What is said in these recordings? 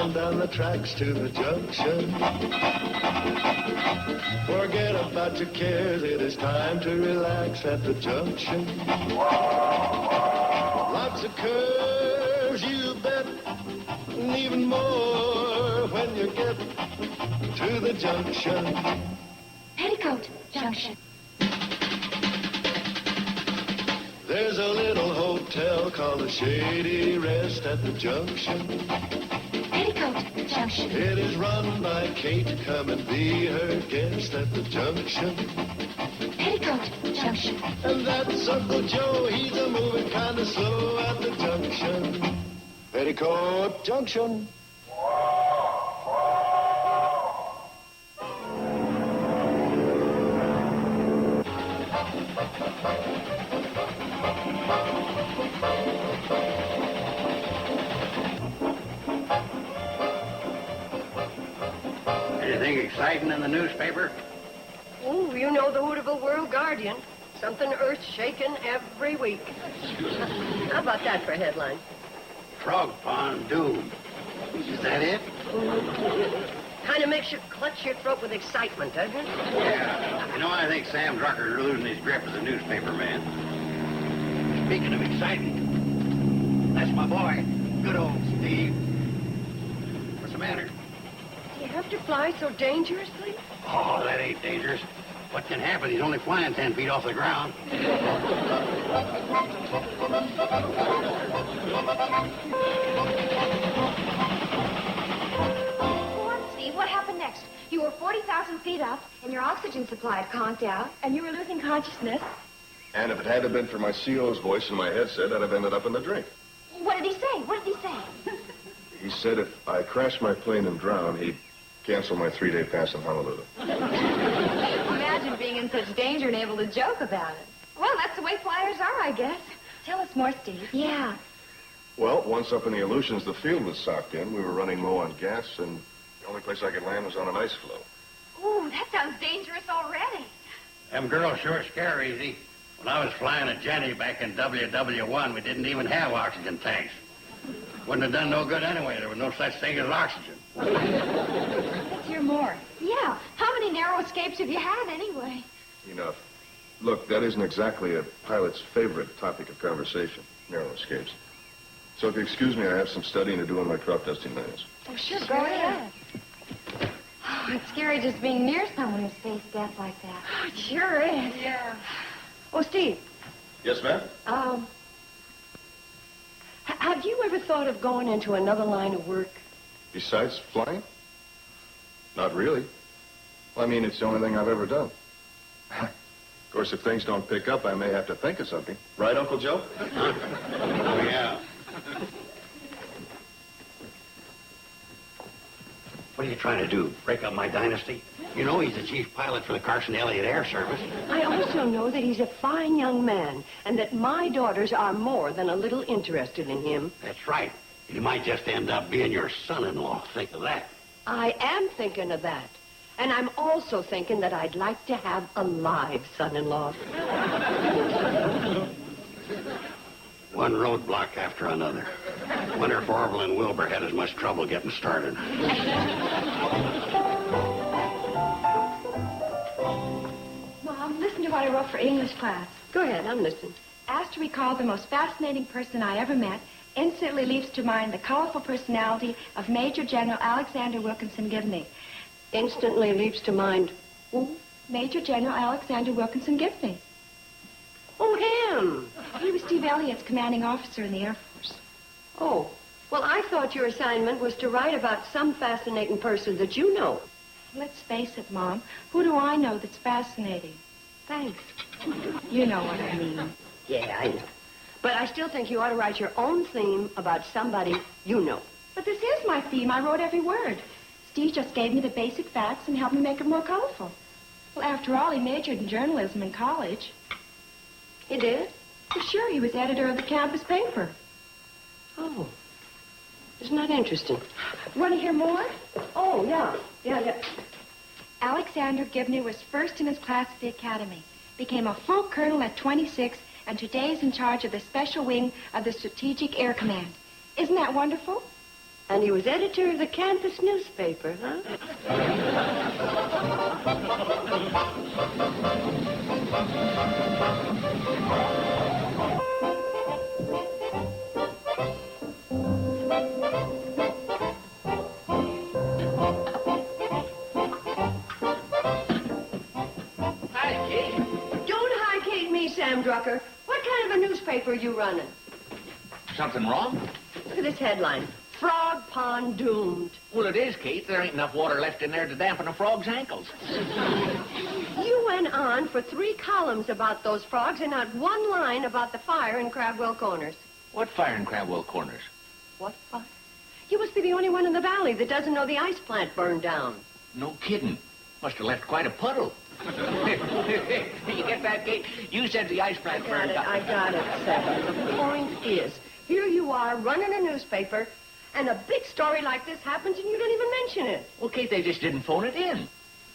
on down the tracks to the junction. Forget about your cares, it is time to relax at the junction. Lots of curves, you bet, and even more when you get to the junction. Petticoat Junction. There's a little hotel called the Shady Rest at the junction. Petticoat Junction. It is run by Kate. Come and be her guest at the junction. Petticoat Junction. And that's Uncle Joe. He's a moving kind of slow at the junction. Petticoat Junction. Anything exciting in the newspaper? Oh, you know the Hooterville World Guardian. Something earth-shaking every week. How about that for a headline? Frog Pond Doom. Is that it? Kind of makes you clutch your throat with excitement, doesn't it? Yeah. You know, I think Sam Drucker's losing his grip as a newspaper man. Speaking of exciting, that's my boy, good old Steve. What's the matter? You have to fly so dangerously? Oh, that ain't dangerous. What can happen? He's only flying 10 feet off the ground. Go on, Steve. What happened next? You were 40,000 feet up, and your oxygen supply had conked out, and you were losing consciousness. And if it hadn't been for my CO's voice in my headset, I'd have ended up in the drink. What did he say? What did he say? He said if I crashed my plane and drowned, he'd cancel my 3-day pass in Honolulu. Imagine being in such danger and able to joke about it. Well, that's the way flyers are, I guess. Tell us more, Steve. Yeah. Well, once up in the Aleutians, the field was socked in. We were running low on gas, and the only place I could land was on an ice floe. Ooh, that sounds dangerous already. Them girls sure scare easy. When I was flying a Jenny back in WW1, we didn't even have oxygen tanks. Wouldn't have done no good anyway. There was no such thing as oxygen. Let's hear more. Yeah. How many narrow escapes have you had, anyway? Enough. Look, that isn't exactly a pilot's favorite topic of conversation, narrow escapes. So if you excuse me, I have some studying to do on my crop dusting manuals. Oh, sure, go ahead. Oh, it's scary just being near someone who's faced death like that. Oh, it sure is. Yeah. Oh, Steve. Yes, ma'am? Have you ever thought of going into another line of work? Besides flying? Not really. Well, I mean, it's the only thing I've ever done. Of course, if things don't pick up, I may have to think of something. Right, Uncle Joe? Oh, yeah. What are you trying to do? Break up my dynasty? You know he's the chief pilot for the Carson Elliott Air Service. I also know that he's a fine young man, and that my daughters are more than a little interested in him. That's right. He might just end up being your son-in-law. Think of that. I am thinking of that. And I'm also thinking that I'd like to have a live son-in-law. One roadblock after another. Wonder if Orville and Wilbur had as much trouble getting started. Mom, listen to what I wrote for English class. Go ahead, I'm listening. Asked to recall the most fascinating person I ever met, instantly leaps to mind the colorful personality of Major General Alexander Wilkinson Gibney. Instantly leaps to mind. Who? Major General Alexander Wilkinson Gibney. Oh, him. He was Steve Elliott's commanding officer in the Air Force. Oh, well, I thought your assignment was to write about some fascinating person that you know. Let's face it, Mom. Who do I know that's fascinating? Thanks. You know what I mean. Yeah, I know. But I still think you ought to write your own theme about somebody you know. But this is my theme. I wrote every word. Steve just gave me the basic facts and helped me make it more colorful. Well, after all, he majored in journalism in college. He did? Well, sure, he was editor of the campus paper. Oh. Isn't that interesting? Want to hear more? Oh, yeah. Yeah. Alexander Gibney was first in his class at the academy, became a full colonel at 26, and today is in charge of the special wing of the Strategic Air Command. Isn't that wonderful? And he was editor of the campus newspaper, huh? Hi, Kate. Don't high-cake me, Sam Drucker. What kind of a newspaper are you running? Something wrong? Look at this headline. Frog Pond doomed. Well, it is, Kate. There ain't enough water left in there to dampen a frog's ankles. You went on for 3 columns about those frogs and not one line about the fire in Crabwell Corners. What fire in Crabwell Corners? What fire? You must be the only one in the valley that doesn't know the ice plant burned down. No kidding. Must have left quite a puddle. You get that, Kate? You said the ice plant burned down. I got it, Sam. The point is, here you are running a newspaper, and a big story like this happens and you don't even mention it. Well, Kate, they just didn't phone it in.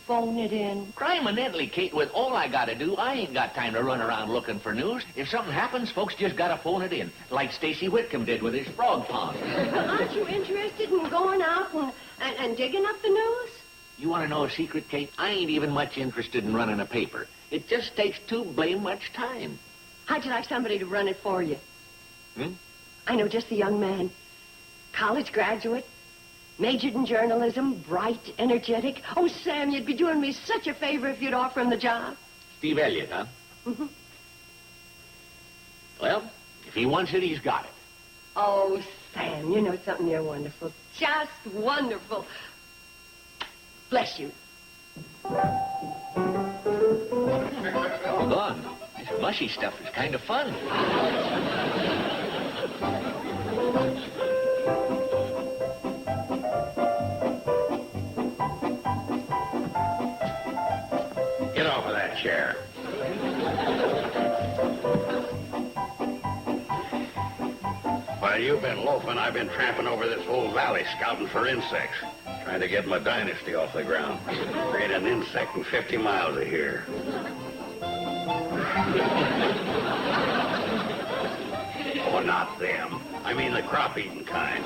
Phone it in. Criminally, Kate, with all I gotta do, I ain't got time to run around looking for news. If something happens, folks just gotta phone it in, like Stacy Whitcomb did with his frog pond. Aren't you interested in going out and digging up the news? You want to know a secret, Kate? I ain't even much interested in running a paper. It just takes too blame much time. How'd you like somebody to run it for you? Hmm? I know just the young man. College graduate, majored in journalism, bright, energetic. Oh, Sam, you'd be doing me such a favor if you'd offer him the job. Steve Elliott, huh? Mm-hmm. Well, if he wants it, he's got it. Oh, Sam, you know something, you're wonderful. Just wonderful. Bless you. Hold on. This mushy stuff is kind of fun. Get off of that chair. While you've been loafing, I've been tramping over this whole valley scouting for insects. Trying to get my dynasty off the ground. There ain't an insect in 50 miles of here. Oh, not them. I mean the crop-eating kind.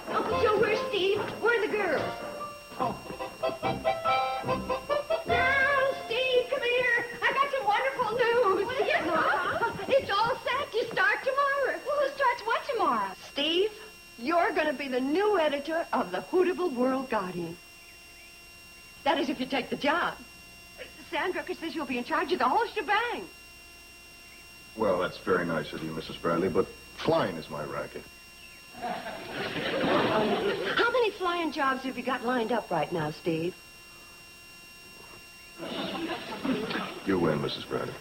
Uncle Joe, where's Steve? Where are the girls? Girls, Steve, come here. I got some wonderful news. What is it, Mom? It's all set to start tomorrow. Well, who starts what tomorrow? Steve, you're going to be the new editor of the Hootable World Guardian. That is if you take the job. Sam Drucker says you'll be in charge of the whole shebang. Well, that's very nice of you, Mrs. Bradley, but flying is my racket. How many flying jobs have you got lined up right now, Steve? You win, Mrs. Bradley.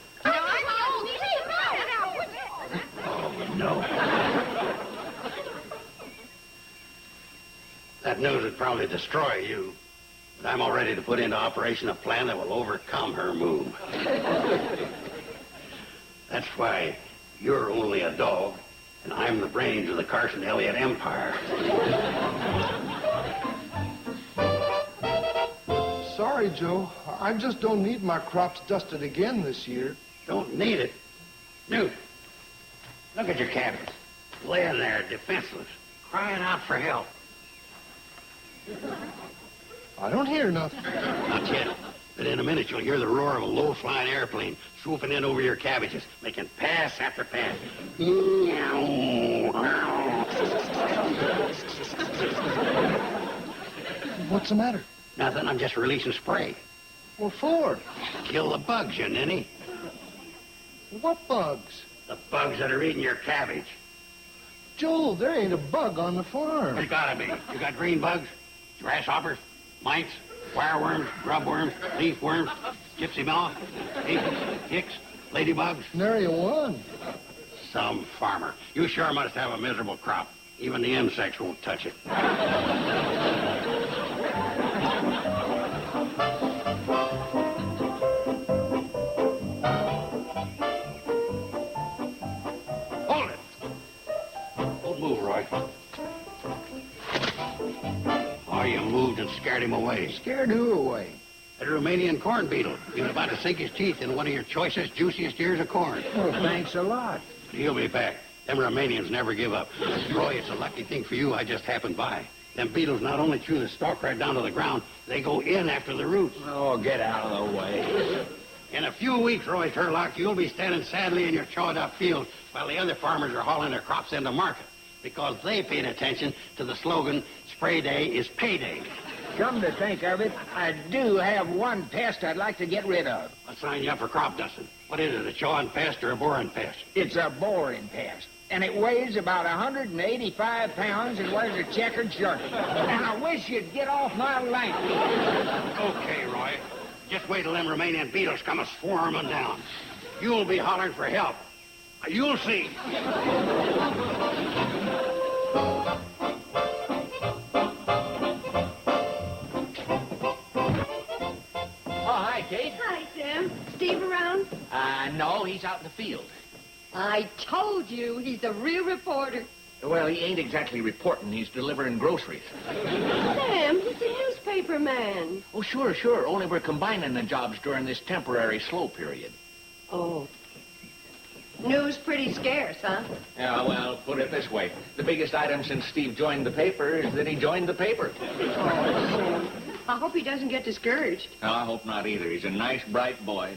No. That news would probably destroy you. But I'm all ready to put into operation a plan that will overcome her move. That's why you're only a dog, and I'm the brains of the Carson Elliott empire. Sorry, Joe. I just don't need my crops dusted again this year. Don't need it. Newt, look at your cabbage. Laying there defenseless, crying out for help. I don't hear nothing. Not yet. But in a minute, you'll hear the roar of a low-flying airplane swooping in over your cabbages, making pass after pass. What's the matter? Nothing, I'm just releasing spray. What for? Kill the bugs, you ninny. What bugs? The bugs that are eating your cabbage. Joel, there ain't a bug on the farm. There's gotta be. You got green bugs, grasshoppers, mites, wireworms, grubworms, leaf worms, gypsy moth, aphids, hicks, ladybugs. Nary a one. Some farmer. You sure must have a miserable crop. Even the insects won't touch it. Hold it. Don't move, Roy. and scared him away. Scared who away? A Romanian corn beetle. He was about to sink his teeth in one of your choicest, juiciest ears of corn. Well, thanks a lot. But he'll be back. Them Romanians never give up. Roy, it's a lucky thing for you I just happened by. Them beetles not only chew the stalk right down to the ground, they go in after the roots. Oh, get out of the way. In a few weeks, Roy Turlock, you'll be standing sadly in your chawed-up fields while the other farmers are hauling their crops into market because they paid attention to the slogan, spray day is payday. Come to think of it, I do have one pest I'd like to get rid of. I'll sign you up for crop dusting. What is it, a chawing pest or a boring pest? It's a boring pest. And it weighs about 185 pounds and wears a checkered shirt. And I wish you'd get off my land. Okay, Roy. Just wait till them Romanian beetles come a-swarming down. You'll be hollering for help. You'll see. Hi, Kate. Hi, Sam. Steve around? No, he's out in the field. I told you he's a real reporter. Well, he ain't exactly reporting. He's delivering groceries. Sam, he's a newspaper man. Oh, sure. Only we're combining the jobs during this temporary slow period. Oh. News pretty scarce, huh? Yeah, well, put it this way. The biggest item since Steve joined the paper is that he joined the paper. Sam. I hope he doesn't get discouraged. No, I hope not either. He's a nice, bright boy.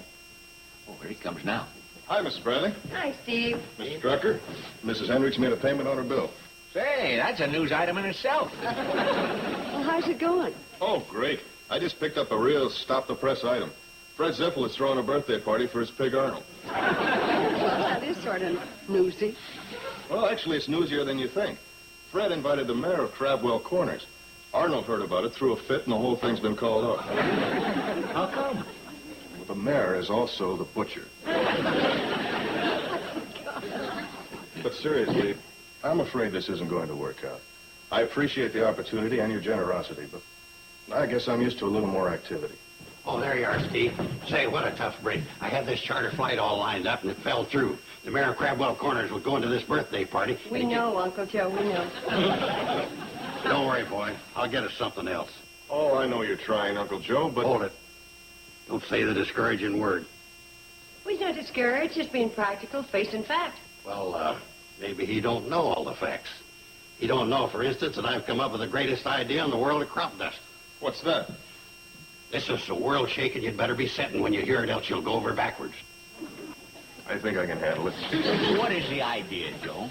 Oh, here he comes now. Hi, Mrs. Bradley. Hi, Steve. Mr. Drucker. Mrs. Hendricks made a payment on her bill. Say, that's a news item in itself. Well, how's it going? Oh, great. I just picked up a real stop-the-press item. Fred Ziffel is throwing a birthday party for his pig Arnold. Well, that is sort of newsy. Well, actually, it's newsier than you think. Fred invited the mayor of Crabwell Corners. Arnold heard about it, threw a fit, and the whole thing's been called off. How come? Well, the mayor is also the butcher. But seriously, I'm afraid this isn't going to work out. I appreciate the opportunity and your generosity, but I guess I'm used to a little more activity. Oh, there you are, Steve. Say, what a tough break. I had this charter flight all lined up, and it fell through. The mayor of Crabwell Corners was going to this birthday party. We know, Uncle Joe, we know. Don't worry, boy. I'll get us something else. Oh, I know you're trying, Uncle Joe, but... Hold it. Don't say the discouraging word. Well, he's not discouraged, just being practical, facing fact. Well, maybe he don't know all the facts. He don't know, for instance, that I've come up with the greatest idea in the world of crop dust. What's that? This is so world-shaking you'd better be setting when you hear it, else you'll go over backwards. I think I can handle it. What is the idea, Joe?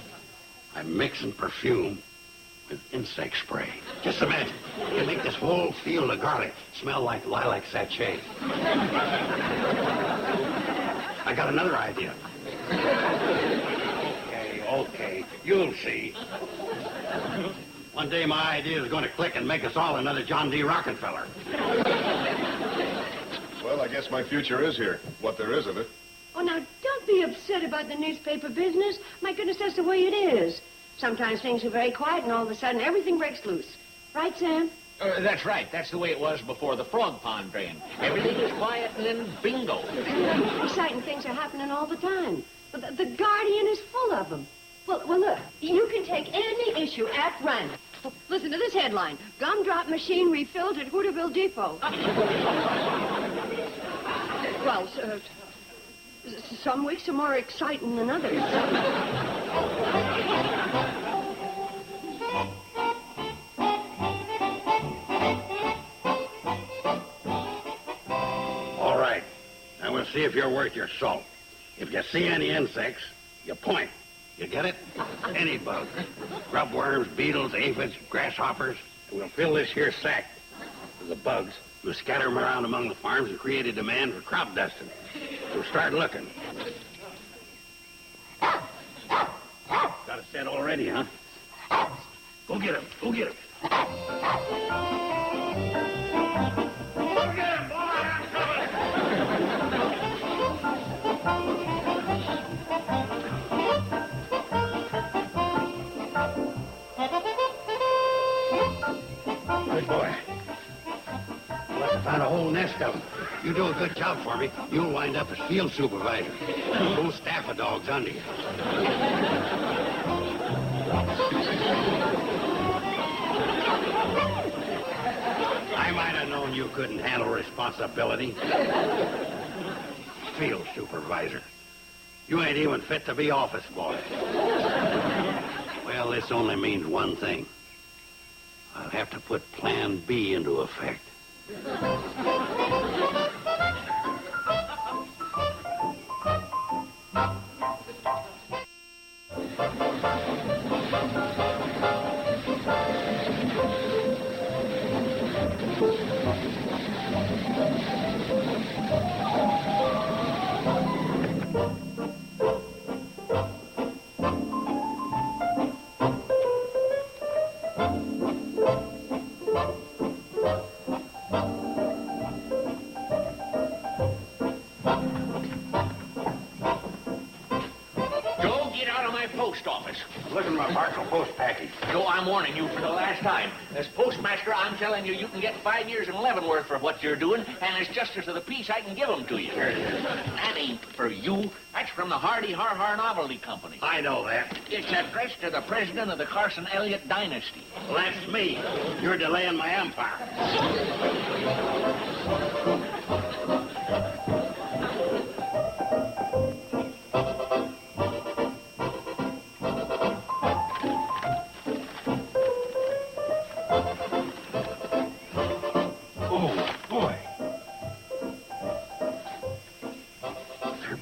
I'm mixing perfume with insect spray. Just imagine. You make this whole field of garlic smell like lilac sachet. I got another idea. Okay. You'll see. One day my idea is going to click and make us all another John D. Rockefeller. Well, I guess my future is here, what there is of it. Oh, now, don't be upset about the newspaper business. My goodness, that's the way it is. Sometimes things are very quiet, and all of a sudden, everything breaks loose. Right, Sam? That's right. That's the way it was before the frog pond drain. Everything was quiet, and then bingo. Exciting things are happening all the time. But the Guardian is full of them. Well, look, you can take any issue at random. Listen to this headline. Gumdrop machine refilled at Hooterville Depot. Well, some weeks are more exciting than others. All right. Now we'll see if you're worth your salt. If you see any insects, you point. You get it? Any bug. Grubworms, beetles, aphids, grasshoppers. And we'll fill this here sack with the bugs. We'll scatter them around among the farms and create a demand for crop dusting. We'll start looking. Got a set already, huh? Go get him. Go get him. Go get him, boy. I'm coming. Good boy. Well, I found a whole nest of them. You do a good job for me, you'll wind up as field supervisor. A whole staff of dogs under you. I might have known you couldn't handle responsibility. Field supervisor. You ain't even fit to be office boy. Well, this only means one thing. I'll have to put Plan B into effect. Post office. Look at my parcel post package. Joe, I'm warning you for the last time. As postmaster, I'm telling you, you can get 5 years in Leavenworth for what you're doing, and as justice of the peace, I can give them to you. That ain't for you. That's from the Hardy Har Har Novelty Company. I know that. It's addressed to the president of the Carson Elliott dynasty. Well, that's me. You're delaying my empire.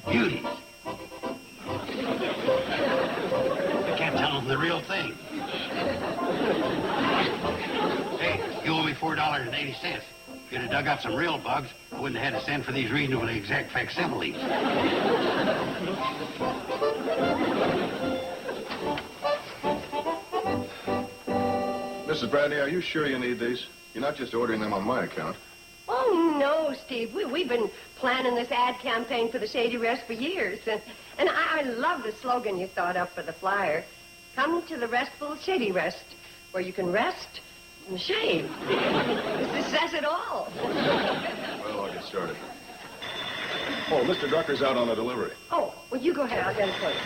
Beauties. I can't tell them the real thing. Hey, you owe me $4.80. If you'd have dug up some real bugs, I wouldn't have had to send for these reasonably exact facsimiles. Mrs. Bradley, are you sure you need these? You're not just ordering them on my account. Oh, no, Steve. We've been planning this ad campaign for the Shady Rest for years. And I love the slogan you thought up for the flyer. Come to the restful Shady Rest, where you can rest and shave. This says it all. Well, I'll get started. Oh, Mr. Drucker's out on a delivery. Oh, well, you go ahead. I'll get it for you.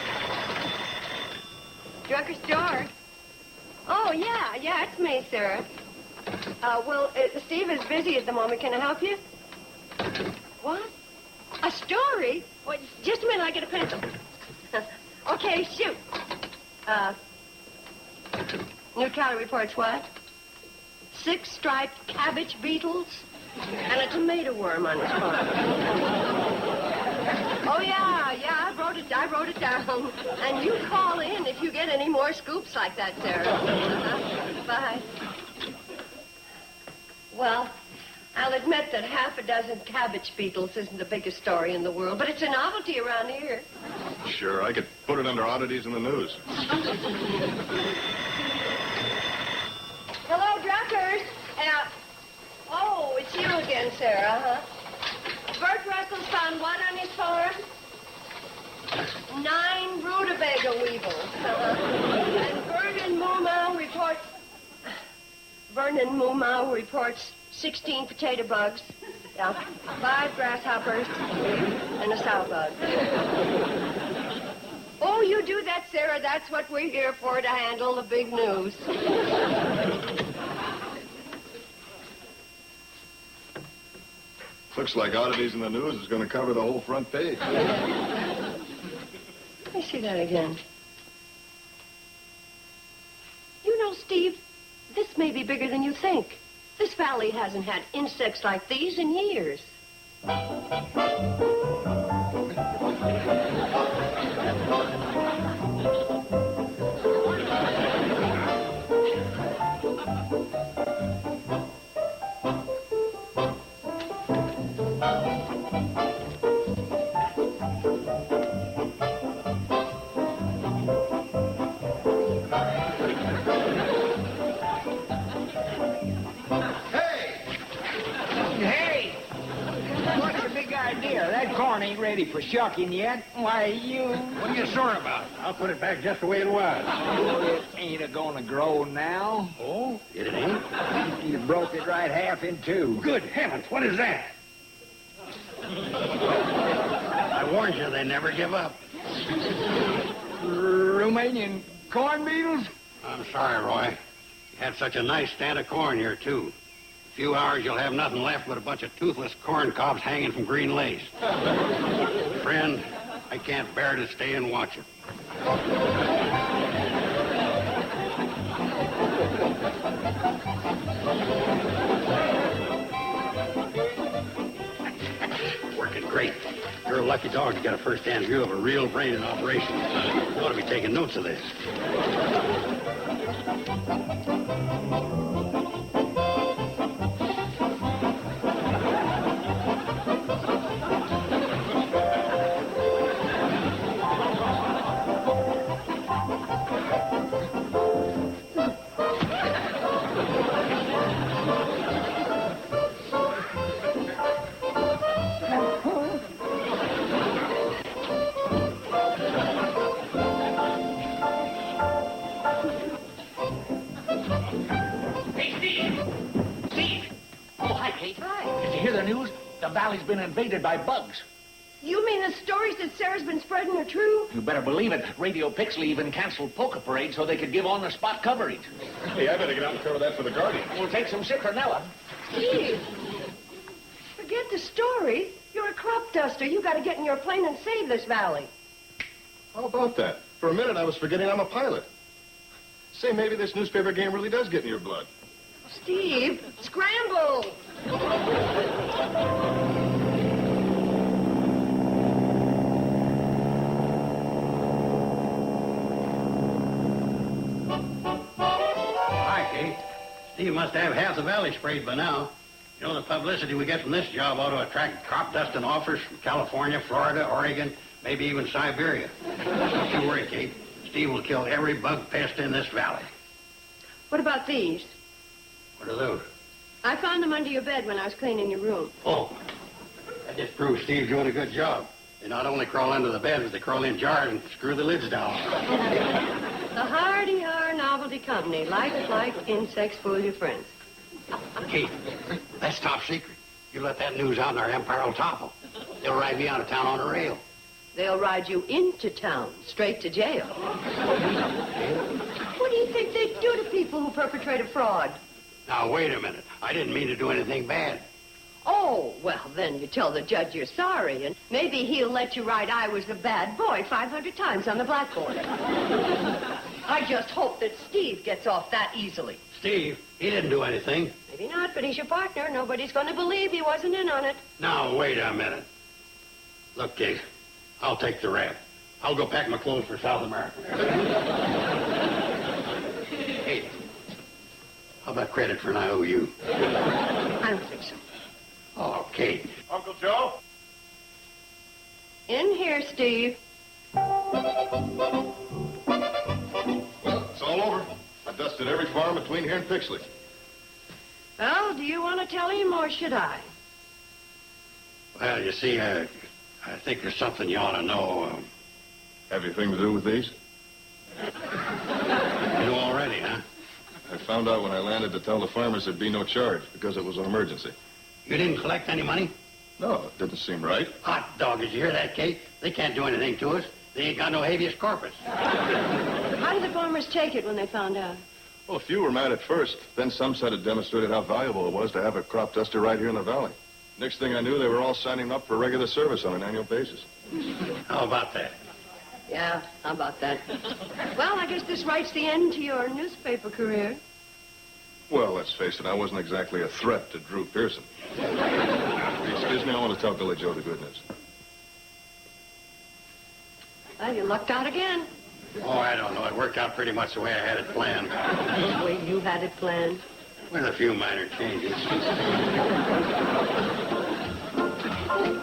Drucker's store. Oh, yeah, it's me, Sarah. Steve is busy at the moment. Can I help you? What? A story? Well, just a minute, I'll get a pencil. Okay, shoot. Neutrality reports what? 6 striped cabbage beetles and a tomato worm on his farm. Oh, yeah, I wrote it down. And you call in if you get any more scoops like that, Sarah. Bye. Well, I'll admit that half a dozen cabbage beetles isn't the biggest story in the world, but it's a novelty around here. Sure, I could put it under oddities in the news. Hello, Druckers. Oh, it's you again, Sarah, huh? Bert Russell's found what on his farm? 9 rutabaga weevils. And Vernon Mumau reports 16 potato bugs. Yeah, 5 grasshoppers and a sow bug. Oh, you do that, Sarah. That's what we're here for, to handle the big news. Looks like oddities in the news is going to cover the whole front page. Let me see that again. You know, Steve, this may be bigger than you think. This valley hasn't had insects like these in years. Ain't ready for shucking yet. Why, you... What are you sore about? I'll put it back just the way it was. Oh, it ain't gonna grow now. Oh, it ain't? You broke it right half in 2. Good heavens, what is that? I warned you, they never give up. Romanian corn beetles? I'm sorry, Roy. You had such a nice stand of corn here, too. Few hours, you'll have nothing left but a bunch of toothless corn cobs hanging from green lace. Friend, I can't bear to stay and watch it. Working great. You're a lucky dog to get a first-hand view of a real brain in operation. You ought to be taking notes of this. Hey, Steve! Steve! Oh, hi, Kate. Hi. Did you hear the news? The valley's been invaded by bugs. You mean the stories that Sarah's been spreading are true? You better believe it. Radio Pixley even canceled Polka Parade so they could give on-the-spot coverage. Hey, I better get out and cover that for the Guardian. We'll take some citronella. Steve, forget the story. You're a crop duster. You got to get in your plane and save this valley. How about that? For a minute, I was forgetting I'm a pilot. Say, maybe this newspaper game really does get in your blood. Steve, scramble! Hi, Kate. Steve must have half the valley sprayed by now. You know, the publicity we get from this job ought to attract crop dusting offers from California, Florida, Oregon, maybe even Siberia. Don't you worry, Kate. Steve will kill every bug pest in this valley. What about these? What are those? I found them under your bed when I was cleaning your room. Oh, that just proves Steve's doing a good job. They not only crawl under the bed, but they crawl in jars and screw the lids down. The Hardy-Har Novelty Company. Like insects fool your friends. Kate, that's top secret. You let that news out and our empire will topple. They'll ride me out of town on a rail. They'll ride you into town, straight to jail. What do you think they do to people who perpetrate a fraud? Now, wait a minute. I didn't mean to do anything bad. Oh, well, then you tell the judge you're sorry, and maybe he'll let you write I was a bad boy 500 times on the blackboard. I just hope that Steve gets off that easily. Steve, he didn't do anything. Maybe not, but he's your partner. Nobody's going to believe he wasn't in on it. Now, wait a minute. Look, Kate, I'll take the rap. I'll go pack my clothes for South America. Hey, how about credit for an IOU? I don't think so. Oh, Kate. Uncle Joe? In here, Steve. Well, it's all over. I dusted every farm between here and Pixley. Well, do you want to tell him, or should I? Well, you see, I think there's something you ought to know. Anything to do with these? You know already, huh? I found out when I landed to tell the farmers there'd be no charge because it was an emergency. You didn't collect any money? No, it didn't seem right. Hot dog, did you hear that, Kate? They can't do anything to us. They ain't got no habeas corpus. How did the farmers take it when they found out? Well, a few were mad at first. Then some said it demonstrated how valuable it was to have a crop duster right here in the valley. Next thing I knew, they were all signing up for regular service on an annual basis. How about that? Yeah, how about that? Well, I guess this writes the end to your newspaper career. Well, let's face it, I wasn't exactly a threat to Drew Pearson. Excuse me, I want to tell Billy Joe the good news. Well, you lucked out again. Oh, I don't know. It worked out pretty much the way I had it planned. The way you had it planned. With a few minor changes.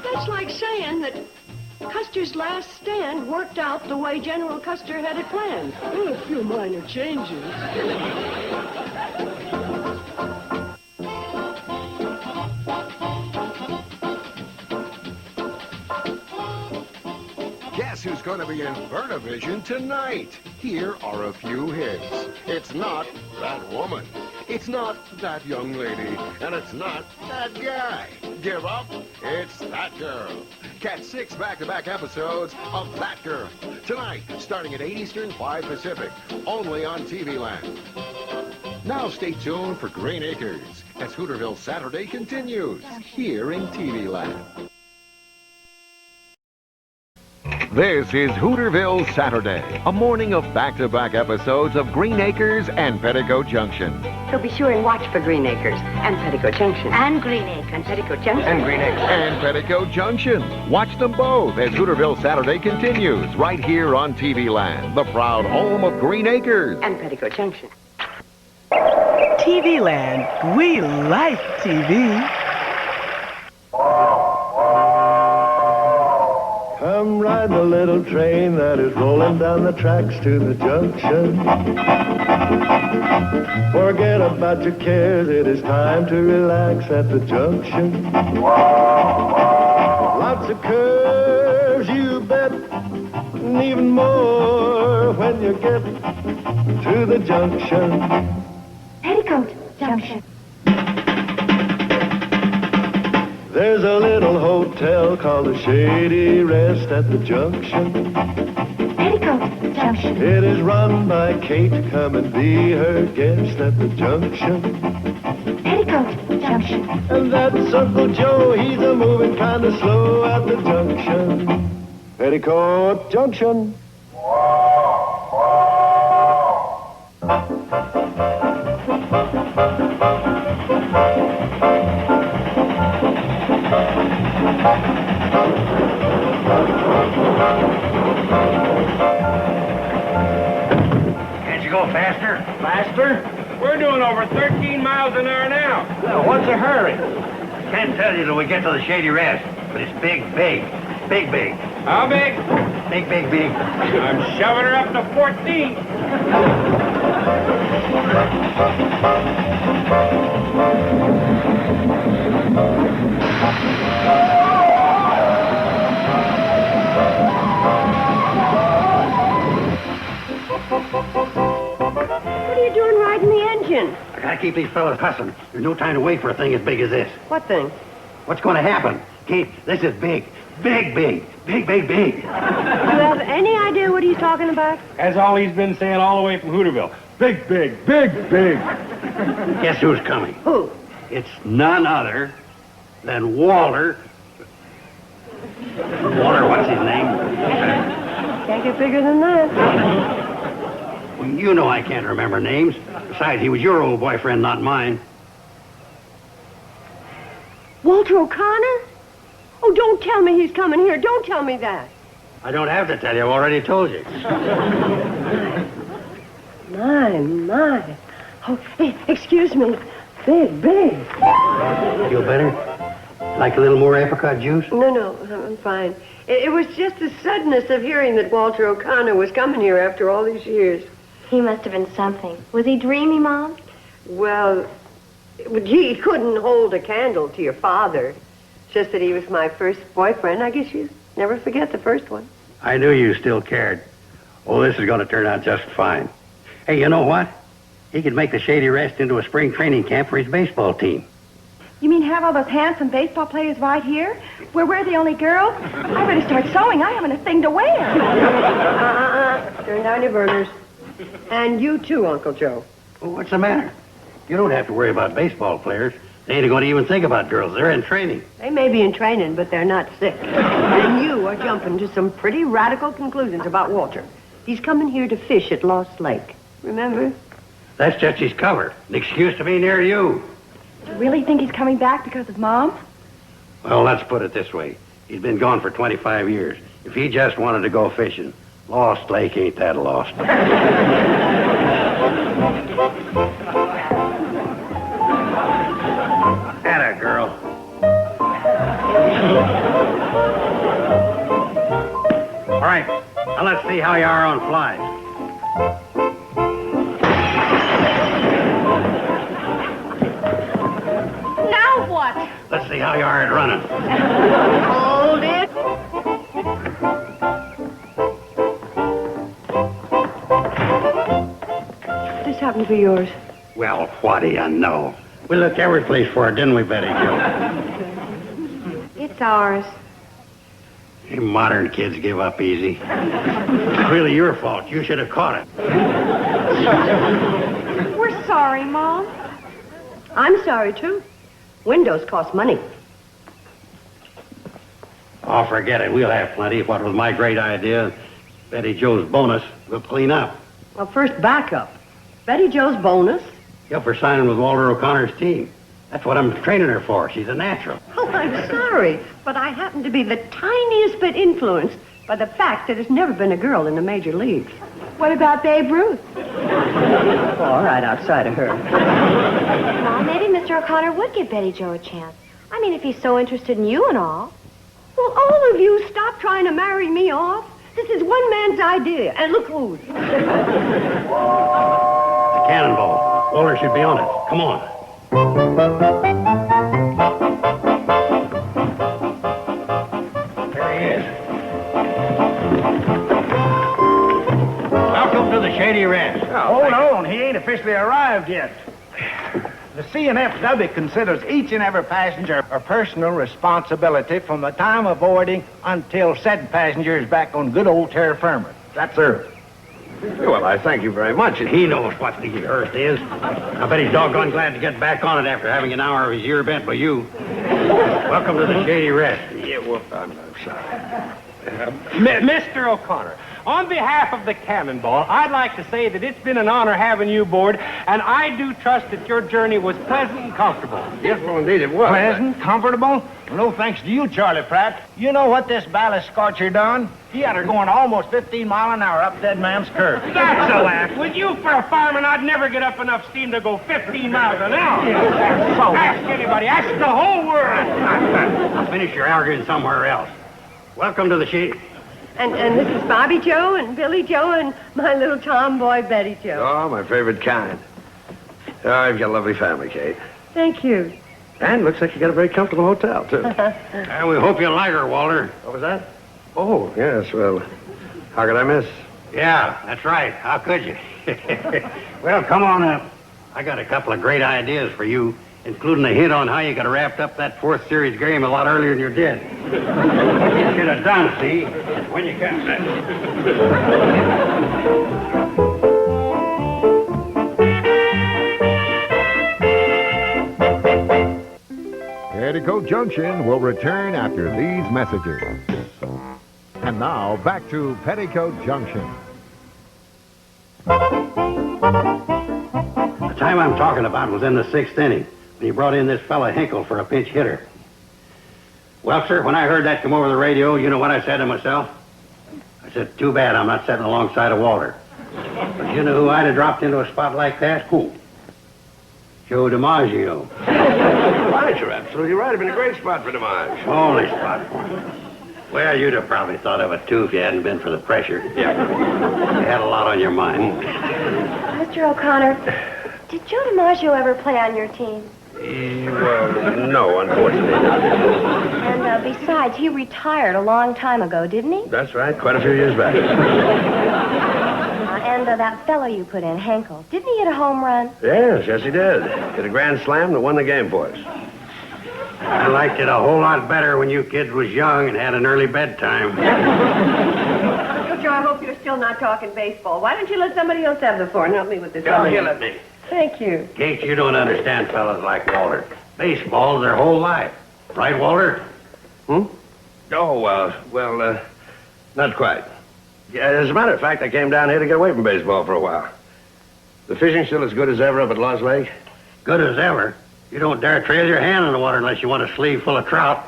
That's like saying that Custer's last stand worked out the way General Custer had it planned. A few minor changes. Guess who's going to be in Vernavision tonight? Here are a few hints. It's not that woman. It's not that young lady. And it's not that guy. Give up? It's that girl. Catch 6 back-to-back episodes of That Girl. Tonight, starting at 8 Eastern, 5 Pacific. Only on TV Land. Now stay tuned for Green Acres. as Hooterville Saturday continues here in TV Land. This is Hooterville Saturday, a morning of back-to-back episodes of Green Acres and Petticoat Junction. So be sure and watch for Green Acres and Petticoat Junction. And Green Acres. And Petticoat Junction. And Green Acres. And Petticoat Junction. Watch them both as Hooterville Saturday continues right here on TV Land, the proud home of Green Acres. And Petticoat Junction. TV Land. We like TV. Come ride the little train that is rolling down the tracks to the junction. Forget about your cares, it is time to relax at the junction. Lots of curves, you bet, and even more when you get to the junction. Petticoat Junction. There's a little hotel called the Shady Rest at the junction. Petticoat Junction. It is run by Kate. Come and be her guest at the junction. Petticoat Junction. And that's Uncle Joe. He's a moving kind of slow at the junction. Petticoat Junction. Can't you go faster? Faster? We're doing over 13 miles an hour now. Well, what's the hurry? Can't tell you till we get to the Shady Rest, but it's big, big. Big, big. How big? Big, big, big. I'm shoving her up to 14. What are you doing riding the engine? I gotta keep these fellas hustling. There's no time to wait for a thing as big as this. What thing? What's gonna happen? Kate, this is big. Big, big. Big, big, big. Do you have any idea what he's talking about? That's all he's been saying all the way from Hooterville. Big, big, big, big. Guess who's coming? Who? It's none other than Walter. Walter, what's his name? Can't get bigger than that. Well, you know I can't remember names. Besides, he was your old boyfriend, not mine. Walter O'Connor? Oh, don't tell me he's coming here. Don't tell me that. I don't have to tell you. I've already told you. My. Oh, hey, excuse me. Big. Feel better? Like a little more apricot juice? No, I'm fine. It was just the suddenness of hearing that Walter O'Connor was coming here after all these years. He must have been something. Was he dreamy, Mom? Well, he couldn't hold a candle to your father. Just that he was my first boyfriend. I guess you never forget the first one. I knew you still cared. Oh, this is going to turn out just fine. Hey, you know what? He could make the Shady Rest into a spring training camp for his baseball team. You mean have all those handsome baseball players right here? Where we're the only girls? I better start sewing. I haven't a thing to wear. Turn down your burners. And you too, Uncle Joe. Well, what's the matter? You don't have to worry about baseball players. They ain't going to even think about girls. They're in training. They may be in training, but they're not sick. And you are jumping to some pretty radical conclusions about Walter. He's coming here to fish at Lost Lake. Remember? That's just his cover. An excuse to be near you. Do you really think he's coming back because of Mom? Well, let's put it this way. He's been gone for 25 years. If he just wanted to go fishing, Lost Lake ain't that lost. Atta girl. All right, now let's see how you are on flies. Now what? Let's see how you are at running. Hold it. This happened to be yours. Well, what do you know? We looked every place for it, didn't we, Betty Jo? It's ours. You modern kids give up easy. It's really your fault. You should have caught it. We're sorry, Mom. I'm sorry, too. Windows cost money. Oh, forget it. We'll have plenty. What was my great idea? Betty Jo's bonus. We'll clean up. Well, first, back up. Betty Jo's bonus? Yeah, for signing with Walter O'Connor's team. That's what I'm training her for. She's a natural. Oh, I'm sorry, but I happen to be the tiniest bit influenced by the fact that there's never been a girl in the major leagues. What about Babe Ruth? Oh, all right, outside of her. Mom, maybe Mr. O'Connor would give Betty Jo a chance. I mean, if he's so interested in you and all. Well, all of you stop trying to marry me off. This is one man's idea, and look whose. The cannonball. Walter should be on it. Come on. There he is. Welcome to the Shady Rest. Hold on, he ain't officially arrived yet. The CNFW considers each and every passenger a personal responsibility from the time of boarding until said passenger is back on good old terra firma. That's sir. Well, I thank you very much. He knows what the earth is. I bet he's doggone glad to get back on it after having an hour of his year bent by you. Welcome to the Shady Rest. Yeah, well, I'm sorry. Mr. O'Connor, on behalf of the Cannonball, I'd like to say that it's been an honor having you aboard, and I do trust that your journey was pleasant and comfortable. Yes, well, indeed it was. Pleasant, comfortable? Well, no thanks to you, Charlie Pratt. You know what this ballast scorcher done? He had her going almost 15 miles an hour up Dead Man's Curve. That's a laugh. With you for a fireman, I'd never get up enough steam to go 15 miles an hour. So, Ask anybody. Ask the whole world. Now finish your arguing somewhere else. Welcome to the Shady. And this is Bobby Joe and Billy Joe and my little tomboy Betty Joe. Oh, my favorite kind. Oh, you've got a lovely family, Kate. Thank you. And looks like you got a very comfortable hotel, too. And we hope you like her, Walter. What was that? Oh, yes, well, how could I miss? Yeah, that's right. How could you? Well, come on up. I got a couple of great ideas for you, including a hint on how you could have wrapped up that fourth series game a lot earlier than you did. You should have done, see, when you got that. Petticoat Junction will return after these messages. And now, back to Petticoat Junction. The time I'm talking about was in the sixth inning, when he brought in this fella Hinkle for a pinch hitter. Well, sir, when I heard that come over the radio, you know what I said to myself? I said, too bad I'm not sitting alongside of Walter. But you know who I'd have dropped into a spot like that? Who? Joe DiMaggio. Right, you're absolutely right. It'd been a great spot for DiMaggio. Only spot for him. Well, you'd have probably thought of it, too, if you hadn't been for the pressure. Yeah. You had a lot on your mind. Mr. O'Connor, did Joe DiMaggio ever play on your team? Well, no, unfortunately not. And besides, he retired a long time ago, didn't he? That's right, quite a few years back. And that fellow you put in, Henkel, didn't he hit a home run? Yes, he did. Hit a grand slam that won the game for us. I liked it a whole lot better when you kids was young and had an early bedtime. Uncle Joe, I hope you're still not talking baseball. Why don't you let somebody else have the floor and help me with this? Go here, let me. Thank you. Kate, you don't understand fellas like Walter. Baseball's their whole life. Right, Walter? Oh, well, not quite. Yeah, as a matter of fact, I came down here to get away from baseball for a while. The fishing still as good as ever up at Lost Lake? Good as ever. You don't dare trail your hand in the water unless you want a sleeve full of trout.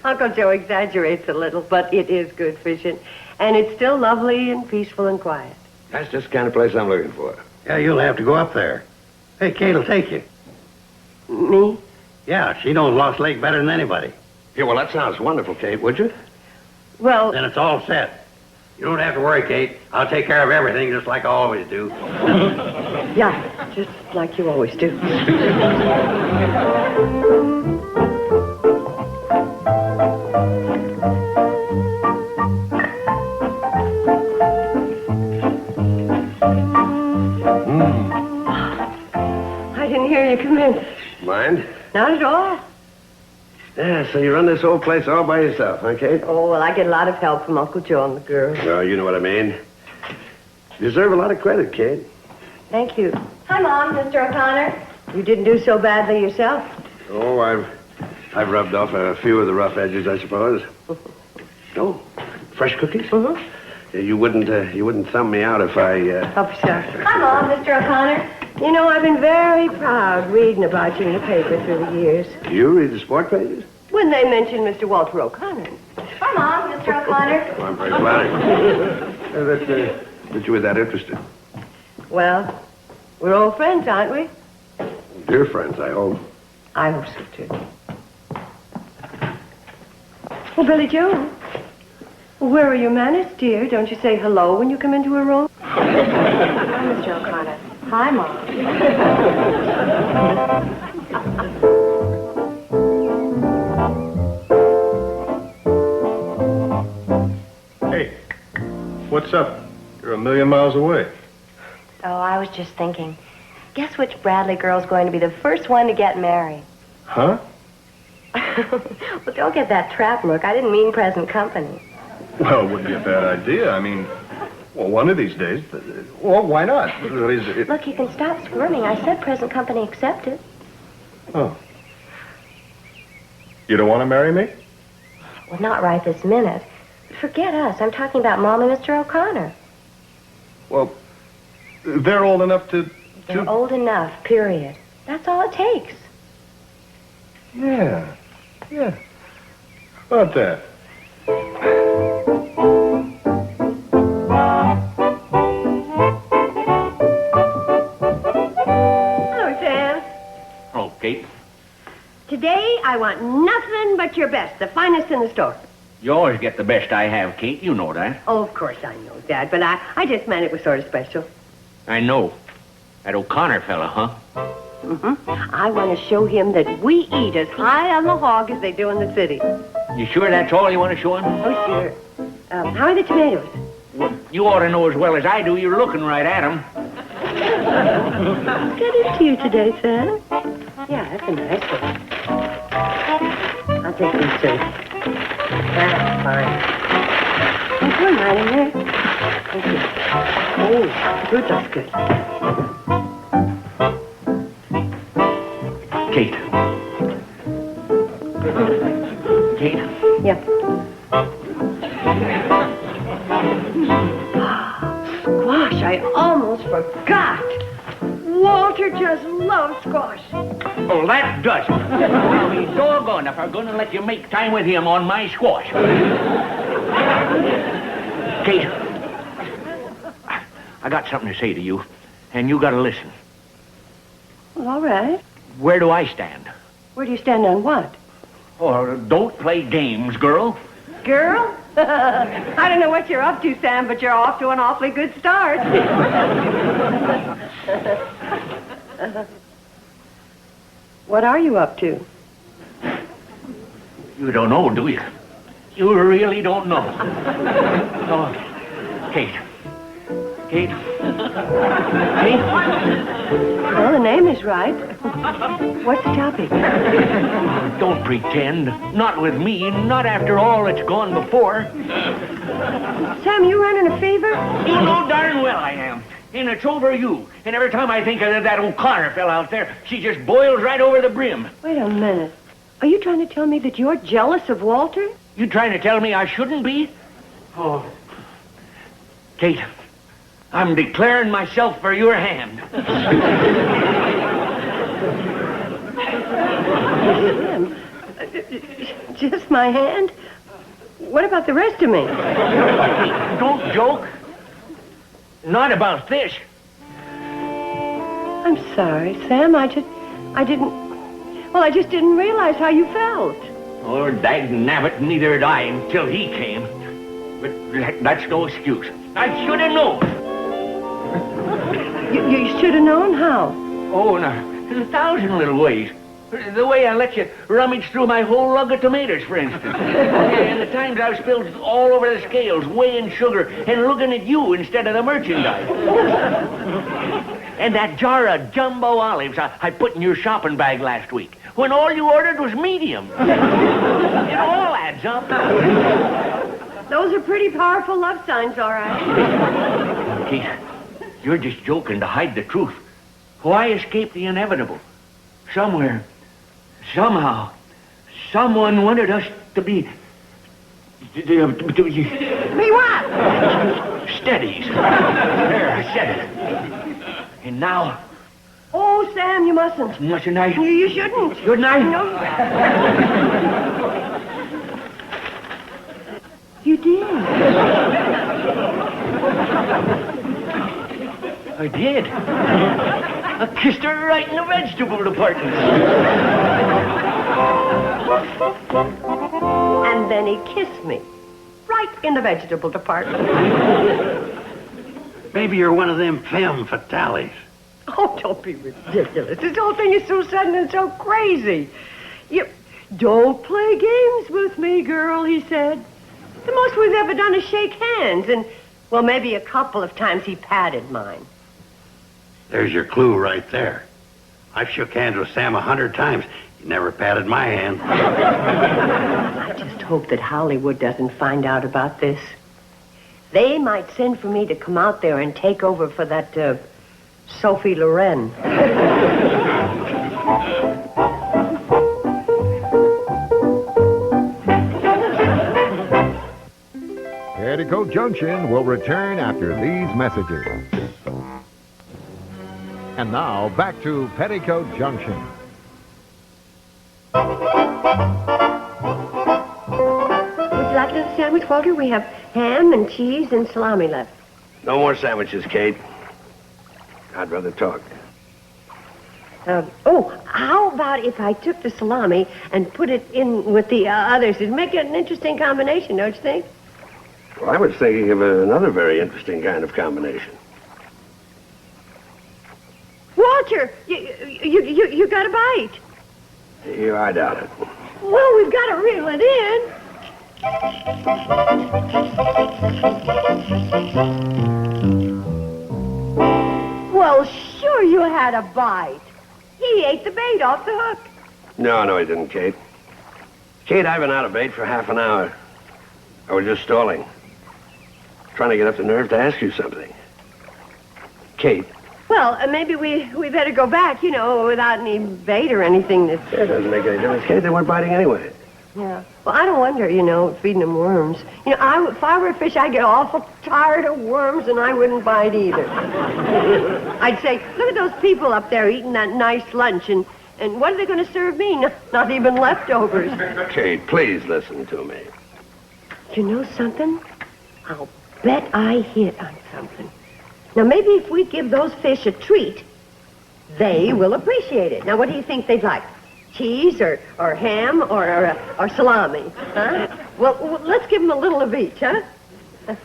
Uncle Joe exaggerates a little, but it is good fishing. And it's still lovely and peaceful and quiet. That's just the kind of place I'm looking for. Yeah, you'll have to go up there. Hey, Kate'll take you. Me? Yeah, she knows Lost Lake better than anybody. Yeah, well, that sounds wonderful, Kate, would you? Well... Then it's all set. You don't have to worry, Kate. I'll take care of everything just like I always do. Yeah, just like you always do. I didn't hear you come in. Mind? Not at all. Yeah, so you run this whole place all by yourself, huh, Kate? Oh, well, I get a lot of help from Uncle Joe and the girls. Well, you know what I mean. You deserve a lot of credit, Kate. Thank you. Hi, Mom, Mr. O'Connor. You didn't do so badly yourself. Oh, I've rubbed off a few of the rough edges, I suppose. Oh, fresh cookies? Mm-hmm. You wouldn't thumb me out if I, Help yourself. Hi, Mom, Mr. O'Connor. You know, I've been very proud reading about you in the paper through the years. You read the sport pages? When they mention Mr. Walter O'Connor. Hi, Mom, Mr. O'Connor. Oh, I'm very flattered. that you were that interested. Well, we're old friends, aren't we? Dear friends, I hope. I hope so, too. Well, Billy Joe, where are your manners, dear? Don't you say hello when you come into a room? Hi, Mr. O'Connor. Hi, Mom. Hey, what's up? You're a million miles away. Oh, I was just thinking. Guess which Bradley girl's going to be the first one to get married? Huh? Well, don't get that trap look. I didn't mean present company. Well, it wouldn't be a bad idea. I mean, well, one of these days. Well, why not? Look, you can stop squirming. I said present company accepted. Oh. You don't want to marry me? Well, not right this minute. Forget us. I'm talking about Mom and Mr. O'Connor. Well, they're old enough to... They're old enough, period. That's all it takes. Yeah. How about that? Hello, Sam. Oh, Kate, Today, I want nothing but your best, the finest in the store. you always get the best I have, Kate. You know that. Oh, of course I know, Dad, but I just meant it was sort of special. I know. That O'Connor fella, huh? Mm-hmm. I want to show him that we eat as high on the hog as they do in the city. You sure that's all you want to show him? Oh, sure. How are the tomatoes? Well, you ought to know as well as I do. You're looking right at them. Good into you today, Sam. Yeah, that's a nice one. I'll take these two. That's fine. Oh, put them right in there. Thank you. Oh, good, that's good. Kate. Kate? Yep. Squash, I almost forgot. Walter just loves squash. Oh, that does it. I'll be doggone if I'm going to let you make time with him on my squash. Kate, I got something to say to you, and you got to listen. Well, all right. Where do I stand? Where do you stand on what? Oh, don't play games, girl. Girl? I don't know what you're up to, Sam, but you're off to an awfully good start. What are you up to? You don't know, do you? You really don't know. Oh, Kate. Kate? Kate? Well, the name is right. What's the topic? Don't pretend. Not with me. Not after all that's gone before. Sam, you running a fever? You know darn well I am. And it's over you. And every time I think of that O'Connor fella out there, she just boils right over the brim. Wait a minute. Are you trying to tell me that you're jealous of Walter? You trying to tell me I shouldn't be? Oh. Kate, I'm declaring myself for your hand. Sam, just my hand? What about the rest of me? Don't joke. Not about this. I'm sorry, Sam. I just didn't realize how you felt. Oh, dagnabbit, neither did I until he came. But that's no excuse. I should have known. You should have known how. Oh, in a thousand little ways. The way I let you rummage through my whole lug of tomatoes, for instance. And the times I've spilled all over the scales, weighing sugar, and looking at you instead of the merchandise. And that jar of jumbo olives I put in your shopping bag last week, when all you ordered was medium. It all adds up. Those are pretty powerful love signs, all right. Keith, you're just joking to hide the truth. Why escape the inevitable? Somewhere, somehow, someone wanted us to be... Me what? Steadies. There, I said it. And now... Oh, Sam, you mustn't. Mustn't I? You shouldn't. Shouldn't I? No. You did. I did. I kissed her right in the vegetable department. And then he kissed me. Right in the vegetable department. Maybe you're one of them femme fatales. Oh, don't be ridiculous. This whole thing is so sudden and so crazy. You don't play games with me, girl, he said. The most we've ever done is shake hands, and, well, maybe a couple of times he patted mine. There's your clue right there. I've shook hands with Sam 100 times. He never patted my hand. I just hope that Hollywood doesn't find out about this. They might send for me to come out there and take over for that, Sophie Loren. Petticoat Junction will return after these messages. And now, back to Petticoat Junction. Would you like another sandwich, Walter? We have ham and cheese and salami left. No more sandwiches, Kate. I'd rather talk. How about if I took the salami and put it in with the others? It'd make it an interesting combination, don't you think? Well, I was thinking of another very interesting kind of combination. Walter, you got a bite. Yeah, I doubt it. Well, we've got to reel it in. Well, sure you had a bite. He ate the bait off the hook. No, he didn't, Kate. Kate, I've been out of bait for half an hour. I was just stalling. Trying to get up the nerve to ask you something. Kate. Well, maybe we better go back, without any bait or anything. It doesn't make any difference, Kate. They weren't biting anyway. Yeah. Well, I don't wonder, feeding them worms. If I were a fish, I'd get awful tired of worms, and I wouldn't bite either. I'd say, look at those people up there eating that nice lunch, and what are they going to serve me? Not even leftovers. Kate, please listen to me. You know something? I'll bet I hit on something. Now, maybe if we give those fish a treat, they will appreciate it. Now, what do you think they'd like? Cheese or ham or salami? Huh? Well, let's give them a little of each, huh? A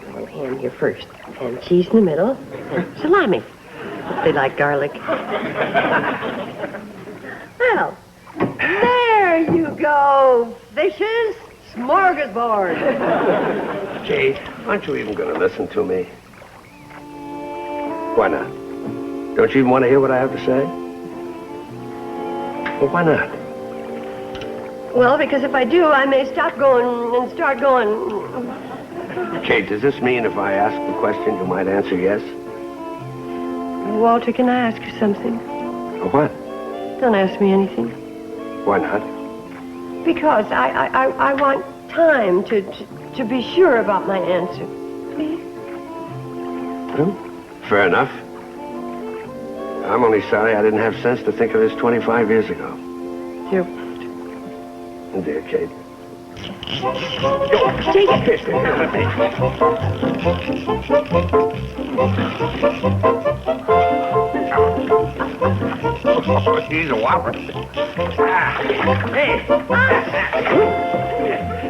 little ham here first, and cheese in the middle, and salami. They like garlic. Well, there you go, fishes. Smorgasbord. Kate, aren't you even going to listen to me? Why not? Don't you even want to hear what I have to say? Well, why not? Well, because if I do, I may stop going and start going. Kate, does this mean if I ask the question, you might answer yes? Walter, can I ask you something? What? Don't ask me anything. Why not? Because I want time to be sure about my answer. Please? Well, fair enough. I'm only sorry I didn't have sense to think of this 25 years ago. Dear Dear Kate. Take it. He's a whopper. Hey.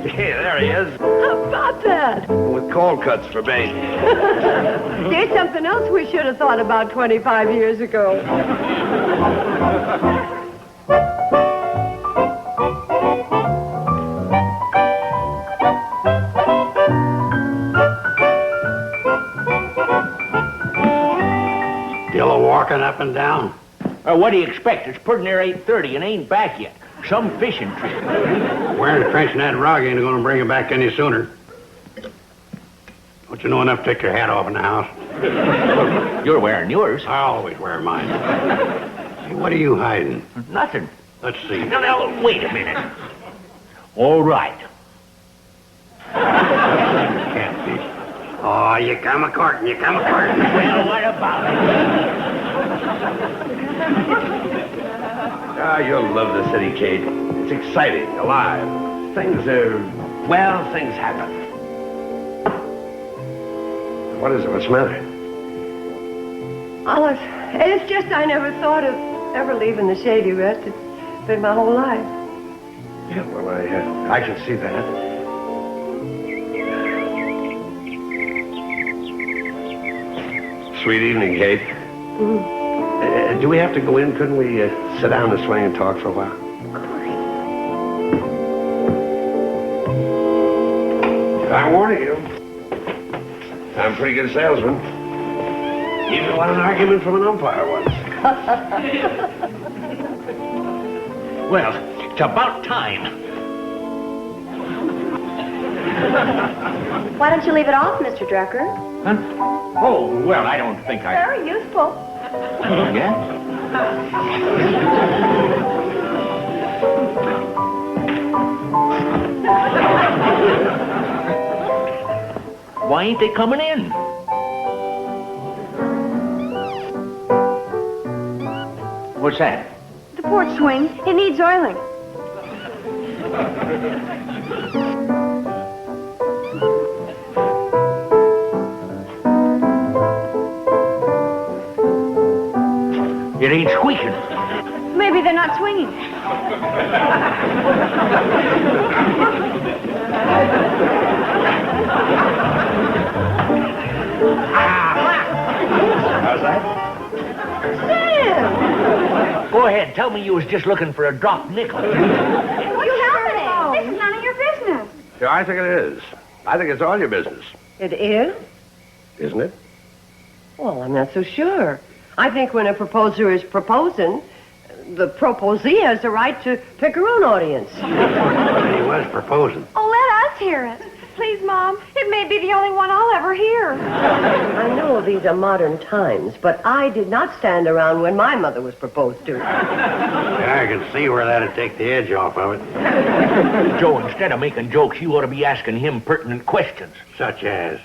Hey, there he is. How about that? With cold cuts for bait. There's something else we should have thought about 25 years ago. Still walking up and down? What do you expect? It's pretty near 8:30 and ain't back yet. Some fishing trip. Wearing a trench in that rug ain't going to bring him back any sooner. But you know enough to take your hat off in the house? You're wearing yours. I always wear mine. Hey, what are you hiding? Nothing. Let's see. No, wait a minute. All right. Can't be. Oh, you come a-courting, you come a-courting. Well, what about it? Ah, you'll love the city, Kate. It's exciting, alive. Things happen. What is it? What's the matter? Alice, it's just I never thought of ever leaving the Shady Rest. It's been my whole life. Yeah, well, I can see that. Sweet evening, Kate. Do we have to go in? Couldn't we sit down and swing and talk for a while? I'm warning you. I'm a pretty good salesman. Even won an argument from an umpire once. Well, it's about time. Why don't you leave it off, Mr. Drucker? Huh? Oh, well, I don't think I... Very useful. Yeah? Why ain't they coming in? What's that? The porch swing. It needs oiling. It ain't squeaking. Maybe they're not swinging. How's that? Sam! Go ahead. Tell me you was just looking for a dropped nickel. What's happening? This is none of your business. Yeah, I think it is. I think it's all your business, It is? isn't it? Well, I'm not so sure. I think when a proposer is proposing, the proposee has the right to pick her own audience. He was proposing. Oh, let us hear it. Please, Mom. It may be the only one I'll ever hear. I know these are modern times, but I did not stand around when my mother was proposed to. Yeah, I can see where that'd take the edge off of it. Joe, instead of making jokes, you ought to be asking him pertinent questions. Such as?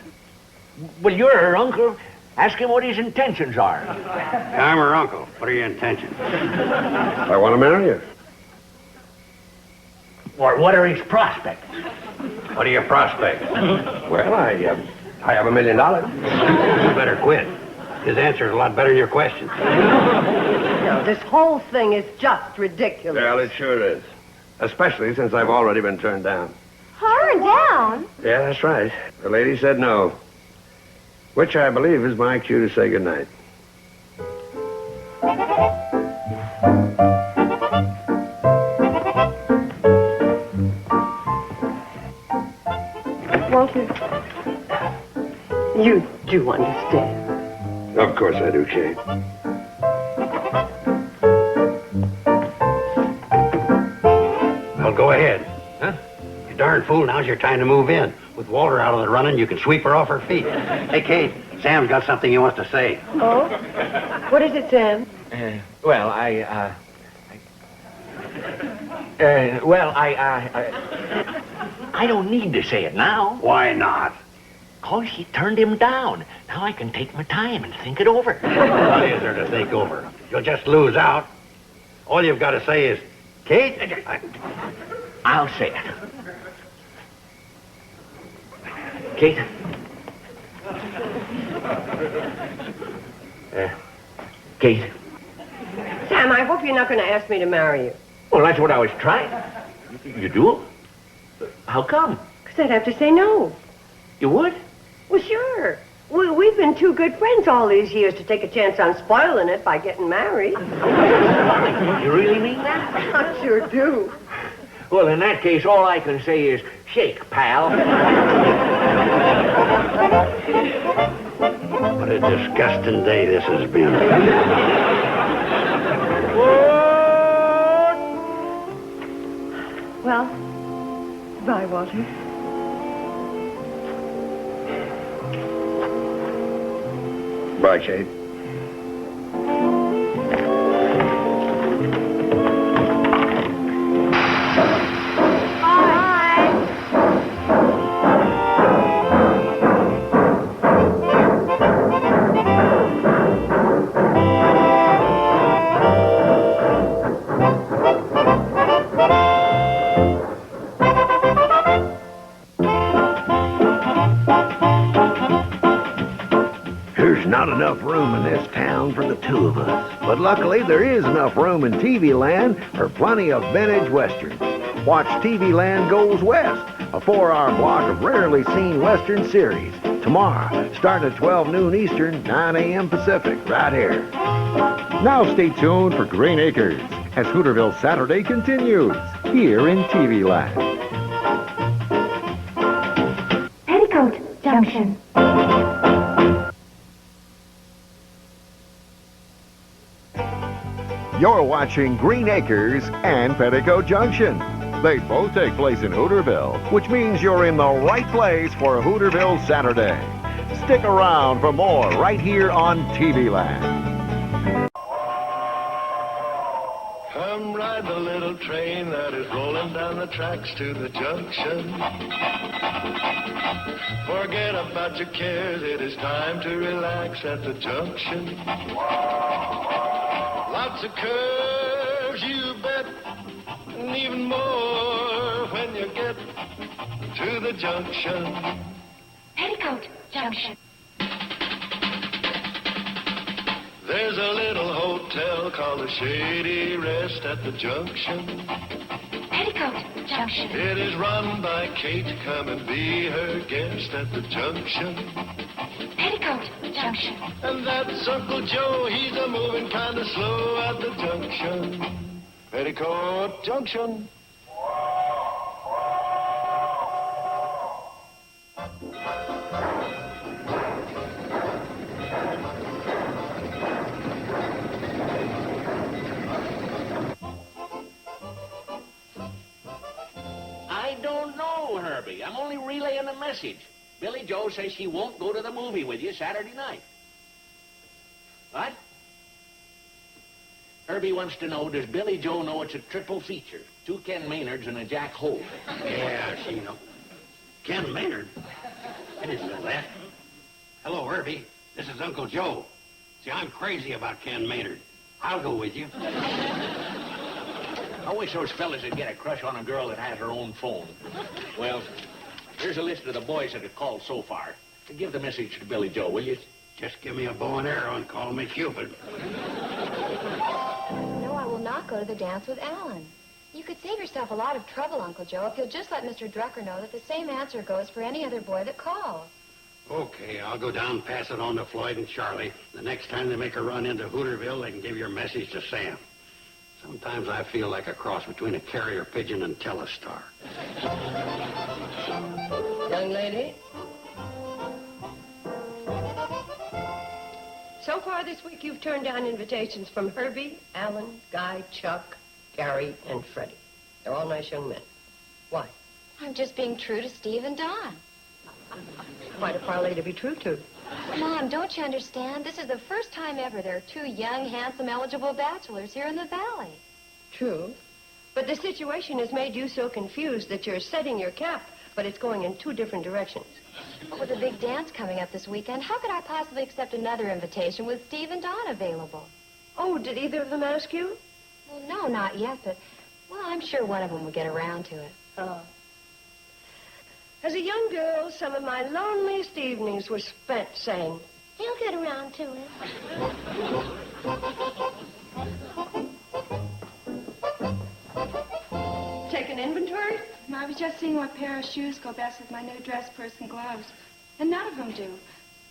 Well, you're her uncle. Ask him what his intentions are. I'm her uncle. What are your intentions? I want to marry you. Or what are his prospects? What are your prospects? Well, I have $1 million. You better quit. His answer is a lot better than your questions. No, this whole thing is just ridiculous. Well, it sure is. Especially since I've already been turned down. Turned down? Yeah, that's right. The lady said no. Which I believe is my cue to say goodnight. Walter, you do understand. Of course I do, Kate. Well, go ahead. Huh? You darn fool, now's your time to move in. With Walter out of the running, you can sweep her off her feet. Hey, Kate, Sam's got something he wants to say. Oh? What is it, Sam? Well, I don't need to say it now. Why not? 'Cause she turned him down. Now I can take my time and think it over. What is there to think over? You'll just lose out. All you've got to say is, Kate, I'll say it. Kate? Kate? Sam, I hope you're not going to ask me to marry you. Well, that's what I was trying. You do? How come? Because I'd have to say no. You would? Well, sure. We've been two good friends all these years to take a chance on spoiling it by getting married. You really mean that? I sure do. Well, in that case, all I can say is, shake, pal. what a disgusting day this has been. Well, bye, Walter. Bye, Kate. There's not enough room in this town for the two of us. But luckily, there is enough room in TV Land for plenty of vintage westerns. Watch TV Land Goes West, a 4-hour block of rarely seen western series. Tomorrow, starting at 12 noon Eastern, 9 a.m. Pacific, right here. Now stay tuned for Green Acres as Hooterville Saturday continues here in TV Land. Petticoat Junction. You're watching Green Acres and Petticoat Junction. They both take place in Hooterville, which means you're in the right place for Hooterville Saturday. Stick around for more right here on TV Land. Come ride the little train that is rolling down the tracks to the junction. Forget about your cares, it is time to relax at the junction. Lots of curves, you bet, and even more when you get to the junction. Petticoat Junction. There's a little hotel called the Shady Rest at the junction. Petticoat Junction. It is run by Kate. Come and be her guest at the junction. Petticoat Junction. And that's Uncle Joe. He's a moving kind of slow at the junction. Petticoat Junction. I don't know, Herbie. I'm only relaying a message. Billy Joe says she won't go to the movie with you Saturday night. What? Herbie wants to know, does Billy Joe know it's a triple feature? 2 Ken Maynards and a Jack Holt. Yeah, she knows. Ken Maynard? I didn't know that. Hello, Herbie. This is Uncle Joe. See, I'm crazy about Ken Maynard. I'll go with you. I wish those fellas would get a crush on a girl that has her own phone. Well, here's a list of the boys that have called so far. Give the message to Billy Joe, will you? Just give me a bow and arrow and call me Cupid. No, I will not go to the dance with Alan. You could save yourself a lot of trouble, Uncle Joe, if you'll just let Mr. Drucker know that the same answer goes for any other boy that calls. Okay, I'll go down and pass it on to Floyd and Charlie. The next time they make a run into Hooterville, they can give your message to Sam. Sometimes I feel like a cross between a carrier pigeon and Telestar. Young lady? So far this week, you've turned down invitations from Herbie, Alan, Guy, Chuck, Gary, and Freddie. They're all nice young men. Why? I'm just being true to Steve and Don. Quite a parlay to be true to. Mom, don't you understand? This is the first time ever there are 2 young, handsome, eligible bachelors here in the valley. True. But the situation has made you so confused that you're setting your cap, but it's going in 2 different directions. But with a big dance coming up this weekend, how could I possibly accept another invitation with Steve and Don available? Oh, did either of them ask you? Well, no, not yet, but, well, I'm sure one of them will get around to it. Oh. As a young girl, some of my loneliest evenings were spent saying, He'll get around to it. Take an inventory? I was just seeing what pair of shoes go best with my new dress purse and gloves. And none of them do.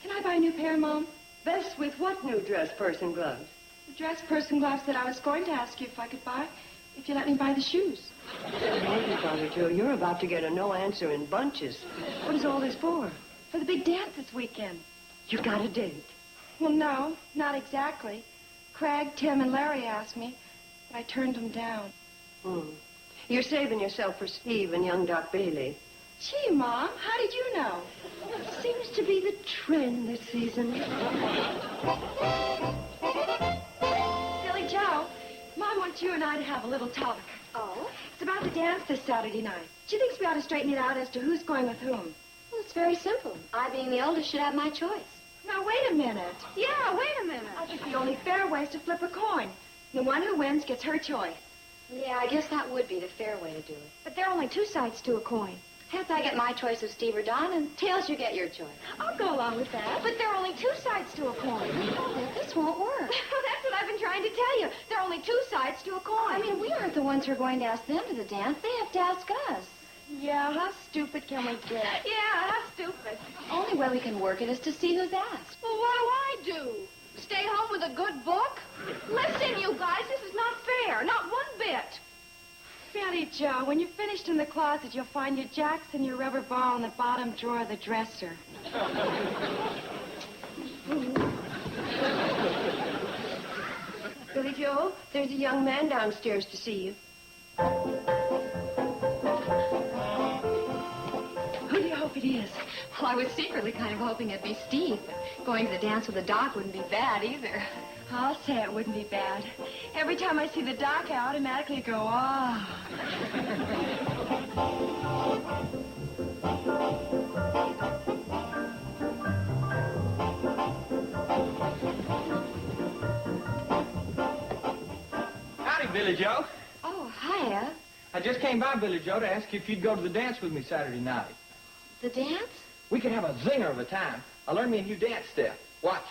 Can I buy a new pair, Mom? Best with what new dress purse and gloves? The dress purse and gloves that I was going to ask you if I could buy, if you let me buy the shoes. Maybe, Father Joe, you're about to get a no answer in bunches. What is all this for? For the big dance this weekend. You got a date? Well, no, not exactly. Craig, Tim, and Larry asked me, but I turned them down. You're saving yourself for Steve and young Doc Bailey. Gee, Mom, how did you know? Seems to be the trend this season. Billy Joe, Mom wants you and I to have a little talk. Oh? It's about the dance this Saturday night. She thinks we ought to straighten it out as to who's going with whom. Well, it's very simple. I, being the oldest, should have my choice. Now, wait a minute. Yeah, wait a minute. I think the only fair way is to flip a coin. The one who wins gets her choice. Yeah, I guess that would be the fair way to do it. But there are only two sides to a coin. Heads, I get my choice of Steve or Don, and tails, you get your choice. I'll go along with that. But there are only two sides to a coin. Oh, this won't work. That's what I've been trying to tell you. There are only two sides to a coin. I mean, we aren't the ones who are going to ask them to the dance. They have to ask us. Yeah, how stupid can we get? Yeah, how stupid. Only way we can work it is to see who's asked. Well, what do I do? Stay home with a good book? Listen, you guys, this is not fair. Not one bit. Betty Joe, when you're finished in the closet, you'll find your jacks and your rubber ball in the bottom drawer of the dresser. Billy Joe, there's a young man downstairs to see you. Who do you hope it is? Well, I was secretly kind of hoping it'd be Steve, but going to the dance with the doc wouldn't be bad either. I'll say it wouldn't be bad. Every time I see the doc, I automatically go, ah. Howdy, Billy Joe. Oh, hiya. I just came by, Billy Joe, to ask you if you'd go to the dance with me Saturday night. The dance? We could have a zinger of a time. I learned me a new dance step. Watch.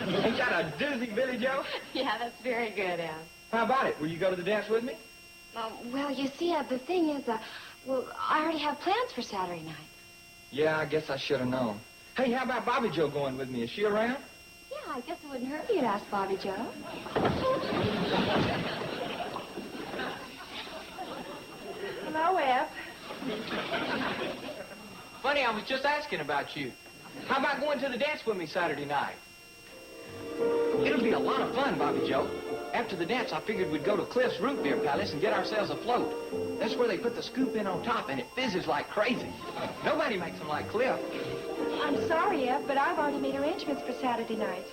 Ain't that a doozy, Billy Joe? Yeah, that's very good, Al. How about it? Will you go to the dance with me? Well, you see, the thing is, well, I already have plans for Saturday night. Yeah, I guess I should have known. Hey, how about Bobby Joe going with me? Is she around? Yeah, I guess it wouldn't hurt you to ask Bobby Joe. Hello, Eb. Funny, I was just asking about you. How about going to the dance with me Saturday night? It'll be a lot of fun, Bobby Joe. After the dance, I figured we'd go to Cliff's Root Beer Palace and get ourselves a float. That's where they put the scoop in on top, and it fizzes like crazy. Nobody makes them like Cliff. I'm sorry, Eb, but I've already made arrangements for Saturday night.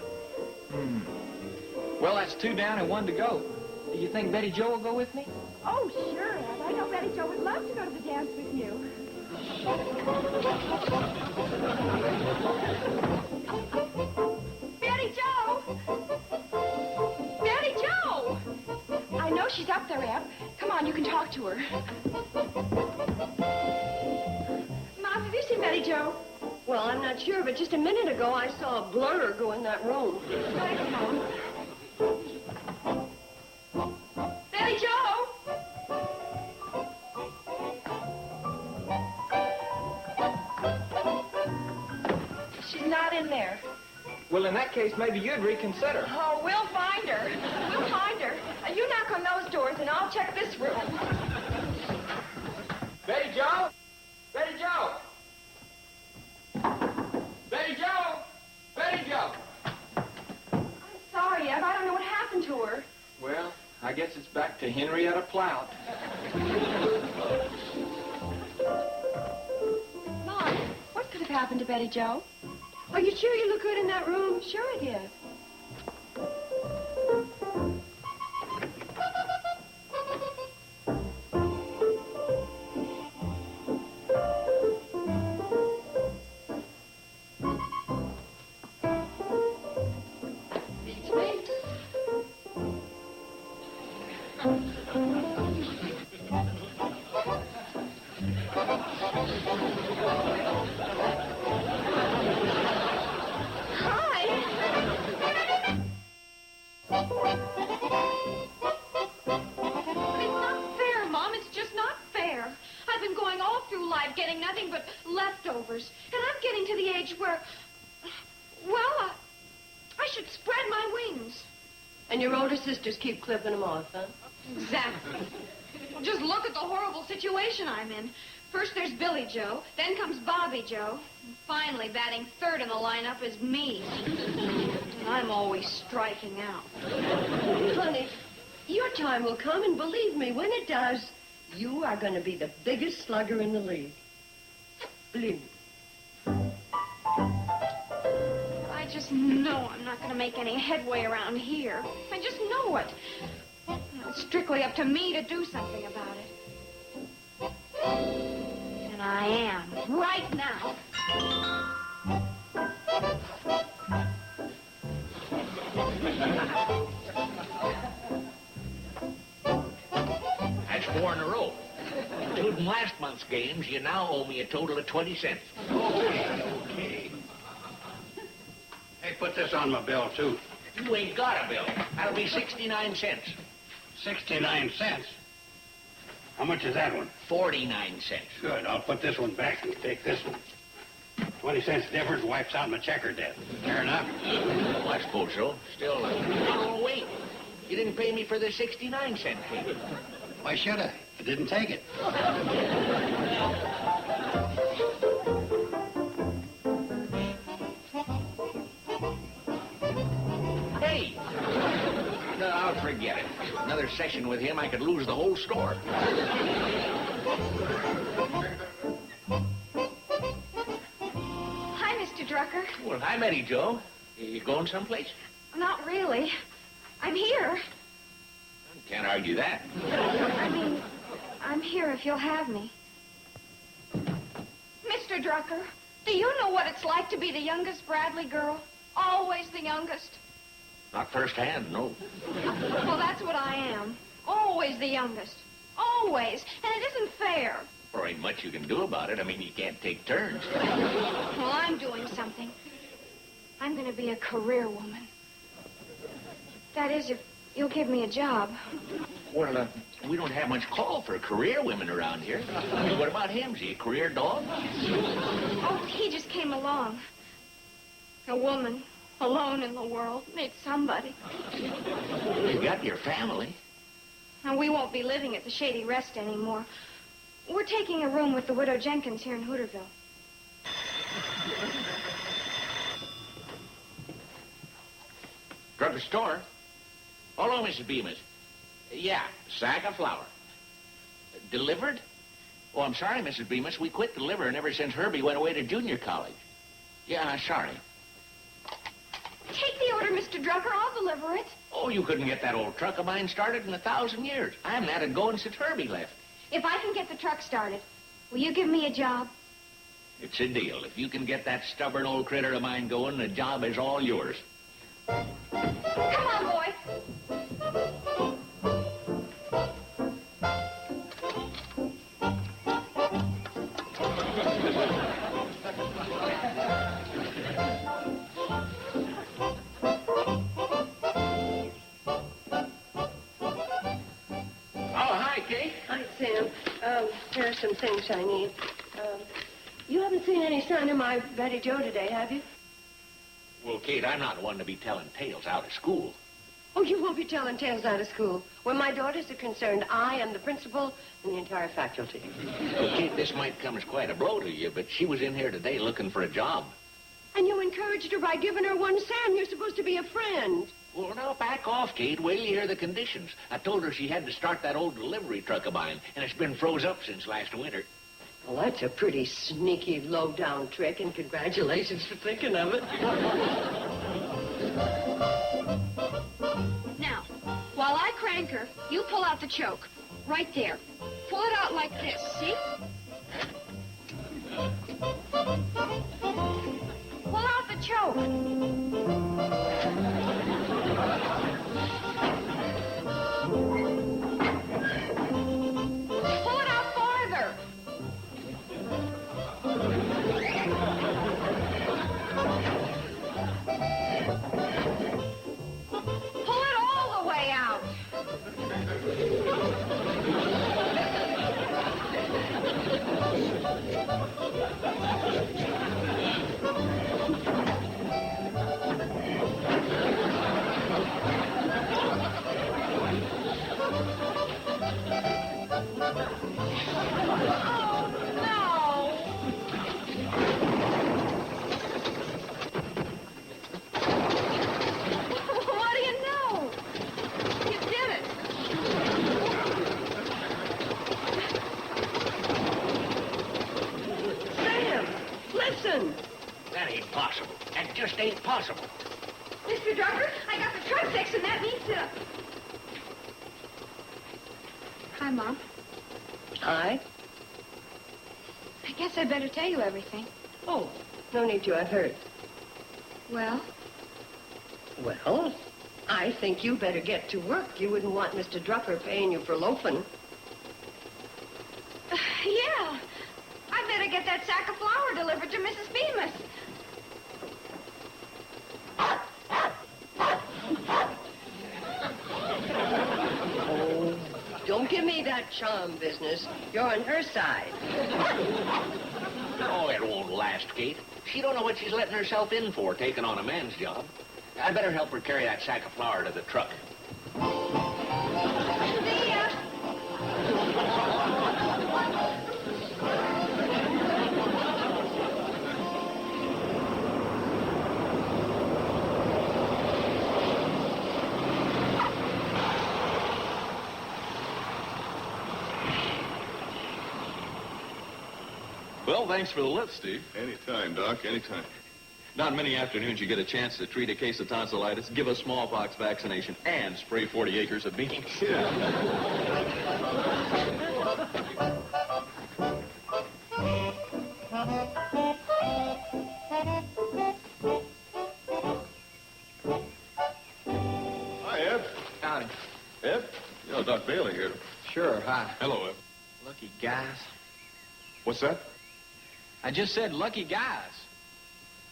Well, that's 2 down and 1 to go. Do you think Betty Joe will go with me? Oh, sure, Eb. I know Betty Joe would love to go to the dance with you. Betty Joe! Betty Joe! I know she's up there, Eb. Come on, you can talk to her. Mom, have you seen Betty Joe? Well, I'm not sure, but just a minute ago I saw a blur go in that room. Thanks, Mom. Betty Joe! She's not in there. Well, in that case, maybe you'd reconsider. Oh, we'll find her. We'll find her. You knock on those doors and I'll check this room. Betty Joe? Betty Joe? Betty Joe? Betty Joe? I'm sorry, Eb. I don't know what happened to her. Well, I guess it's back to Henrietta Plout. Mom, what could have happened to Betty Joe? Are you sure you look good in that room? Sure it is. And your older sisters keep clipping them off, huh? Exactly. Well, just look at the horrible situation I'm in. First there's Billy Joe, then comes Bobby Joe, and finally batting third in the lineup is me. And I'm always striking out. Honey, Your time will come, and believe me, when it does, you are going to be the biggest slugger in the league. Believe me. I just know I'm not going to make any headway around here. I just know it. It's strictly up to me to do something about it. And I am, right now. That's 4 in a row. Including last month's games, you now owe me a total of 20 cents. Okay. Hey, put this on my bill, too. You ain't got a bill. That'll be 69 cents. 69 cents? How much is that one? 49 cents. Good. I'll put this one back and take this one. 20 cents difference wipes out my checker debt. Fair enough? Well, I suppose so. Still, oh, wait. You didn't pay me for the 69-cent fee. Why should I? I didn't take it. Hey! No, I'll forget it. Another session with him, I could lose the whole store. Hi, Mr. Drucker. Well, hi, Betty Joe. You going someplace? Not really. I'm here. Can't argue that. I mean, I'm here if you'll have me. Mr. Drucker, do you know what it's like to be the youngest Bradley girl? Always the youngest. Not firsthand, no. Well, that's what I am. Always the youngest. Always. And it isn't fair. There ain't much you can do about it. I mean, you can't take turns. Well, I'm doing something. I'm going to be a career woman. That is, if you'll give me a job. Well, we don't have much call for career women around here. I mean, what about him? Is he a career dog? Oh, he just came along. A woman, alone in the world, needs somebody. You got your family. And we won't be living at the Shady Rest anymore. We're taking a room with the widow Jenkins here in Hooterville. Drug store? Hello, Mrs. Bemis. Yeah, sack of flour. Delivered? Oh, I'm sorry, Mrs. Bemis. We quit delivering ever since Herbie went away to junior college. Yeah, sorry. Take the order, Mr. Drucker. I'll deliver it. Oh, you couldn't get that old truck of mine started in 1,000 years. I haven't had it going since Herbie left. If I can get the truck started, will you give me a job? It's a deal. If you can get that stubborn old critter of mine going, the job is all yours. Come on, boy. Hi, Sam. There are some things I need. You haven't seen any sign of my Betty Joe today, have you? Well, Kate, I'm not one to be telling tales out of school. Oh, you won't be telling tales out of school. Where my daughters are concerned, I am the principal and the entire faculty. Well, Kate, this might come as quite a blow to you, but she was in here today looking for a job. And you encouraged her by giving her one Sam. You're supposed to be a friend. Well, now, back off, Kate. Wait till you hear the conditions. I told her she had to start that old delivery truck of mine, and it's been froze up since last winter. Well, that's a pretty sneaky, low-down trick, and congratulations for thinking of it. Now, while I crank her, you pull out the choke. Right there. Pull it out like this, see? Pull out the choke. Pull it out farther. Pull it all the way out. ain't possible. Mr. Drucker, I got the truck fixed, and that means to... Hi, Mom. Hi. I guess I'd better tell you everything. Oh, no need to. I've heard. Well? Well, I think you better get to work. You wouldn't want Mr. Drucker paying you for loafing. Yeah. I better get that sack of flour delivered to Mrs. Bemis. Oh, don't give me that charm business. You're on her side. Oh, it won't last, Kate. She don't know what she's letting herself in for, taking on a man's job. I better help her carry that sack of flour to the truck. See ya. Well, thanks for the lift, Steve. Anytime, Doc, anytime. Not many afternoons you get a chance to treat a case of tonsillitis, give a smallpox vaccination, and spray 40 acres of beans. Hi, Eb. Howdy. Eb? You know, Doc Bailey here. Sure, hi. Hello, Eb. Lucky guys. What's that? I just said lucky guys.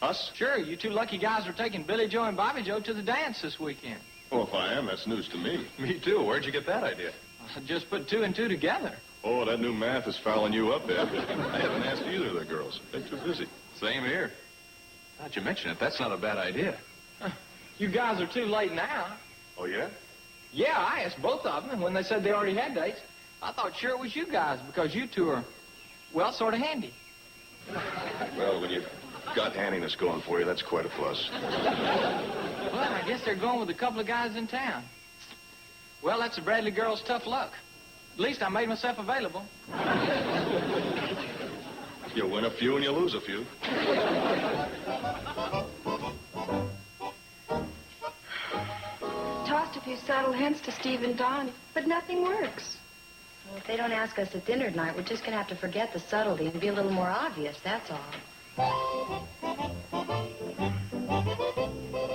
Us? Sure, you two lucky guys are taking Billy Joe and Bobby Joe to the dance this weekend. Well, if I am, that's news to me. Me too. Where'd you get that idea? I just put two and two together. Oh, that new math is fouling you up, Eb. I haven't asked either of the girls. They're too busy. Same here. Now that you mention it, that's not a bad idea. You guys are too late now. Oh, yeah? Yeah, I asked both of them, and when they said they already had dates, I thought sure it was you guys because you two are, well, sort of handy. Well, when you've got handiness going for you, that's quite a plus. Well, I guess they're going with a couple of guys in town. Well, that's the Bradley girls' tough luck. At least I made myself available. You win a few and you lose a few. Tossed a few subtle hints to Steve and Don, but nothing works. Well, if they don't ask us at dinner tonight, we're just going to have to forget the subtlety and be a little more obvious, that's all.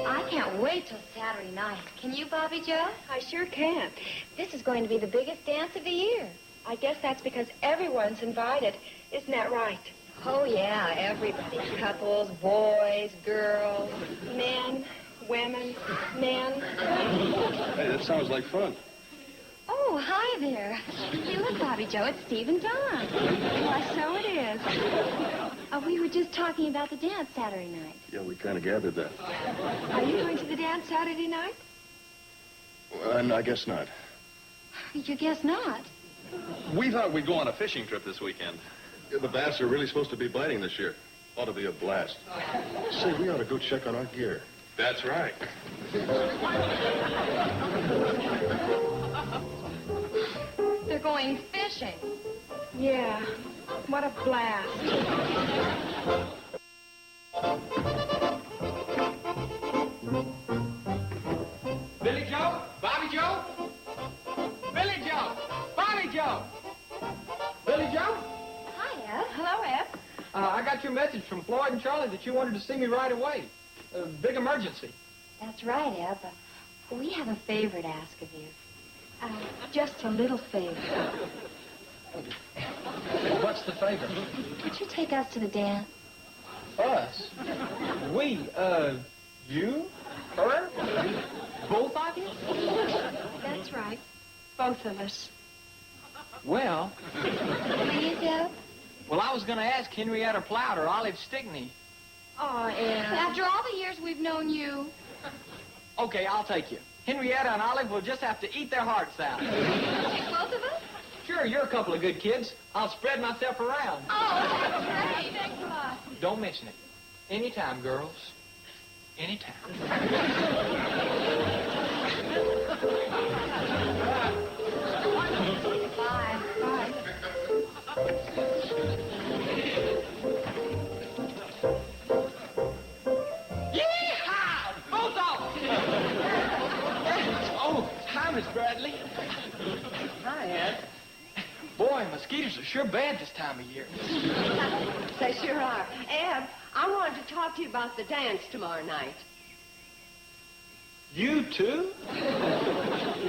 I can't wait till Saturday night. Can you, Bobby Joe? I sure can. This is going to be the biggest dance of the year. I guess that's because everyone's invited. Isn't that right? Oh, yeah, everybody. Couples, boys, girls. Men, women, men. Hey, that sounds like fun. Oh, hi there. Hey, look, Bobby Joe, it's Steve and Don. Why, so it is. We were just talking about the dance Saturday night. Yeah, we kind of gathered that. Are you going to the dance Saturday night? Well, I guess not. You guess not. We thought we'd go on a fishing trip this weekend. Yeah, the bass are really supposed to be biting this year. Ought to be a blast. Say, we ought to go check on our gear. That's right. They're going fishing. Yeah. What a blast. Billy Joe? Bobby Joe? Billy Joe! Bobby Joe! Billy Joe? Hi, Ed. Hello, Ed. I got your message from Floyd and Charlie that you wanted to see me right away. Big emergency. That's right, Ed. We have a favor to ask of you. Just a little favor. What's the favor? Could you take us to the dance? Us? We, you? Her? Both of you? That's right. Both of us. Well, Please, Ed? well, I was going to ask Henrietta Plout or Olive Stickney. Oh, Ed. After all the years we've known you. Okay, I'll take you. Henrietta and Olive will just have to eat their hearts out. Take both of us? Sure, you're a couple of good kids. I'll spread myself around. Oh, that's great. Thanks a lot. Don't mention it. Anytime, girls. Anytime. Bye. Bye. Yeah! Hi, Miss Bradley. Hi, Ed. Boy, mosquitoes are sure bad this time of year. They sure are. Ed, I wanted to talk to you about the dance tomorrow night. You too?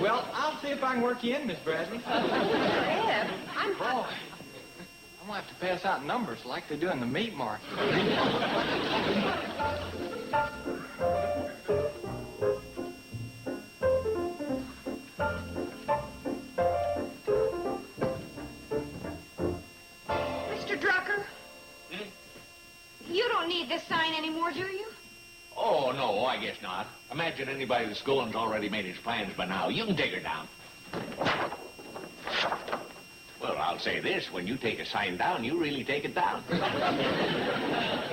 Well, I'll see if I can work you in, Miss Bradley. Ed, Boy, I'm gonna have to pass out numbers like they do in the meat market. Mr. Drucker? You don't need this sign anymore, do you? Oh, no, I guess not. Imagine anybody that's going's already made his plans by now. You can take her down. Well, I'll say this. When you take a sign down, you really take it down.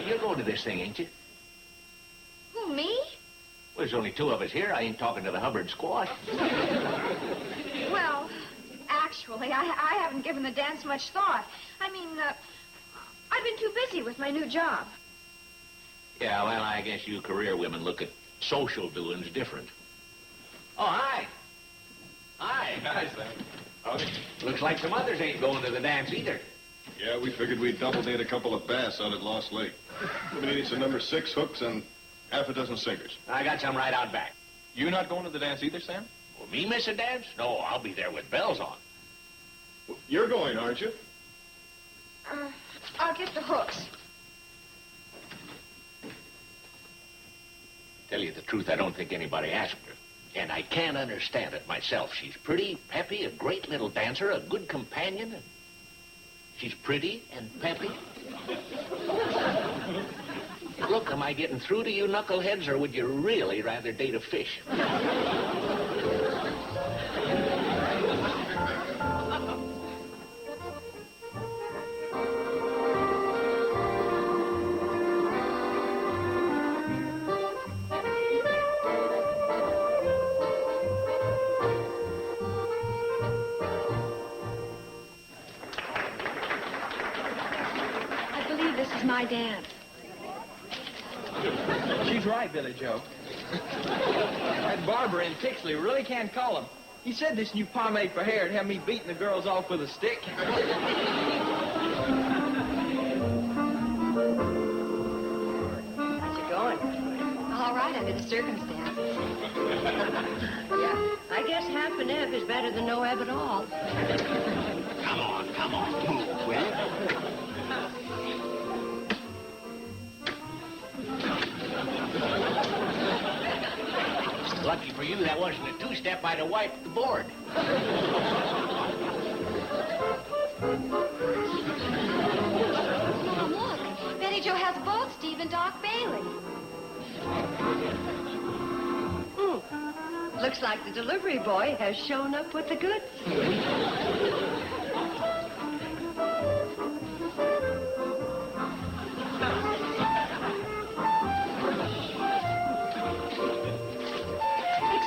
You're going to this thing, ain't you? Who, me? Well, there's only two of us here. I ain't talking to the Hubbard squash. Well, actually, I haven't given the dance much thought. I mean, I've been too busy with my new job. Yeah, well, I guess you career women look at social doings different. Oh, hi. Hi. Hi, Sam. Howdy. Looks like some others ain't going to the dance either. Yeah, we figured we'd double date a couple of bass out at Lost Lake. We needed some number 6 hooks and half a dozen sinkers. I got some right out back. You not going to the dance either, Sam? Will me miss a dance? No, I'll be there with bells on. Well, you're going, aren't you? I'll get the hooks. Tell you the truth, I don't think anybody asked her. And I can't understand it myself. She's pretty, peppy, a great little dancer, a good companion. And she's pretty and peppy. Look, am I getting through to you knuckleheads, or would you really rather date a fish? I believe this is my dance. She's right, Billy Joe. That barber in Tixley really can't call him. He said this new pomade for hair would have me beating the girls off with a stick. how's it going? All right, under the circumstances. Yeah, I guess half an ebb is better than no ebb at all. Come on, move, will you? Lucky for you, that wasn't a two-step. I'd have wiped the board. Oh, look. Betty Jo has both Steve and Doc Bailey. Looks like the delivery boy has shown up with the goods.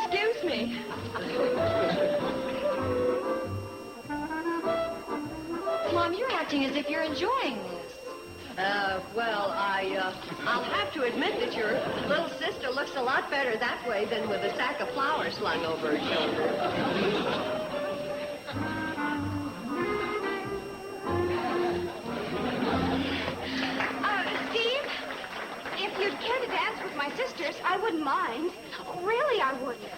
Excuse me. Mom, you're acting as if you're enjoying this. Well, I'll have to admit that your little sister looks a lot better that way than with a sack of flour slung over her shoulder. Steve, if you'd care to dance with my sisters, I wouldn't mind. Really, I wouldn't.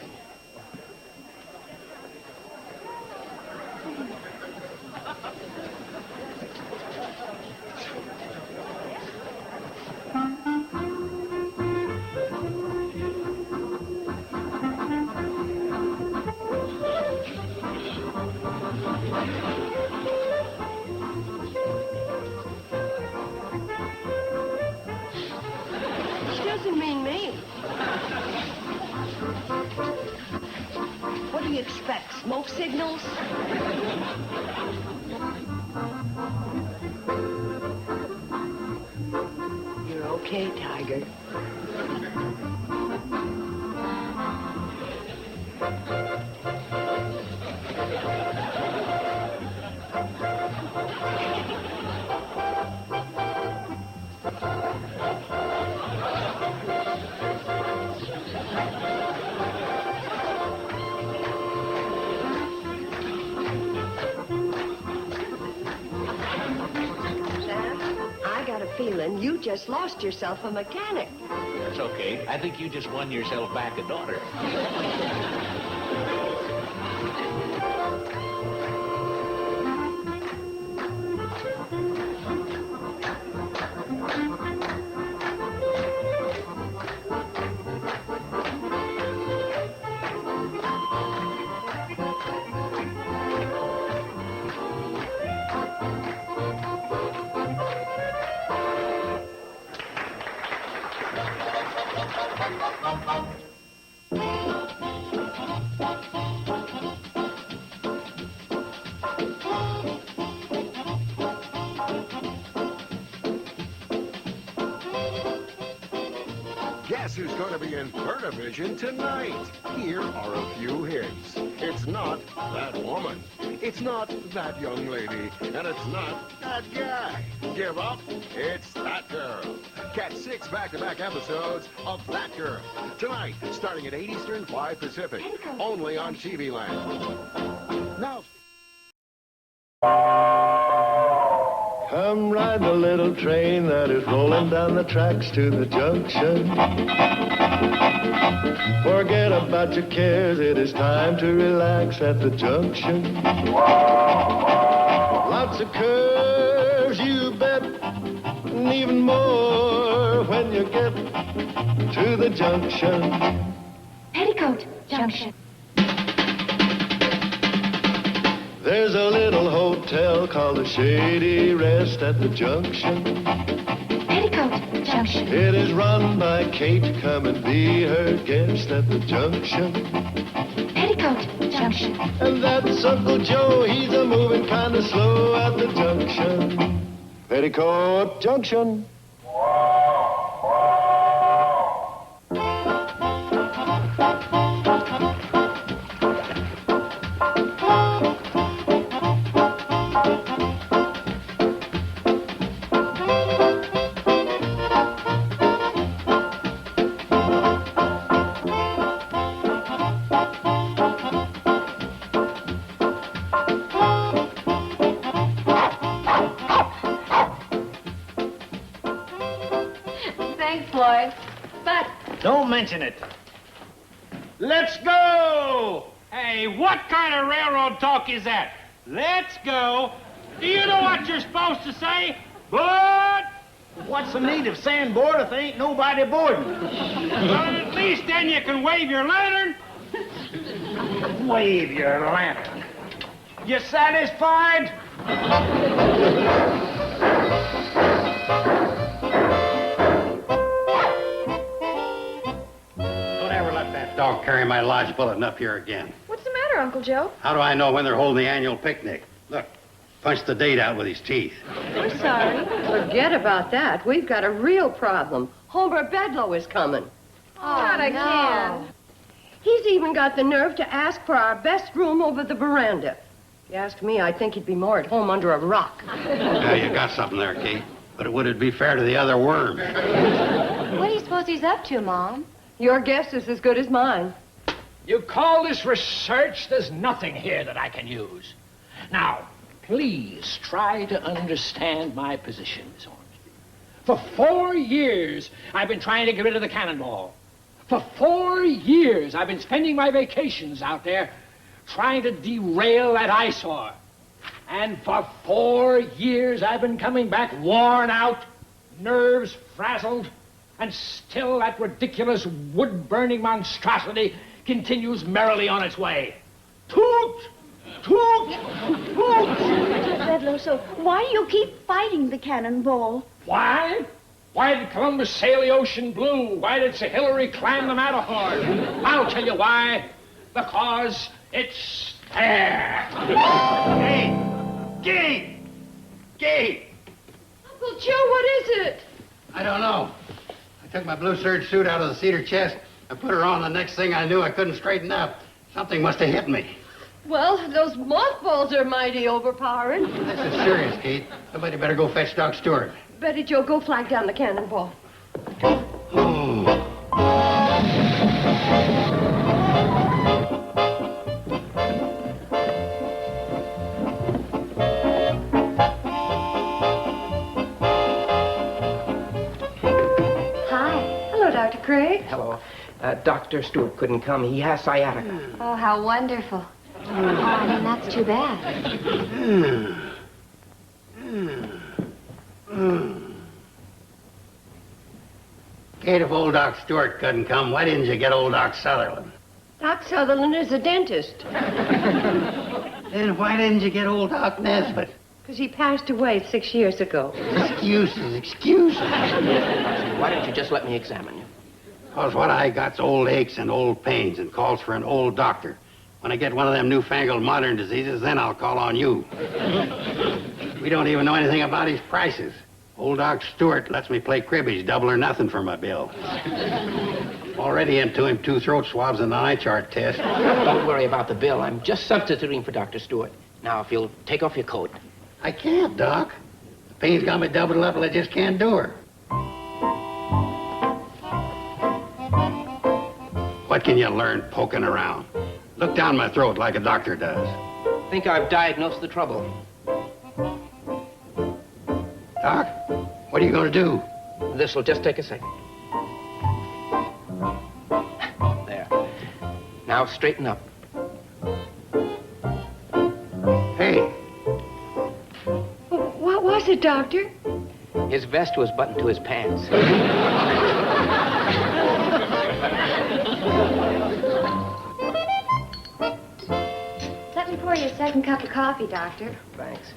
She doesn't mean me. What do you expect? Smoke signals? You're okay, Tiger. and you just lost yourself a mechanic. That's okay. I think you just won yourself back a daughter. Guess who's going to be in Vertivision tonight? Here are a few hints. It's not that woman. It's not that young lady. And it's not that guy. Give up. It's that girl. Catch 6 back-to-back episodes of That Girl. Tonight, starting at 8 Eastern, 5 Pacific. Only on TV Land. Now... Come ride the little train that is rolling down the tracks to the junction. Forget about your cares, it is time to relax at the junction. Lots of curves, you bet, and even more when you get to the junction. Petticoat Junction. There's a little hotel called the Shady Rest at the junction. Petticoat Junction. It is run by Kate. Come and be her guest at the junction. Petticoat Junction. And that's Uncle Joe. He's a moving kind of slow at the junction. Petticoat Junction. Thanks, Floyd. But Don't mention it. Let's go! Hey, what kind of railroad talk is that? Let's go. Do you know what you're supposed to say? But what's the need of saying board if there ain't nobody boarding? Well, at least then you can wave your lantern. Wave your lantern. You satisfied? Don't ever let that dog carry my lodge bulletin up here again. What's the matter, Uncle Joe? How do I know when they're holding the annual picnic? Look, punched the date out with his teeth. we're sorry. Forget about that. We've got a real problem. Homer Bedlow is coming. Not again. He's even got the nerve to ask for our best room over the veranda. If you ask me, I think he'd be more at home under a rock. Yeah, you got something there, Kate. But would it be fair to the other worms? What do you suppose he's up to, Mom? Your guess is as good as mine. You call this research? There's nothing here that I can use. Now, please try to understand my position, Miss Ormsby. For 4 years, I've been trying to get rid of the cannonball. For 4 years, I've been spending my vacations out there trying to derail that eyesore. And for 4 years, I've been coming back worn out, nerves frazzled, and still that ridiculous wood-burning monstrosity continues merrily on its way. Toot! Toot! Toot! Mr. Bedlow, so why do you keep fighting the cannonball? Why? Why did Columbus sail the ocean blue? Why did Sir Hilary climb the Matterhorn? I'll tell you why. Because it's there. Gate! Gate! Uncle Joe, what is it? I don't know. I took my blue serge suit out of the cedar chest and put her on. The next thing I knew, I couldn't straighten up. Something must have hit me. Well, those mothballs are mighty overpowering. This is serious, Kate. Somebody better go fetch Doc Stewart. Betty Joe, go flag down the cannonball. Dr. Stewart couldn't come. He has sciatica. Oh, how wonderful. Oh, that's too bad. Kate, if old Doc Stewart couldn't come, why didn't you get old Doc Sutherland? Doc Sutherland is a dentist. Then why didn't you get old Doc Nesbitt? Because he passed away 6 years ago. Excuses. Why don't you just let me examine you? Because what I got's old aches and old pains and calls for an old doctor. When I get one of them newfangled modern diseases, then I'll call on you. We don't even know anything about his prices. Old Doc Stewart lets me play cribbage, double or nothing for my bill. Already into him 2 throat swabs and an eye chart test. Don't worry about the bill. I'm just substituting for Dr. Stewart. Now, if you'll take off your coat. I can't, Doc. The pain's got me doubled up and I just can't do her. What can you learn poking around? Look down my throat like a doctor does. Think I've diagnosed the trouble. Doc, what are you going to do? This'll just take a second. There. Now straighten up. Hey. What was it, Doctor? His vest was buttoned to his pants. Let me pour you a second cup of coffee, Doctor. Thanks.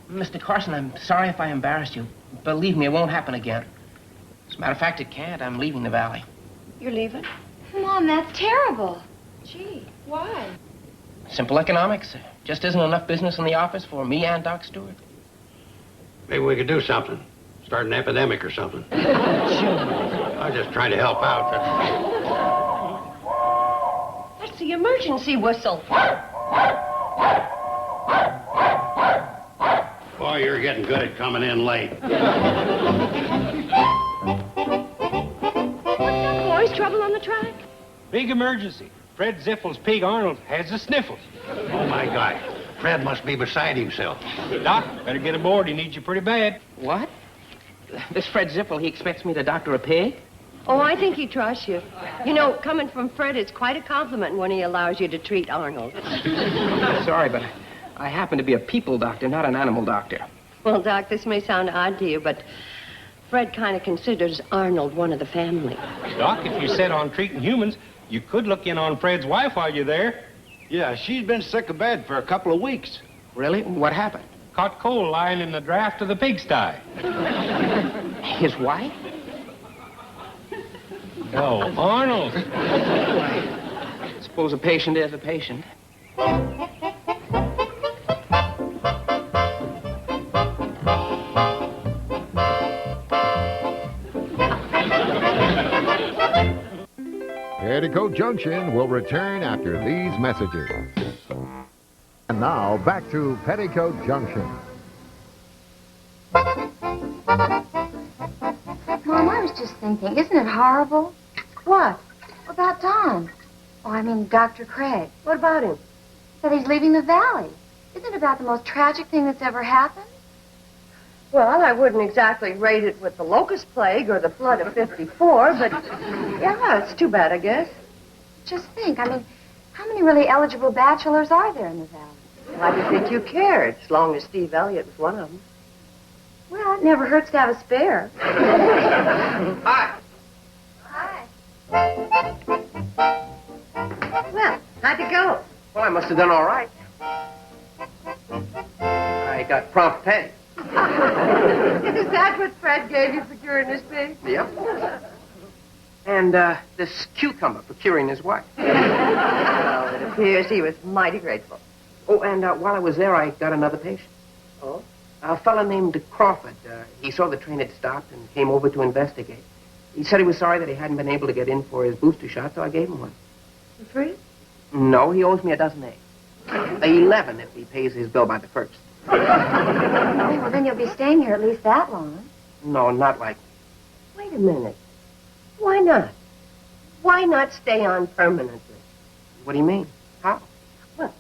Mr. Carson, I'm sorry if I embarrassed you. Believe me, it won't happen again. As a matter of fact, it can't. I'm leaving the valley. You're leaving? Mom, that's terrible. Gee, why? Simple economics. Just isn't enough business in the office for me and Doc Stewart. Maybe we could do something. Start an epidemic or something. I'm just trying to help out. That's the emergency whistle. Boy, you're getting good at coming in late. What's up, boys? Trouble on the track? Big emergency. Fred Zippel's pig Arnold has the sniffles. Oh, my God. Fred must be beside himself. Doc, better get aboard. He needs you pretty bad. What? This Fred Zippel, he expects me to doctor a pig? Oh, I think he trusts you. You know, coming from Fred, it's quite a compliment when he allows you to treat Arnold. Sorry, but I happen to be a people doctor, not an animal doctor. Well, Doc, this may sound odd to you, but Fred kind of considers Arnold one of the family. Doc, if you're set on treating humans, you could look in on Fred's wife while you're there. Yeah, she's been sick of bed for a couple of weeks. Really? What happened? Caught cold lying in the draft of the pigsty. His wife? No, Arnold. Suppose a patient is a patient. Petticoat Junction will return after these messages. And now, back to Petticoat Junction. Mom, I was just thinking, isn't it horrible? What? About Don. Oh, I mean, Dr. Craig. What about him? That he's leaving the valley. Isn't it about the most tragic thing that's ever happened? Well, I wouldn't exactly rate it with the locust plague or the flood of 54, but yeah, it's too bad, I guess. Just think, I mean, how many really eligible bachelors are there in the valley? Why do you think you cared, as long as Steve Elliott was one of them? Well, it never hurts to have a spare. Hi. Hi. Well, how'd it go? Well, I must have done all right. I got prompt pay. Is that what Fred gave you for curing his pig? Yep. And this cucumber for curing his wife. Well, it appears he was mighty grateful. Oh, and while I was there, I got another patient. Oh? A fellow named Crawford. He saw the train had stopped and came over to investigate. He said he was sorry that he hadn't been able to get in for his booster shot, so I gave him one. For free? No, he owes me a dozen eggs. 11 if he pays his bill by the 1st. Oh, well, then you'll be staying here at least that long. No, not like... Wait a minute. Why not? Why not stay on permanently? What do you mean? How? Well,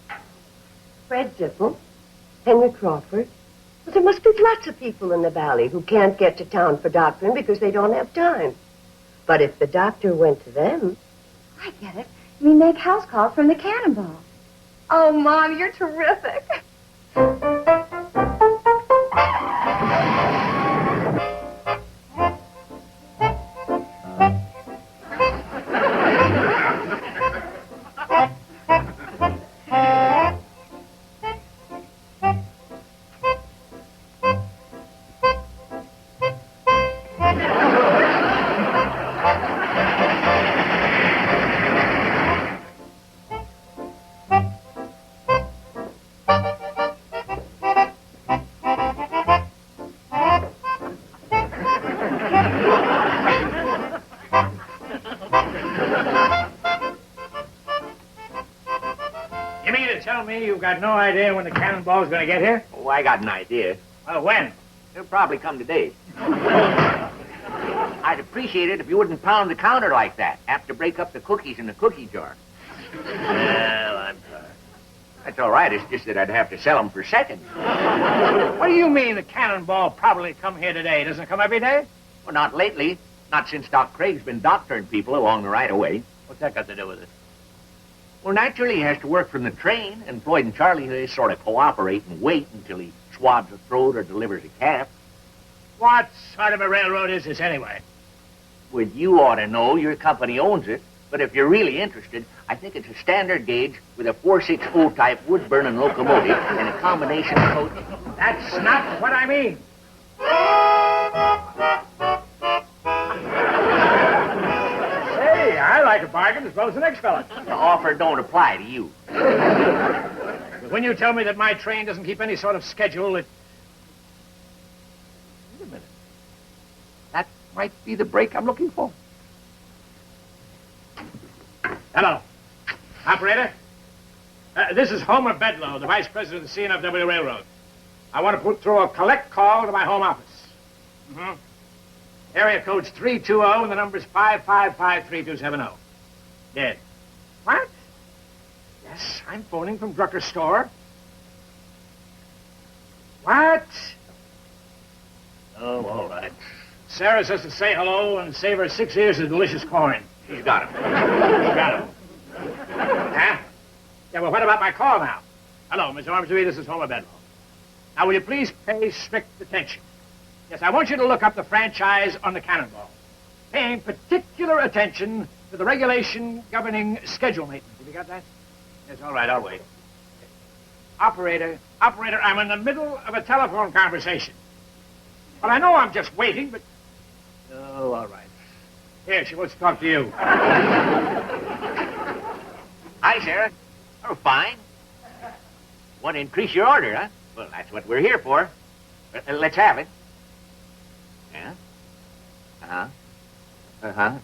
Fred Zippel, Henry Crawford. Well, there must be lots of people in the valley who can't get to town for doctoring because they don't have time. But if the doctor went to them... I get it. We make house calls from the Cannonball. Oh, Mom, you're terrific. You mean to tell me you've got no idea when the Cannonball's going to get here? Oh, I got an idea. Well, when? It'll probably come today. I'd appreciate it if you wouldn't pound the counter like that. Have to break up the cookies in the cookie jar. Well, I'm sorry. That's all right. It's just that I'd have to sell them for seconds. What do you mean the Cannonball probably come here today? Doesn't it come every day? Well, not lately. Not since Doc Craig's been doctoring people along the right-of-way. What's that got to do with it? Well, naturally, he has to work from the train, and Floyd and Charlie, they sort of cooperate and wait until he swabs a throat or delivers a calf. What sort of a railroad is this anyway? Well, you ought to know. Your company owns it. But if you're really interested, I think it's a standard gauge with a 460 type wood-burning locomotive and a combination of coach. That's not what I mean. Hey, I like a bargain as well as the next fella. The offer don't apply to you. When you tell me that my train doesn't keep any sort of schedule, it... Wait a minute. That might be the break I'm looking for. Hello. Operator? This is Homer Bedlow, the Vice President of the CNFW Railroad. I want to put through a collect call to my home office. Mm-hmm. Area code's 320 and the number's 5553270. Dead. What? Yes, I'm phoning from Drucker's store. What? Oh, all right. Sarah says to say hello and save her 6 ears of delicious corn. She's got him. Got him. Huh? Yeah, well, what about my call now? Hello, Miss Ormsby, this is Homer Bedlow. Now, will you please pay strict attention? Yes, I want you to look up the franchise on the Cannonball, paying particular attention to the regulation governing schedule maintenance. Have you got that? Yes, all right, I'll wait. Operator, I'm in the middle of a telephone conversation. Well, I know I'm just waiting, but... Oh, all right. Here, she wants to talk to you. Hi, Sarah. Oh, fine. Want to increase your order, huh? Well, that's what we're here for. Let's have it. Yeah? Uh-huh. Uh-huh.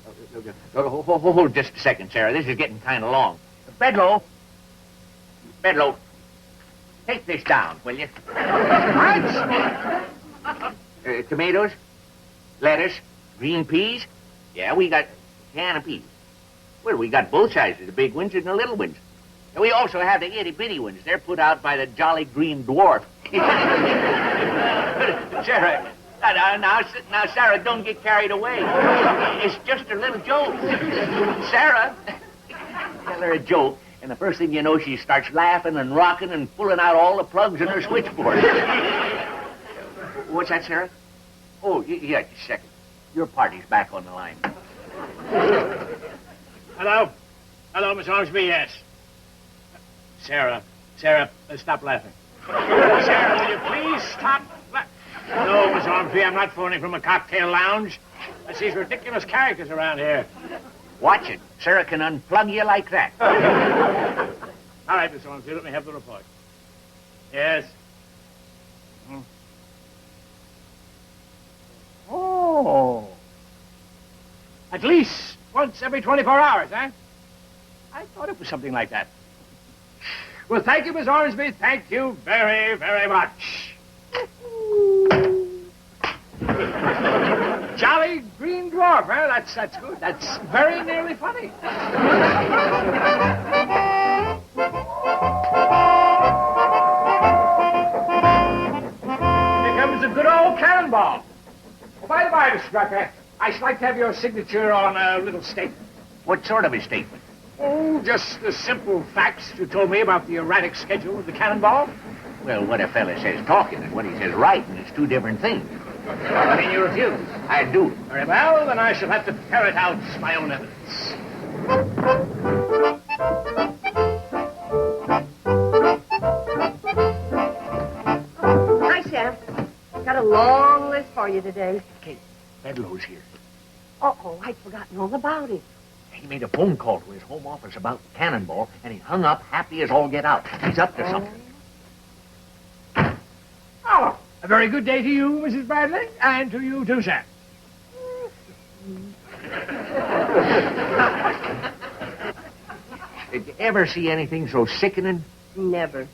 Hold just a second, Sarah. This is getting kind of long. Bedlow, take this down, will you? What? Tomatoes, lettuce, green peas. Yeah, we got a can of peas. Well, we got both sizes, the big ones and the little ones. And we also have the itty-bitty ones. They're put out by the Jolly Green Dwarf. Sarah, now, Sarah, don't get carried away. It's just a little joke. Sarah, tell her a joke, and the first thing you know, she starts laughing and rocking and pulling out all the plugs in her switchboard. What's that, Sarah? Oh, yeah, just a second. Your party's back on the line. Hello? Hello, Miss Ormsby, yes. Sarah, stop laughing. Sarah, will you please stop laughing? No, Miss Ormsby, I'm not phoning from a cocktail lounge. I see these ridiculous characters around here. Watch it. Sarah can unplug you like that. All right, Miss Ormsby, let me have the report. Yes. Hmm. Oh. At least once every 24 hours, huh? I thought it was something like that. Well, thank you, Miss Ormsby. Thank you very, very much. Jolly Green Dwarf, huh? That's good. That's very nearly funny. Here comes a good old Cannonball. Oh, by the by, Mr. Drucker, I I should like to have your signature on a little statement. What sort of a statement? Oh, just the simple facts you told me about the erratic schedule of the cannonball. Well, what a fella says talking and what he says writing is two different things. I mean, you refuse. I do. Very well, then I shall have to ferret out my own evidence. Hi, Sam. Got a long list for you today. Kate, Bedloe's here. Uh-oh, I'd forgotten all about it. He made a phone call to his home office about the cannonball, and he hung up happy as all get out. He's up to something. Oh, a very good day to you, Mrs. Bradley, and to you too, Sam. Did you ever see anything so sickening? Never.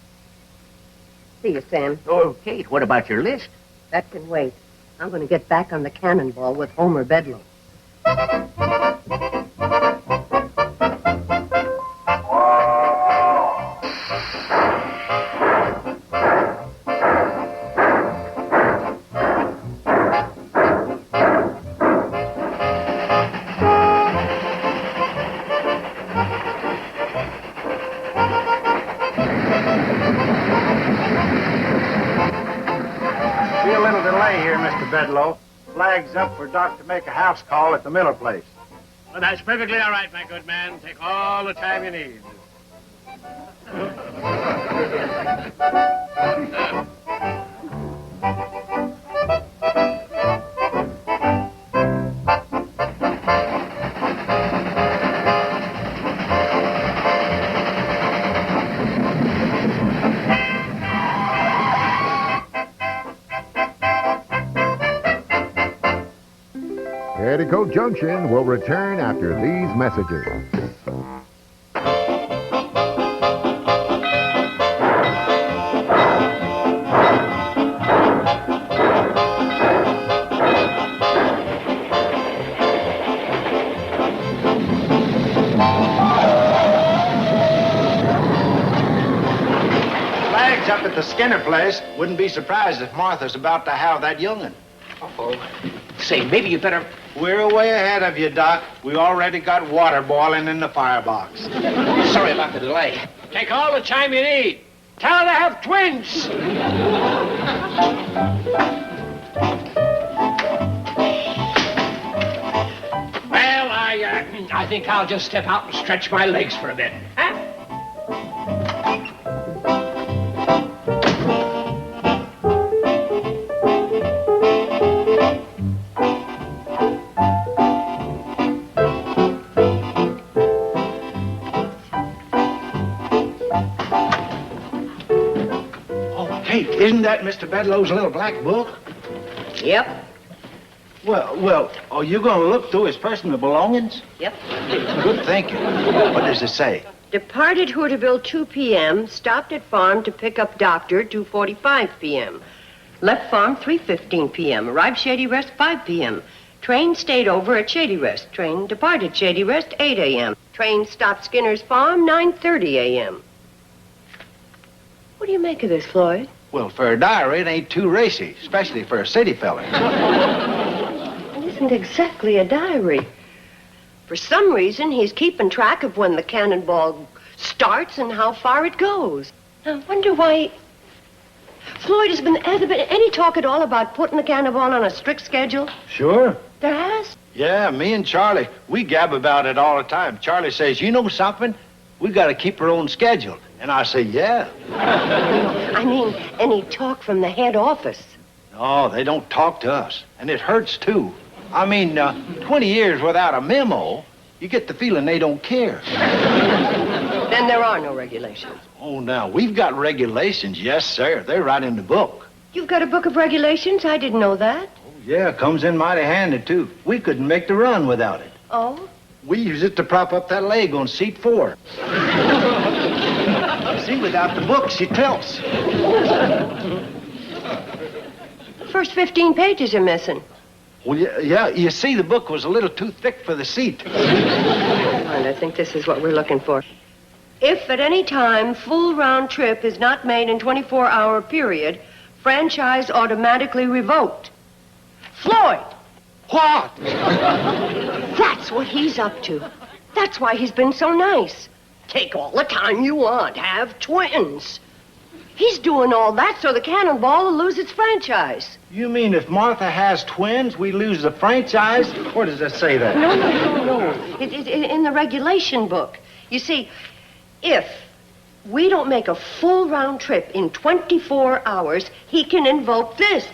See you, Sam. Oh, Kate, what about your list? That can wait. I'm going to get back on the cannonball with Homer Bedloe. Be a little delay here, Mr. Bedloe. Flag's up for Doc to make a house call at the Miller place. Well, that's perfectly all right, my good man. Take all the time you need. Petticoat Junction will return after these messages. Flag's up at the Skinner place. Wouldn't be surprised if Martha's about to have that young'un. Uh-oh. Say, maybe you better... We're way ahead of you, Doc. We already got water boiling in the firebox. Sorry about the delay. Take all the time you need. Tell her to have twins. Well, I think I'll just step out and stretch my legs for a bit. Huh? Hey, isn't that Mr. Bedloe's little black book? Yep. Well, are you going to look through his personal belongings? Yep. Good thinking. What does it say? Departed Hooterville 2 p.m. Stopped at farm to pick up doctor 2:45 p.m. Left farm 3:15 p.m. Arrived Shady Rest 5 p.m. Train stayed over at Shady Rest. Train departed Shady Rest 8 a.m. Train stopped Skinner's Farm 9:30 a.m. What do you make of this, Floyd? Well, for a diary, it ain't too racy, especially for a city fella. It isn't exactly a diary. For some reason, he's keeping track of when the cannonball starts and how far it goes. I wonder why... Floyd, has there been any talk at all about putting the cannonball on a strict schedule? Sure. There has? Yeah, me and Charlie, we gab about it all the time. Charlie says, you know something? We got to keep our own schedule. And I say, yeah. I mean, any talk from the head office? No, they don't talk to us. And it hurts, too. I mean, 20 years without a memo, you get the feeling they don't care. Then there are no regulations. Oh, now, we've got regulations, yes, sir. They're right in the book. You've got a book of regulations? I didn't know that. Yeah, comes in mighty handy, too. We couldn't make the run without it. Oh? We use it to prop up that leg on seat 4. See, without the book, she tilts. The first 15 pages are missing. Well, yeah, you see, the book was a little too thick for the seat. And I think this is what we're looking for. If at any time full round trip is not made in 24-hour period, franchise automatically revoked. Floyd! What? That's what he's up to. That's why he's been so nice. Take all the time you want. Have twins. He's doing all that so the Cannonball will lose its franchise. You mean if Martha has twins, we lose the franchise? Where does it say that? No. In the regulation book. You see, if we don't make a full round trip in 24 hours, he can invoke this.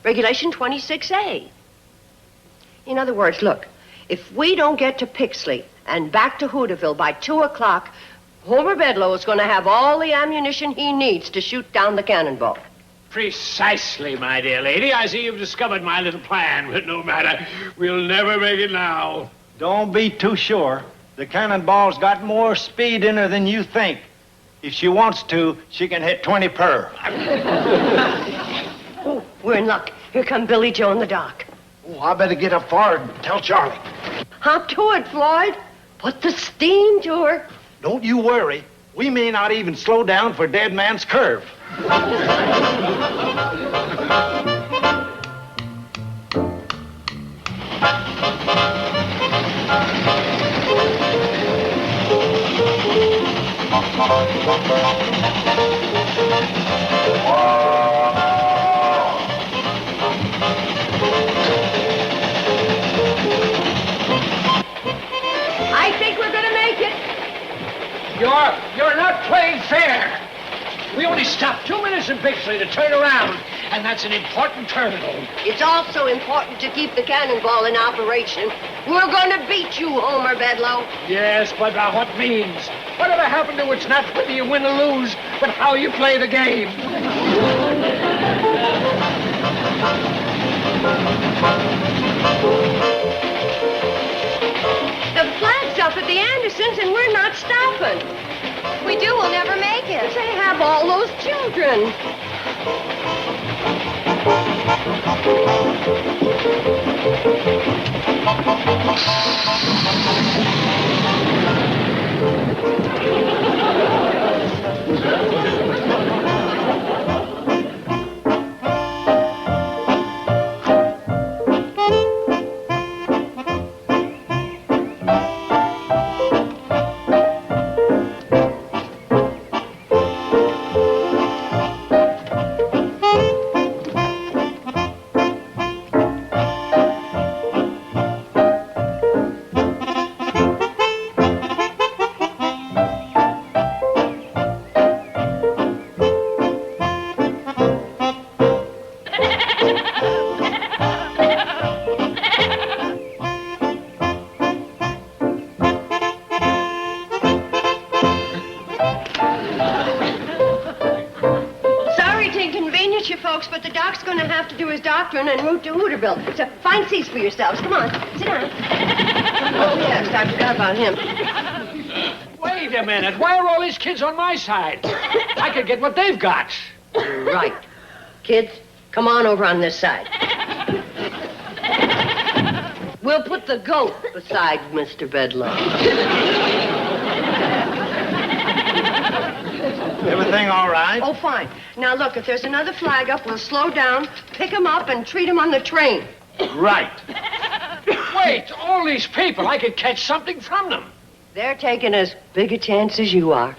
Regulation 26A. In other words, look, if we don't get to Pixley and back to Hooterville by 2 o'clock, Homer Bedloe is going to have all the ammunition he needs to shoot down the Cannonball. Precisely, my dear lady. I see you've discovered my little plan, but no matter. We'll never make it now. Don't be too sure. The Cannonball's got more speed in her than you think. If she wants to, she can hit 20 per. Oh, we're in luck. Here come Billy Joe and the doc. Oh, I better get up forward and tell Charlie. Hop to it, Floyd. Put the steam to her. Don't you worry. We may not even slow down for Dead Man's Curve. I think we're going to make it. You're not playing fair. We only stopped 2 minutes in Bixley to turn around, and that's an important terminal. It's also important to keep the Cannonball in operation. We're going to beat you, Homer Bedloe. Yes, but by what means? Whatever happened to it's not whether you win or lose, but how you play the game. The flag's up at the Andersons, and we're not stopping. If we do, we'll never make it. They have all those children. But the doc's going to have to do his doctrine en route to Hooterville. So find seats for yourselves. Come on, sit down. Oh, yes, I forgot about him. Wait a minute. Why are all these kids on my side? I could get what they've got. Right. Kids, come on over on this side. We'll put the goat beside Mr. Bedloe. Everything all right? Oh, fine. Now, look, if there's another flag up, we'll slow down, pick him up, and treat him on the train. Right. Wait, all these people, I could catch something from them. They're taking as big a chance as you are.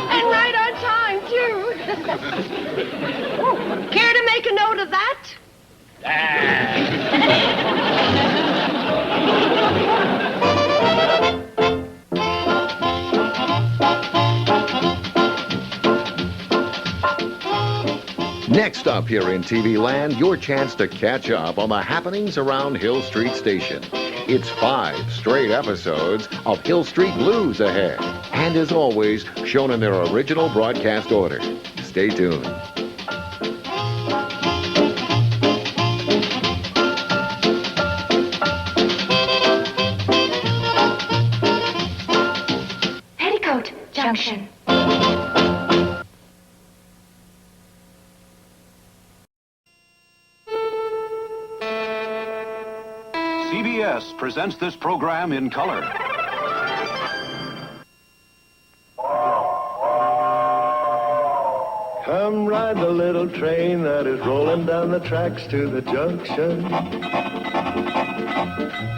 And right on time, too. Care to make a note of that? Next up here in TV Land, your chance to catch up on the happenings around Hill Street Station. It's 5 straight episodes of Hill Street Blues ahead. And as always, shown in their original broadcast order. Stay tuned. Petticoat Junction. CBS presents this program in color. Come ride the little train that is rolling down the tracks to the junction.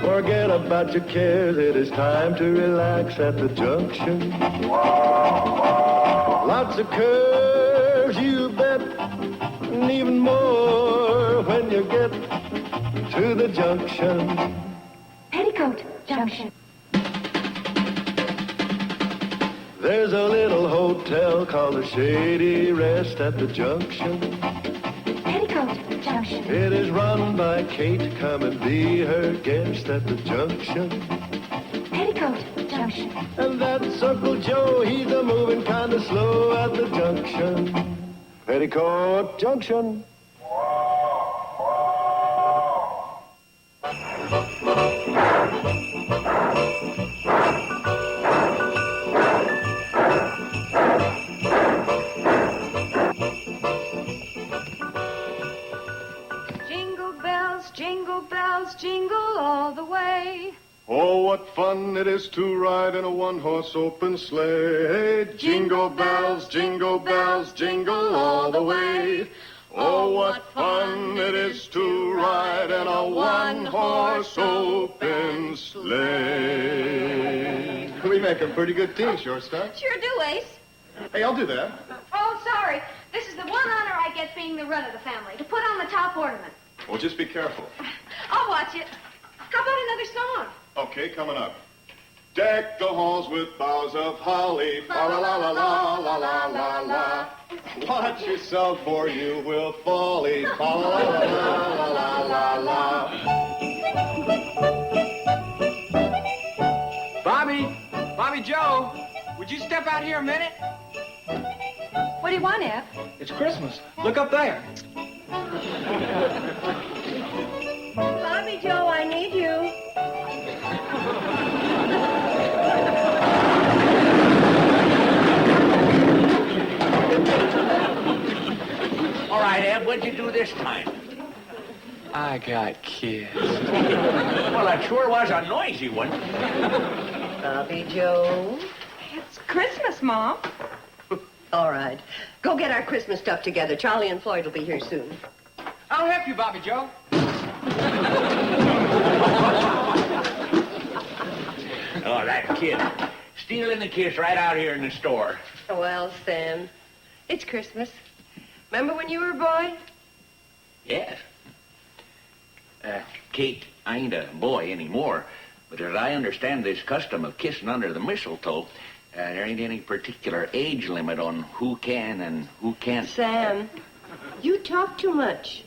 Forget about your cares, it is time to relax at the junction. Lots of curves, you bet, and even more when you get to the junction. Petticoat Junction. There's a little hotel called the Shady Rest at the junction. Petticoat Junction. It is run by Kate. Come and be her guest at the junction. Petticoat Junction. And that's Uncle Joe. He's a moving kind of slow at the junction. Petticoat Junction. Jingle bells, jingle all the way. Oh, what fun it is to ride in a one-horse open sleigh. Jingle bells, jingle all the way. Oh, what fun it is to ride in a one-horse open sleigh. We make a pretty good team, shortstop. Sure do, Ace. Hey, I'll do that. Oh, sorry. This is the one honor I get being the run of the family, to put on the top ornament. Well, just be careful. I'll watch it. How about another song? Okay, coming up. Deck the halls with boughs of holly. Fa la la la la la la la la. Watch yourself or you will folly. Fa la la la la la la la. Bobby Joe, would you step out here a minute? What do you want, Eb? It's Christmas. Look up there. Bobby Joe, I need you. All right, Eb, what'd you do this time? I got kissed. Well, that sure was a noisy one. Bobby Joe. It's Christmas, Mom. All right. Go get our Christmas stuff together. Charlie and Floyd will be here soon. I'll help you, Bobby Joe. Oh, that kid. Stealing the kiss right out here in the store. Well, Sam, it's Christmas. Remember when you were a boy? Yes. Kate, I ain't a boy anymore, but as I understand this custom of kissing under the mistletoe, there ain't any particular age limit on who can and who can't. Sam, you talk too much.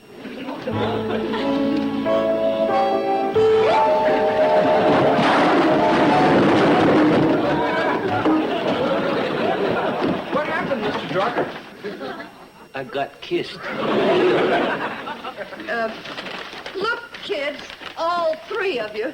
What happened, Mr. Drucker? I got kissed. Look, kids, all three of you.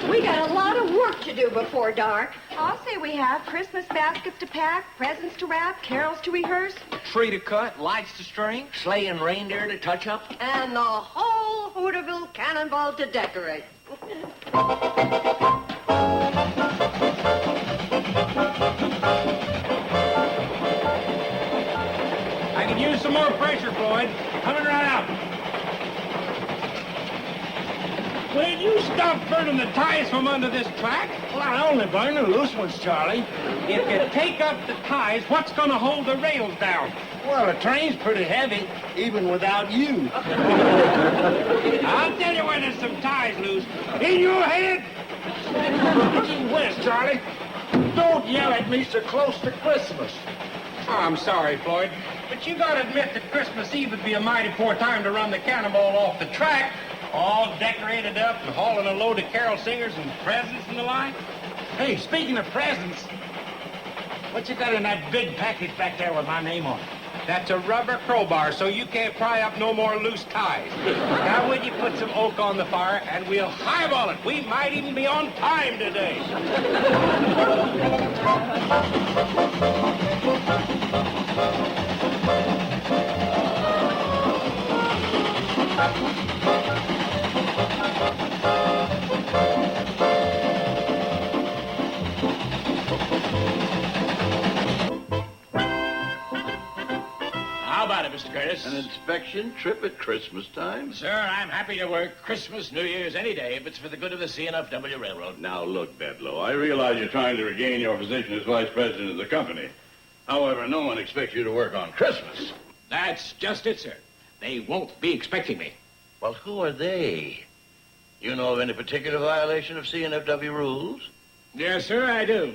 We got a lot of work to do before dark. I'll say we have Christmas baskets to pack, presents to wrap, carols to rehearse. Tree to cut, lights to string. Sleigh and reindeer to touch up. And the whole Hooterville cannonball to decorate. I could use some more pressure, Floyd. Coming right out. Will you stop burning the ties from under this track? Well, I only burn the loose ones, Charlie. If you take up the ties, what's going to hold the rails down? Well, the train's pretty heavy, even without you. I'll tell you when there's some ties loose. In your head! Gee whiz, Charlie. Don't yell at me so close to Christmas. Oh, I'm sorry, Floyd, but you gotta admit that Christmas Eve would be a mighty poor time to run the cannonball off the track, all decorated up and hauling a load of carol singers and presents and the like. Hey, speaking of presents, what you got in that big package back there with my name on it? That's a rubber crowbar, so you can't pry up no more loose ties. Now, will you put some oak on the fire, and we'll highball it. We might even be on time today. How about it, Mr. Curtis? An inspection trip at Christmas time? Sir, I'm happy to work Christmas, New Year's, any day if it's for the good of the C&FW Railroad. Now, look, Bedlow, I realize you're trying to regain your position as vice president of the company. However, no one expects you to work on Christmas. That's just it, sir. They won't be expecting me. Well, who are they? You know of any particular violation of C&FW rules? Yes, sir, I do.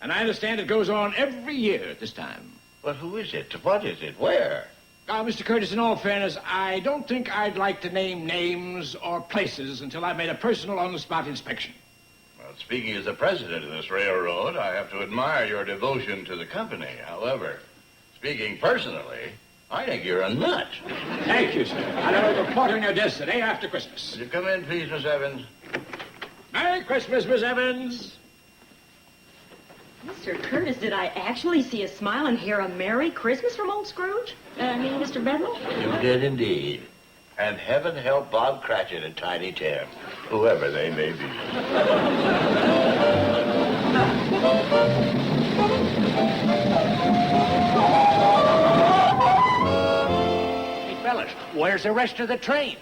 And I understand it goes on every year at this time. Well, who is it? What is it? Where? Mr. Curtis, in all fairness, I don't think I'd like to name names or places until I've made a personal on-the-spot inspection. Well, speaking as the president of this railroad, I have to admire your devotion to the company. However, speaking personally, I think you're a nut. Thank you, sir. I'll have a report on your desk the day after Christmas. Will you come in, please, Miss Evans? Merry Christmas, Miss Evans. Mr. Curtis, did I actually see a smile and hear a Merry Christmas from old Scrooge? Mr. Bedlow? You did indeed. And heaven help Bob Cratchit and Tiny Tim, whoever they may be. Hey, fellas, where's the rest of the train?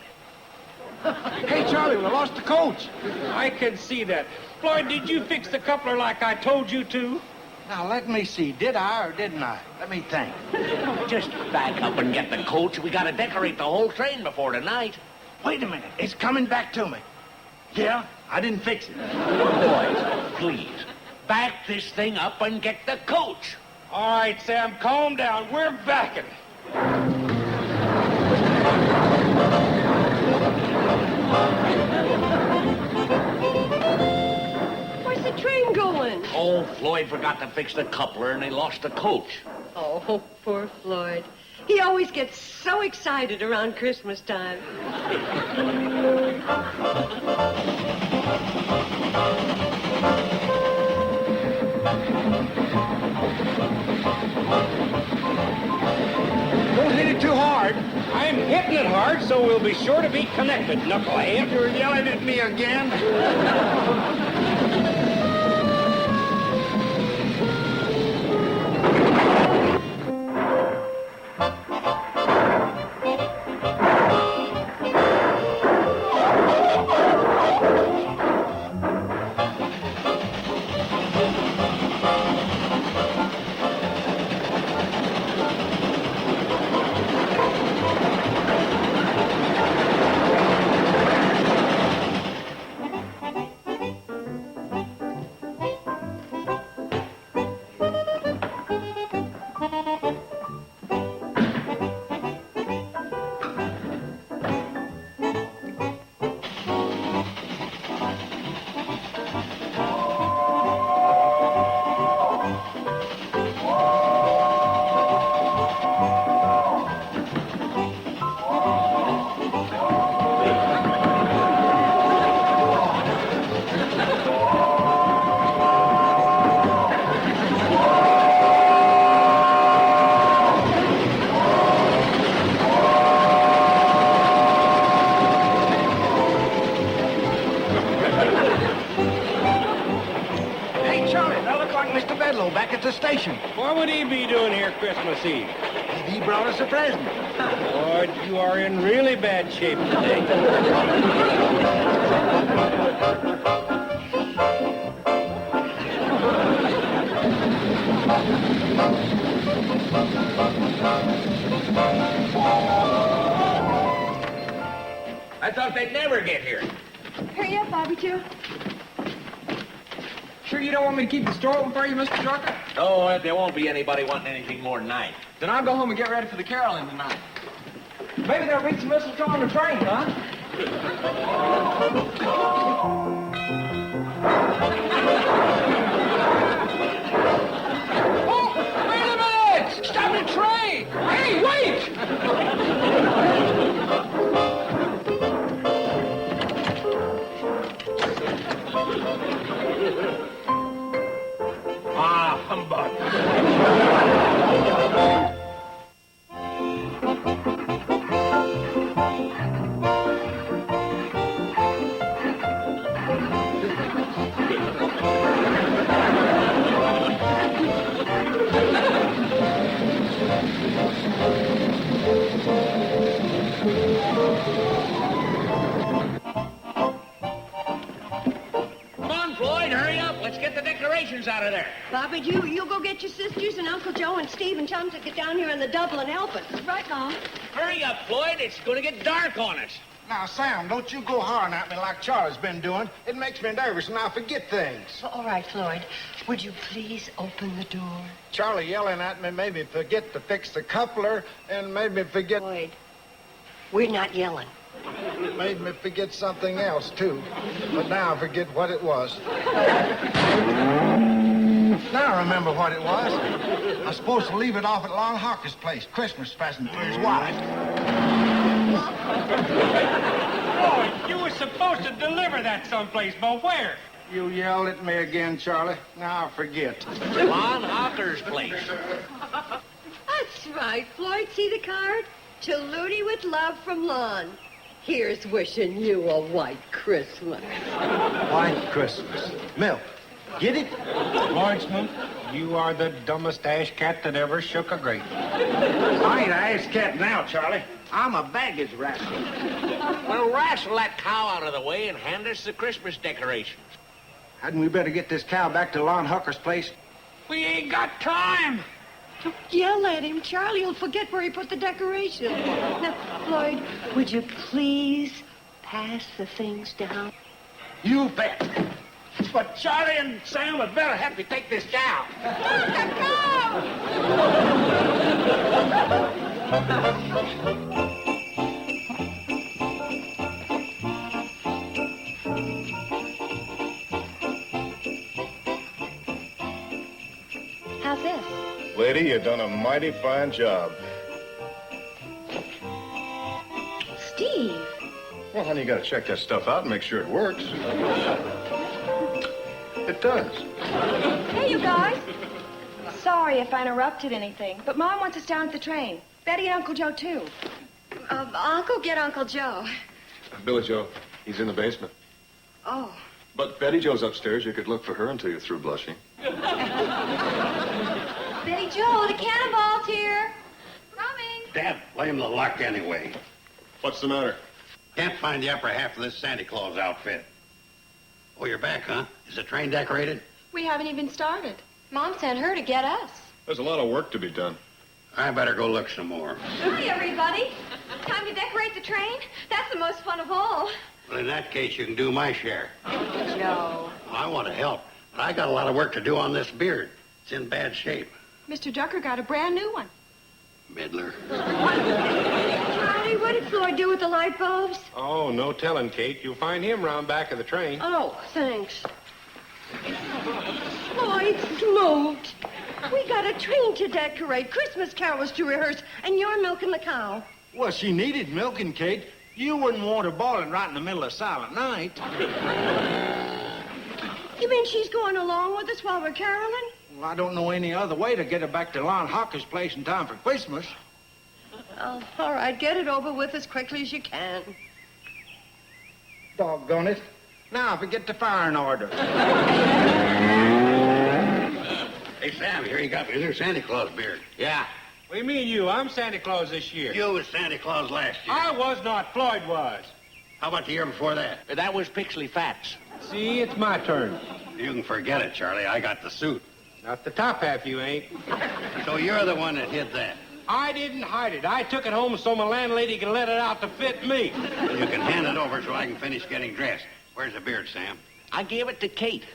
Hey, Charlie, we lost the coach. I can see that. Floyd, did you fix the coupler like I told you to? Now, let me see. Did I or didn't I? Let me think. Just back up and get the coach. We gotta decorate the whole train before tonight. Wait a minute. It's coming back to me. Yeah, I didn't fix it. Boys, please, back this thing up and get the coach. All right, Sam, calm down. We're backing. Where's the train going? Oh, Floyd forgot to fix the coupler and they lost the coach. Oh, poor Floyd. He always gets so excited around Christmas time. Don't hit it too hard. I'm hitting it hard, so we'll be sure to be connected, knucklehead. You're yelling at me again. What would he be doing here Christmas Eve? He brought us a present. Lord, you are in really bad shape today. I thought they'd never get here. Hurry up, Bobby Joe. Sure you don't want me to keep the store open for you, Mr. Drucker? Oh, there won't be anybody wanting anything more tonight. Then I'll go home and get ready for the caroling tonight. Maybe there'll be some mistletoe on the train, huh? Oh, wait a minute! Stop the train! Hey, wait! Ah, humbug. Come on, Floyd, hurry up. Let's get the decorations out of there. Bobby, you go get your sisters and Uncle Joe and Steve and tell them to get down here in the double and help us. Right, Mom. Hurry up, Floyd. It's going to get dark on us. Now, Sam, don't you go hollering at me like Charlie's been doing. It makes me nervous and I forget things. Well, all right, Floyd. Would you please open the door? Charlie yelling at me made me forget to fix the coupler and made me forget... Floyd, we're not yelling. It made me forget something else, too. But now I forget what it was. Now I remember what it was. I was supposed to leave it off at Long Hawker's place, Christmas present for his wife. Oh, you were supposed to deliver that someplace, but where? You yelled at me again, Charlie. Now I forget. Lon Hawker's place. That's right, Floyd. See the card? To Ludi with love from Lon. Here's wishing you a white Christmas. White Christmas. Milk. Get it? Lawrenceman, you are the dumbest ash cat that ever shook a grape. I ain't an ash cat now, Charlie. I'm a baggage rascal. Well, wrestle that cow out of the way and hand us the Christmas decorations. Hadn't we better get this cow back to Lon Hooker's place? We ain't got time. Don't yell at him, Charlie. He'll forget where he put the decorations. Now, Floyd, would you please pass the things down? You bet. But Charlie and Sam would better have me take this cow. How's this? Lady, you done a mighty fine job. Steve. Well, honey, you gotta check that stuff out and make sure it works. It does. Hey, you guys. Sorry if I interrupted anything, but Mom wants us down at the train. Betty and Uncle Joe, too. I'll go get Uncle Joe. Billy Joe, he's in the basement. Oh. But Betty Joe's upstairs. You could look for her until you're through blushing. Betty Joe, the cannonball's here. Coming. Dad, blame the luck anyway. What's the matter? Can't find the upper half of this Santa Claus outfit. Oh, you're back, huh? Is the train decorated? We haven't even started. Mom sent her to get us. There's a lot of work to be done. I better go look some more. Hi, everybody. Time to decorate the train? That's the most fun of all. Well, in that case, you can do my share. Joe. I want to help, but I got a lot of work to do on this beard. It's in bad shape. Mr. Drucker got a brand new one. Middler. Charlie, what did Floyd do with the light bulbs? Oh, no telling, Kate. You'll find him round back of the train. Oh, thanks. Floyd smoked. We got a train to decorate, Christmas carols to rehearse, and you're milking the cow. Well, she needed milking, Kate. You wouldn't want her boiling right in the middle of Silent Night. You mean she's going along with us while we're caroling? Well, I don't know any other way to get her back to Lon Hawker's place in time for Christmas. Oh, all right, get it over with as quickly as you can. Doggone it. Now I forget the fire in order. Hey, Sam, here you got me your Santa Claus beard. Yeah. What do you mean you? I'm Santa Claus this year. You was Santa Claus last year. I was not. Floyd was. How about the year before that? That was Pixley Fats. See, it's my turn. You can forget it, Charlie. I got the suit. Not the top half, you ain't. So you're the one that hid that. I didn't hide it. I took it home so my landlady can let it out to fit me. You can hand it over so I can finish getting dressed. Where's the beard, Sam? I gave it to Kate.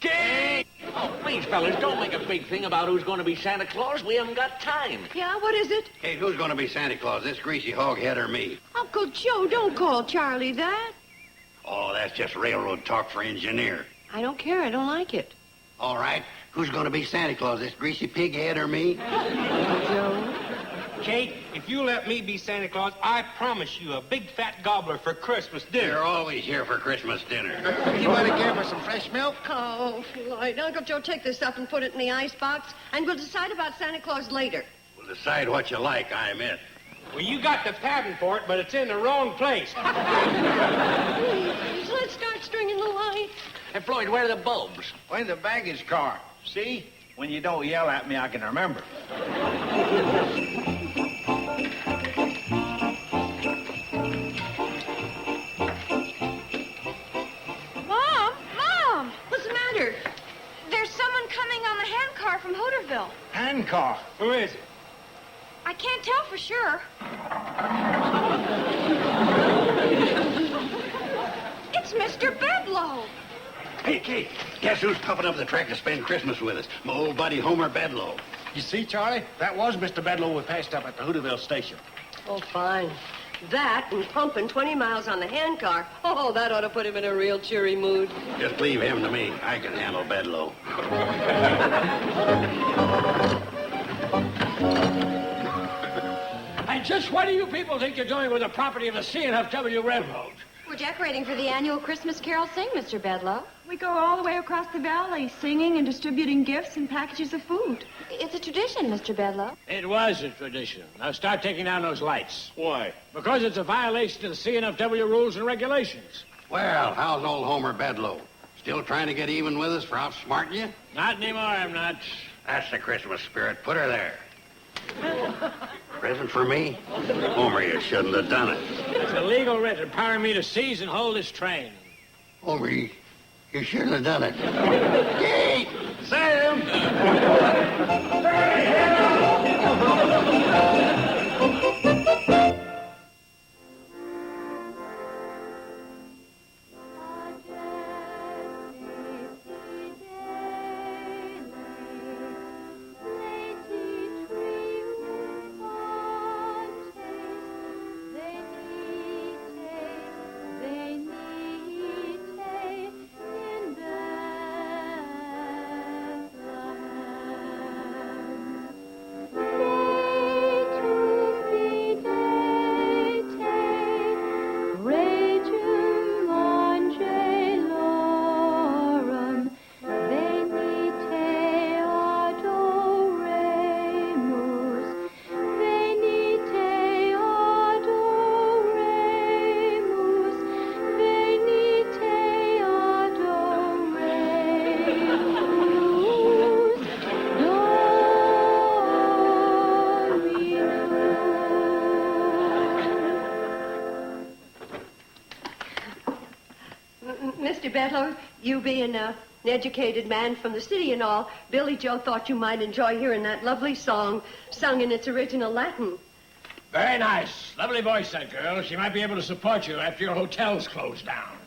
Kate! Oh, please, fellas, don't make a big thing about who's going to be Santa Claus. We haven't got time. Yeah, what is it? Kate, who's going to be Santa Claus, this greasy hoghead or me? Uncle Joe, don't call Charlie that. Oh, that's just railroad talk for engineer. I don't care. I don't like it. All right, who's going to be Santa Claus, this greasy pighead or me? Joe. Kate, if you let me be Santa Claus, I promise you a big fat gobbler for Christmas dinner. You're always here for Christmas dinner. You want to give her some fresh milk? Oh, Floyd. Uncle Joe, take this up and put it in the icebox, and we'll decide about Santa Claus later. We'll decide what you like, I'm it. Well, you got the pattern for it, but it's in the wrong place. Please, let's start stringing the lights. Hey, Floyd, where are the bulbs? In the baggage car. See? When you don't yell at me, I can remember. Mom! What's the matter? There's someone coming on the handcar from Hooterville. Handcar. Who is it? I can't tell for sure. It's Mr. Bedlow. Hey, Kate, guess who's pumping up the track to spend Christmas with us? My old buddy Homer Bedlow. You see, Charlie? That was Mr. Bedlow we passed up at the Hooterville station. Oh, fine. That and pumping 20 miles on the handcar. Oh, that ought to put him in a real cheery mood. Just leave him to me. I can handle Bedlow. And just what do you people think you're doing with the property of the C&FW Railroad? We're decorating for the annual Christmas Carol Sing, Mr. Bedlow. We go all the way across the valley, singing and distributing gifts and packages of food. It's a tradition, Mr. Bedlow. It was a tradition. Now start taking down those lights. Why? Because it's a violation of the C&FW rules and regulations. Well, how's old Homer Bedlow? Still trying to get even with us for outsmarting you? Not anymore, I'm not. That's the Christmas spirit. Put her there. Present for me? Homer, you shouldn't have done it. It's a legal writ empowering me to seize and hold this train. Homer, you shouldn't have done it. Kate! Sam! Mr. Bedlow, you being an educated man from the city and all, Billy Joe thought you might enjoy hearing that lovely song sung in its original Latin. Very nice. Lovely voice, that girl. She might be able to support you after your hotel's closed down.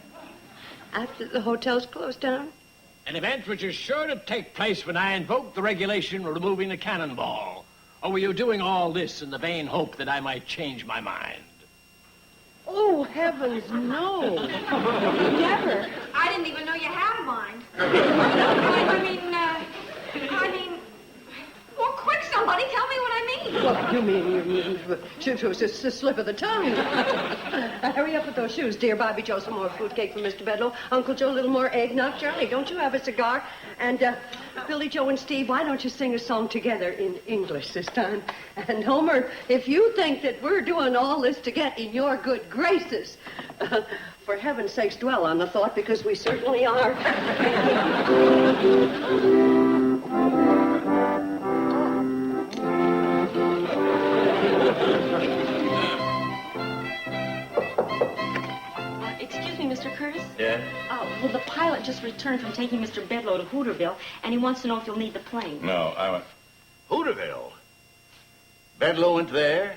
After the hotel's closed down? An event which is sure to take place when I invoke the regulation removing the cannonball. Or were you doing all this in the vain hope that I might change my mind? Oh, heavens, no. Never. I didn't even know you had a mind. I mean, well, quick, somebody, tell me what I mean. What you mean? It was just a slip of the tongue. Hurry up with those shoes, dear. Bobby Joe, some more fruitcake for Mr. Bedlow. Uncle Joe, a little more eggnog. Charlie, don't you have a cigar? And Billy Joe and Steve, why don't you sing a song together in English this time? And Homer, if you think that we're doing all this to get in your good graces, for heaven's sakes, dwell on the thought, because we certainly are. the pilot just returned from taking Mr. Bedloe to Hooterville, and he wants to know if you'll need the plane. No, I went. Hooterville? Bedloe went there?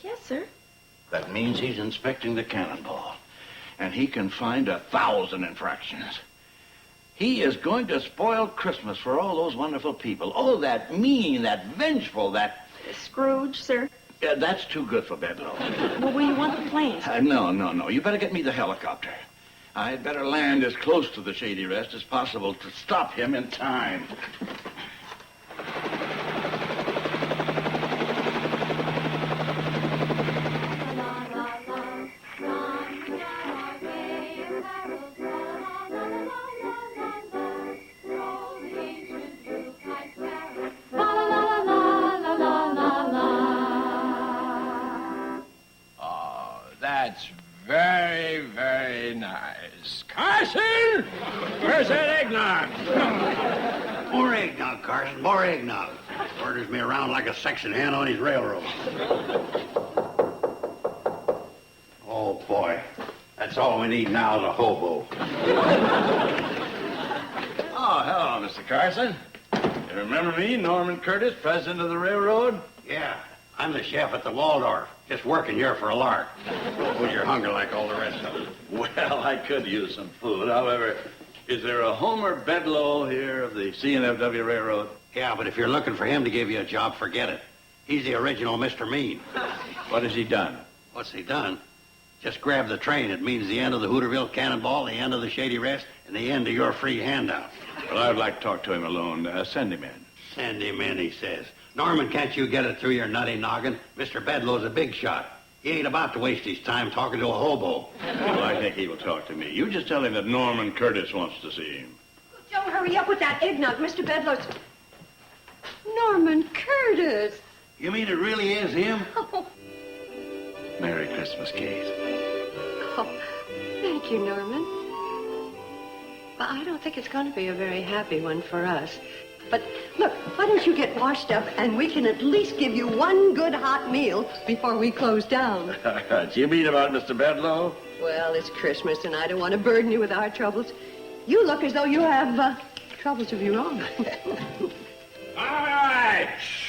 Yes, sir. That means he's inspecting the cannonball. And he can find 1,000 infractions. He is going to spoil Christmas for all those wonderful people. Oh, that mean, that vengeful, that... Scrooge, sir? That's too good for Bedloe. Well, will you want the plane? No. You better get me the helicopter. I'd better land as close to the Shady Rest as possible to stop him in time. That's very, very nice. Carson, where's that eggnog? More eggnog, Carson, more eggnog. Orders me around like a section hand on his railroad. Oh, boy. That's all we need now is a hobo. Oh, hello, Mr. Carson. You remember me, Norman Curtis, president of the railroad? Yeah, I'm the chef at the Waldorf. Just working here for a lark. Suppose you're hungry like all the rest of them. Well, I could use some food. However, is there a Homer Bedloe here of the C&FW Railroad? Yeah, but if you're looking for him to give you a job, forget it. He's the original Mr. Mean. What has he done? What's he done? Just grab the train. It means the end of the Hooterville Cannonball, the end of the Shady Rest, and the end of your free handout. Well, I'd like to talk to him alone. Send him in. Send him in, he says. Norman, can't you get it through your nutty noggin? Mr. Bedloe's a big shot. He ain't about to waste his time talking to a hobo. Well, I think he will talk to me. You just tell him that Norman Curtis wants to see him. Joe, hurry up with that eggnog. Mr. Bedloe's... Norman Curtis. You mean it really is him? Oh, Merry Christmas, Kate. thank you, Norman. But I don't think it's going to be a very happy one for us. But look, why don't you get washed up and we can at least give you one good hot meal before we close down. Do you mean about Mr. Bedloe? Well, it's Christmas and I don't want to burden you with our troubles. You look as though you have troubles of your own. All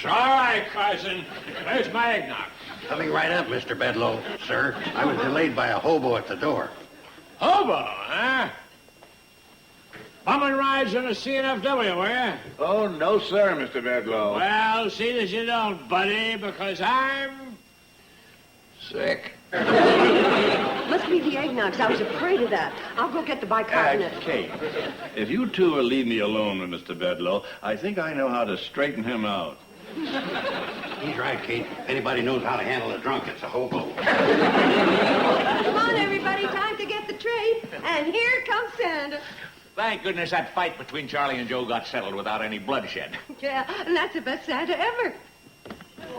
right, Carson. Where's my eggnog? Coming right up, Mr. Bedloe, sir. I was delayed by a hobo at the door. Hobo, huh? Bumming rides on a C&FW, were you? Oh, no, sir, Mr. Bedloe. Well, see that you don't, buddy, because I'm sick. Must be the eggnogs. I was afraid of that. I'll go get the bicarbonate. Kate, if you two will leave me alone with Mr. Bedloe, I think I know how to straighten him out. He's right, Kate. If anybody knows how to handle a drunk, it's a hobo. Come on, everybody. Time to get the train. And here comes Santa. Thank goodness that fight between Charlie and Joe got settled without any bloodshed. Yeah, and that's the best Santa ever.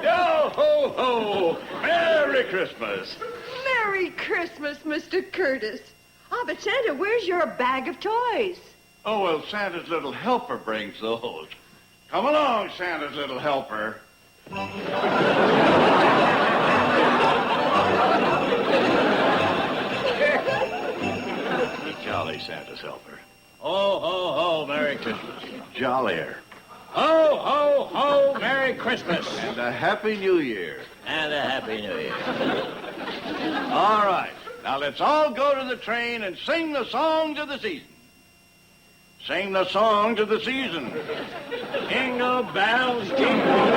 Yo ho ho! Merry Christmas! Merry Christmas, Mr. Curtis. Oh, but Santa, where's your bag of toys? Oh, well, Santa's little helper brings those. Come along, Santa's little helper. Jolly Santa's helper. Ho, ho, ho, Merry Christmas. Jollier. Ho, ho, ho, Merry Christmas. And a Happy New Year. And a Happy New Year. All right. Now let's all go to the train and sing the songs of the season. Sing the songs of the season. Jingle bells, jingle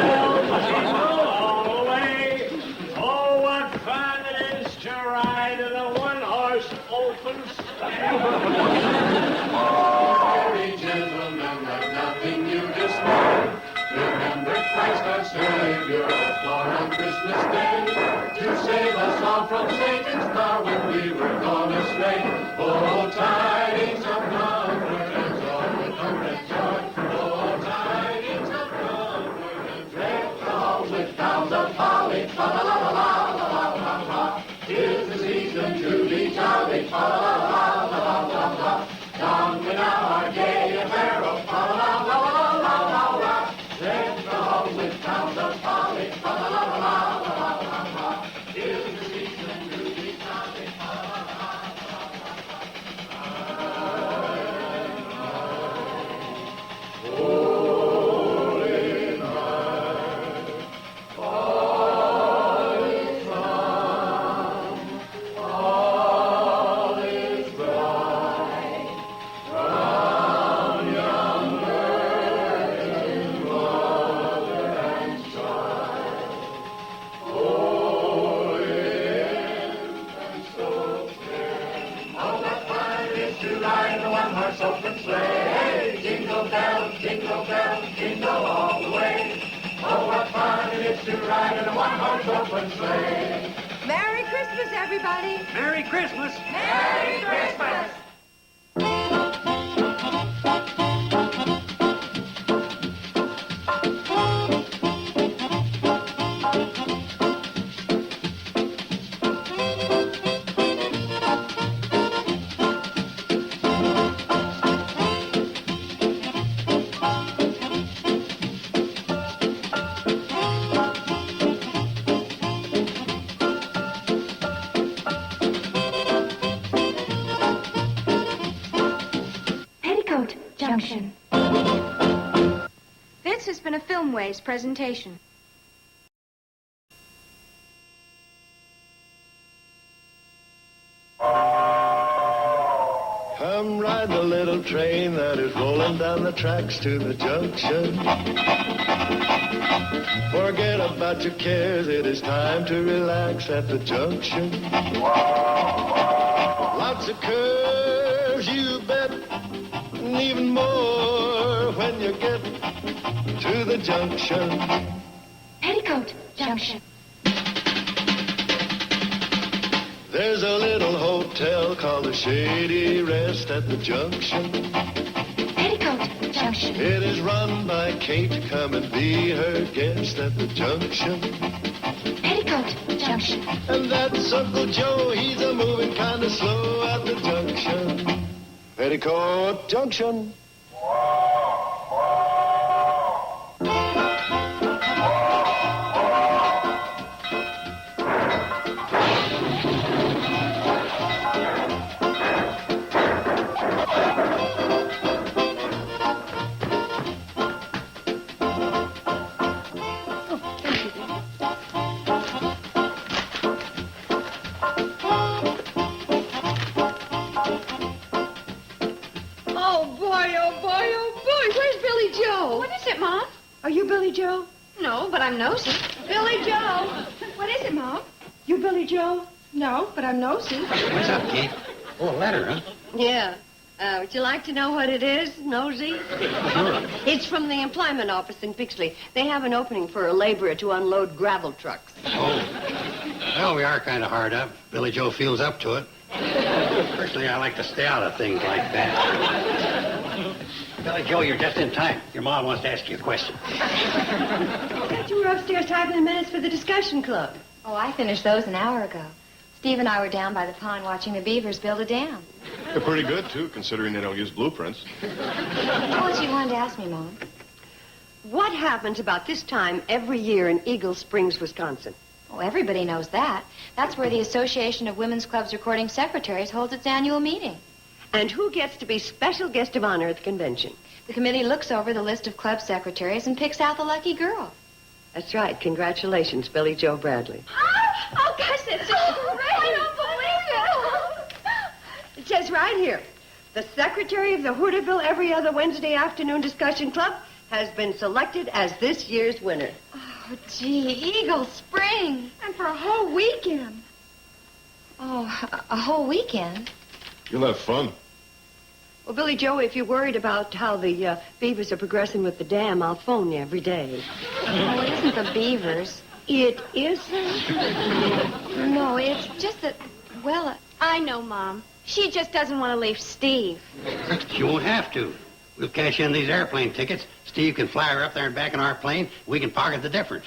all the way. Oh, what fun it is to ride in a one-horse open sleigh. Merry gentlemen, let nothing you dismay. Remember Christ our Savior was born on Christmas Day to save us all from Satan's power when we were gone astray. Oh, tidings of comfort and joy, comfort and joy. Oh, tidings of comfort and joy. Deck the halls with crowns of holly, fa la la la la la la la. 'Tis the season to be jolly, fa la la la la la la. Down with our gay apparel, fa la la la la la la. Deck the halls with crowns of holly, fa la la la la la la. 'Tis the season to be jolly, fa la la la la la. ride in a one-horse open sleigh. Merry Christmas, everybody. Merry Christmas. Merry Christmas. Petticoat Junction. This has been a Filmways presentation. Come ride the little train that is rolling down the tracks to the junction. Forget about your cares, it is time to relax at the junction. Lots of curves, you bet, and even more when you get to the junction. Petticoat Junction. There's a little hotel called the Shady Rest at the junction. Petticoat Junction. It is run by Kate. Come and be her guest at the junction. Petticoat Junction. And that's Uncle Joe. He's a moving kind of slow at the junction. Petticoat Junction. Are you Billy Joe? No, but I'm nosy. Billy Joe! What is it, Mom? You Billy Joe? No, but I'm nosy. What's up, Kate? Oh, a letter, huh? Yeah. Would you like to know what it is, nosy? Sure. It's from the employment office in Pixley. They have an opening for a laborer to unload gravel trucks. Oh. Well, we are kind of hard up. Billy Joe feels up to it. Personally, I like to stay out of things like that. Billy Joe, you're just in time. Your mom wants to ask you a question. I thought you were upstairs typing the minutes for the discussion club. Oh, I finished those an hour ago. Steve and I were down by the pond watching the beavers build a dam. They're pretty good, too, considering they don't use blueprints. What was you wanted to ask me, Mom? What happens about this time every year in Eagle Springs, Wisconsin? Oh, everybody knows that. That's where the Association of Women's Clubs Recording Secretaries holds its annual meeting. And who gets to be special guest of honor at the convention? The committee looks over the list of club secretaries and picks out the lucky girl. That's right. Congratulations, Billy Joe Bradley. Oh, gosh, that's so great. I don't believe it. It says right here, the secretary of the Hooterville Every Other Wednesday Afternoon Discussion Club has been selected as this year's winner. Oh, gee, Eagle Spring. And for a whole weekend. Oh, a whole weekend? You'll have fun. Well, Billy Joe, if you're worried about how the beavers are progressing with the dam, I'll phone you every day. Oh, it isn't the beavers. It isn't? No, it's just that, well... I know, Mom. She just doesn't want to leave Steve. You won't have to. We'll cash in these airplane tickets. Steve can fly her up there and back in our plane. We can pocket the difference.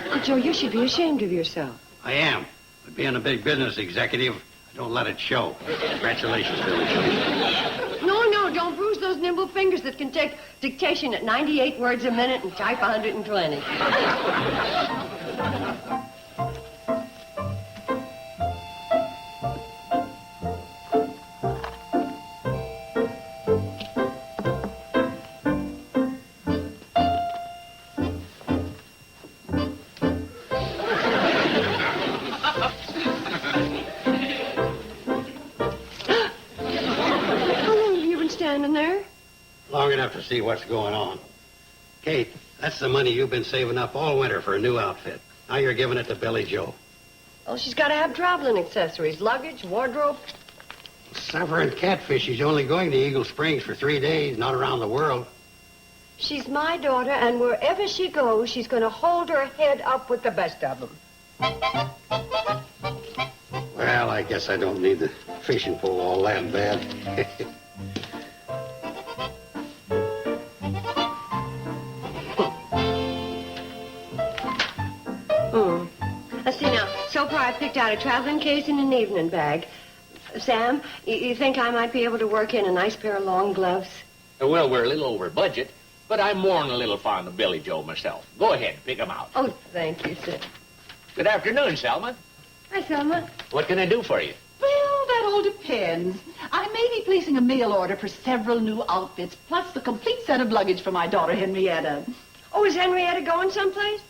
Uncle Joe, you should be ashamed of yourself. I am. But being a big business executive, I don't let it show. Congratulations, Billy Joe. No, don't bruise those nimble fingers that can take dictation at 98 words a minute and type 120. Standing there? Long enough to see what's going on. Kate, that's the money you've been saving up all winter for a new outfit. Now you're giving it to Billy Joe. Well, she's got to have traveling accessories, luggage, wardrobe. Suffering catfish, she's only going to Eagle Springs for 3 days, not around the world. She's my daughter, and wherever she goes, she's going to hold her head up with the best of them. Well, I guess I don't need the fishing pole all that bad. Let's see now. So far, I picked out a traveling case and an evening bag. Sam, you think I might be able to work in a nice pair of long gloves? Well, we're a little over budget, but I'm more than a little fond of Billy Joe myself. Go ahead, pick 'em out. Oh, thank you, sir. Good afternoon, Selma. Hi, Selma. What can I do for you? Well, that all depends. I may be placing a mail order for several new outfits, plus the complete set of luggage for my daughter, Henrietta. Oh, is Henrietta going someplace?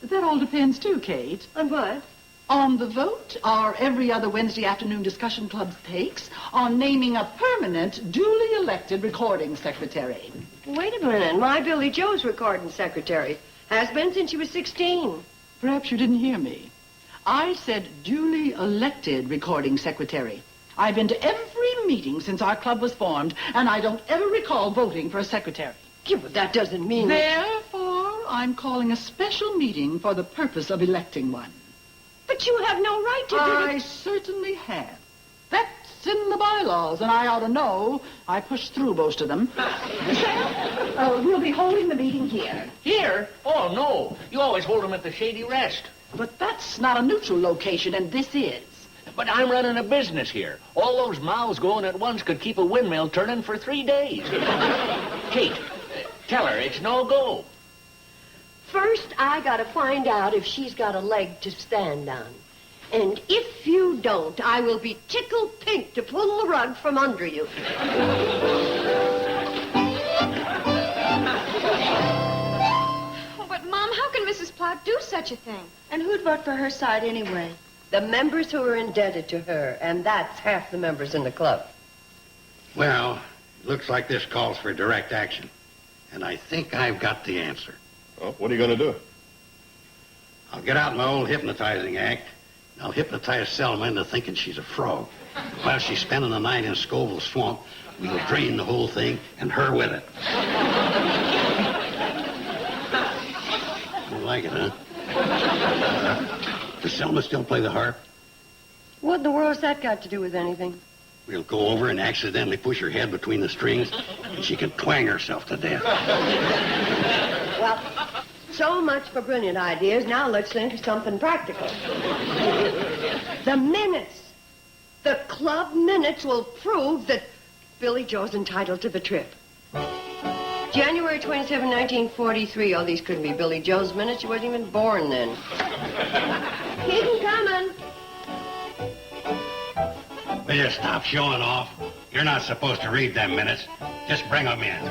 That all depends, too, Kate. On what? On the vote our every other Wednesday afternoon discussion club takes on naming a permanent, duly elected recording secretary. Wait a minute. My Billy Joe's recording secretary. Has been since she was 16. Perhaps you didn't hear me. I said duly elected recording secretary. I've been to every meeting since our club was formed, and I don't ever recall voting for a secretary. Yeah, but that doesn't mean... Therefore, I'm calling a special meeting for the purpose of electing one. But you have no right to do I it. certainly have. That's in the bylaws, and I ought to know. I pushed through most of them. Sam, we'll be holding the meeting here. Here? Oh, no. You always hold 'em at the Shady Rest. But that's not a neutral location, and this is. But I'm running a business here. All those mouths going at once could keep a windmill turning for 3 days. Kate, tell her it's no go. First, I gotta find out if she's got a leg to stand on. And if you don't, I will be tickled pink to pull the rug from under you. Oh, but, Mom, how can Mrs. Plout do such a thing? And who'd vote for her side anyway? The members who are indebted to her, and that's half the members in the club. Well, it looks like this calls for direct action. And I think I've got the answer. Well, what are you going to do? I'll get out my old hypnotizing act. I'll hypnotize Selma into thinking she's a frog. While she's spending the night in Scoville Swamp, we'll drain the whole thing, and her with it. You like it, huh? Does Selma still play the harp? What in the world's that got to do with anything? We'll go over and accidentally push her head between the strings, and she can twang herself to death. Well, so much for brilliant ideas. Now let's think of something practical. The minutes. The club minutes will prove that Billy Joe's entitled to the trip. January 27, 1943. Oh, these couldn't be Billy Joe's minutes. She wasn't even born then. Keep 'em coming. Will you stop showing off? You're not supposed to read them minutes. Just bring them in.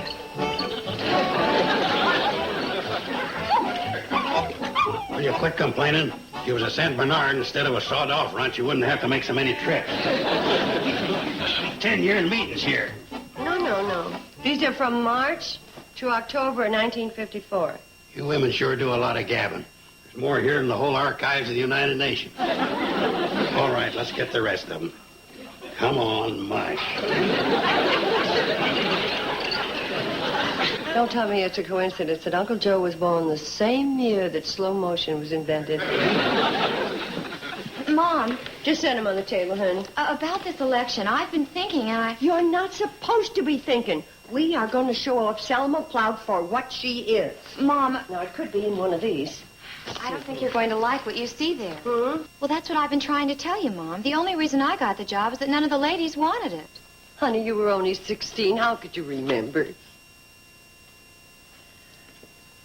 Will you quit complaining? If you was a St. Bernard instead of a sawed-off ranch, you wouldn't have to make so many trips. 10-year meetings here. No. These are from March to October 1954. You women sure do a lot of gabbing. There's more here than the whole archives of the United Nations. All right, let's get the rest of them. Come on, Mike. Don't tell me it's a coincidence that Uncle Joe was born the same year that slow motion was invented. Mom. Just set him on the table, honey. About this election, I've been thinking, and You're not supposed to be thinking. We are going to show off Selma Plout for what she is. Mom. Now, it could be in one of these. I don't think you're going to like what you see there. Well, that's what I've been trying to tell you, Mom. The only reason I got the job is that none of the ladies wanted it. Honey, you were only 16. How could you remember?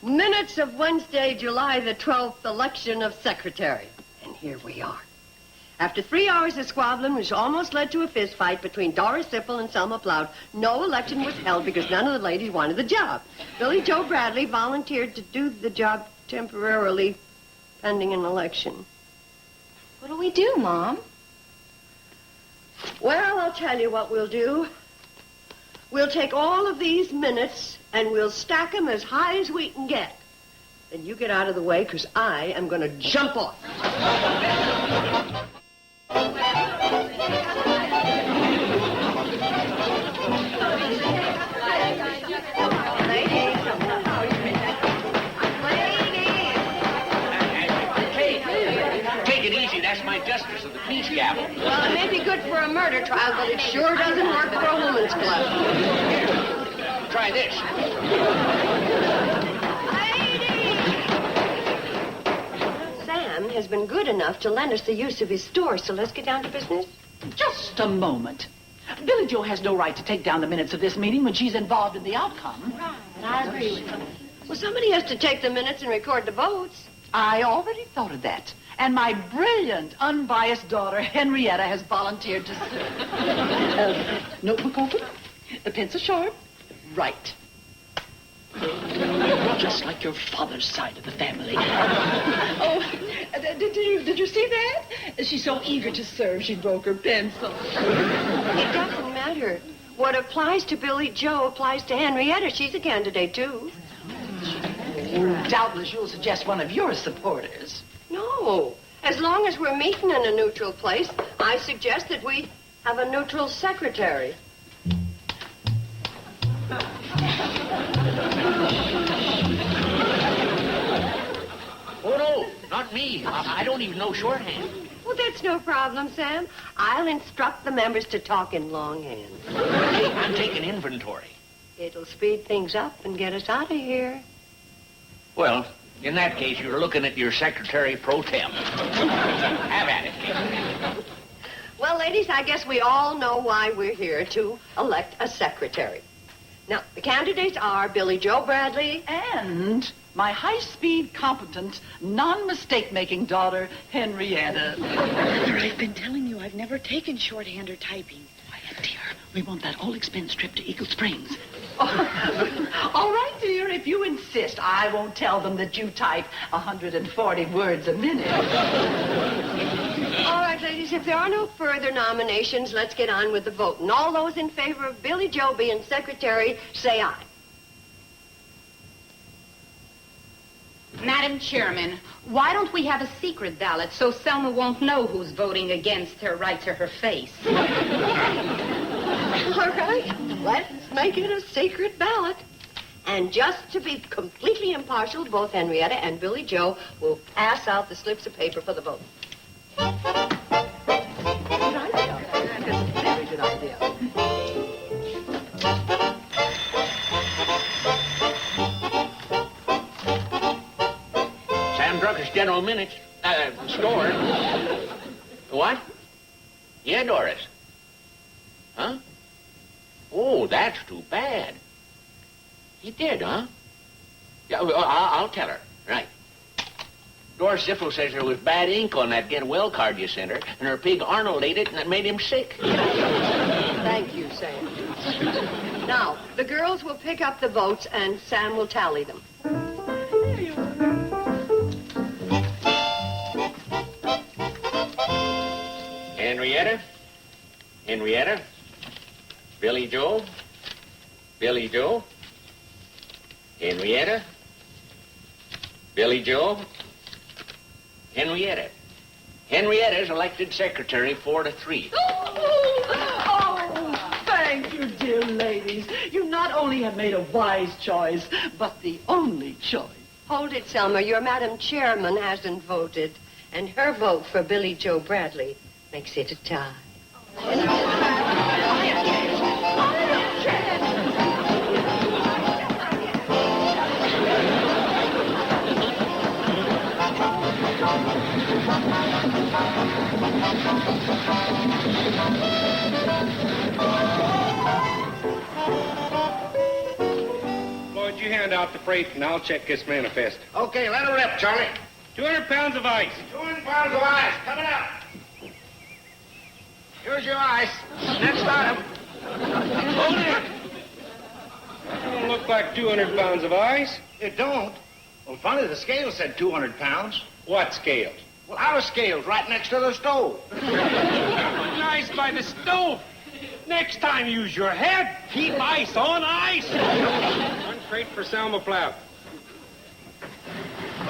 Minutes of Wednesday, July the 12th, election of secretary. And here we are. After 3 hours of squabbling, which almost led to a fist fight between Doris Sipple and Selma Plout, no election was held because none of the ladies wanted the job. Billy Joe Bradley volunteered to do the job temporarily, pending an election. What'll we do, Mom? Well, I'll tell you what we'll do. We'll take all of these minutes and we'll stack them as high as we can get. Then you get out of the way, because I am going to jump off. Ladies, my justice of the peace gavel. Well, it may be good for a murder trial, but it sure doesn't work for a woman's club. Here, try this. Sam has been good enough to lend us the use of his store, so let's get down to business. Just a moment. Billy Joe has no right to take down the minutes of this meeting when she's involved in the outcome. I agree with you. Well, somebody has to take the minutes and record the votes. I already thought of that. And my brilliant, unbiased daughter, Henrietta, has volunteered to serve. Notebook open, a pencil sharp, right. Just like your father's side of the family. Oh, did you see that? She's so eager to serve, she broke her pencil. It doesn't matter. What applies to Billy Joe applies to Henrietta. She's a candidate, too. Doubtless you'll suggest one of your supporters. No. As long as we're meeting in a neutral place, I suggest that we have a neutral secretary. Oh, no, not me. I don't even know shorthand. Well, that's no problem, Sam. I'll instruct the members to talk in longhand. Hey, I'm taking inventory. It'll speed things up and get us out of here. Well, in that case, you're looking at your secretary pro tem. Have at it. Well, ladies, I guess we all know why we're here, to elect a secretary. Now, the candidates are Billy Joe Bradley and my high-speed, competent, non-mistake-making daughter, Henrietta. Mother, I've been telling you I've never taken shorthand or typing. Quiet, dear. We want that all-expense trip to Eagle Springs. All right, dear, if you insist, I won't tell them that you type 140 words a minute. All right, ladies, if there are no further nominations, let's get on with the vote. And all those in favor of Billy Joe being secretary, say aye. Madam Chairman, why don't we have a secret ballot so Selma won't know who's voting against her right to her face? All right, let's make it a secret ballot. And just to be completely impartial, both Henrietta and Billy Joe will pass out the slips of paper for the vote. Good idea. That's a very good idea. Sam Drucker's General Minutes, store. What? Yeah, Doris. Huh? Oh, that's too bad. He did, huh? Yeah, well, I'll tell her. Right. Doris Ziffel says there was bad ink on that get well card you sent her, and her pig Arnold ate it, and it made him sick. Thank you, Sam. Now, the girls will pick up the votes, and Sam will tally them. Henrietta? Henrietta? Billy Joe? Billy Joe? Henrietta? Billy Joe? Henrietta. Henrietta's elected secretary 4-3. Oh, thank you, dear ladies. You not only have made a wise choice, but the only choice. Hold it, Selma. Your Madam Chairman hasn't voted, and her vote for Billy Joe Bradley makes it a tie. Lloyd, you hand out the freight, and I'll check this manifest. Okay, let her rip, Charlie. 200 pounds of ice. 200 pounds of ice coming out. Here's your ice. Next item. Hold it. Don't look like 200 pounds of ice. It don't. Well, funny, the scale said 200 pounds. What scales? Well, our scale's right next to the stove. Nice by the stove. Next time, use your head. Keep ice on ice. One crate for Selma Plout.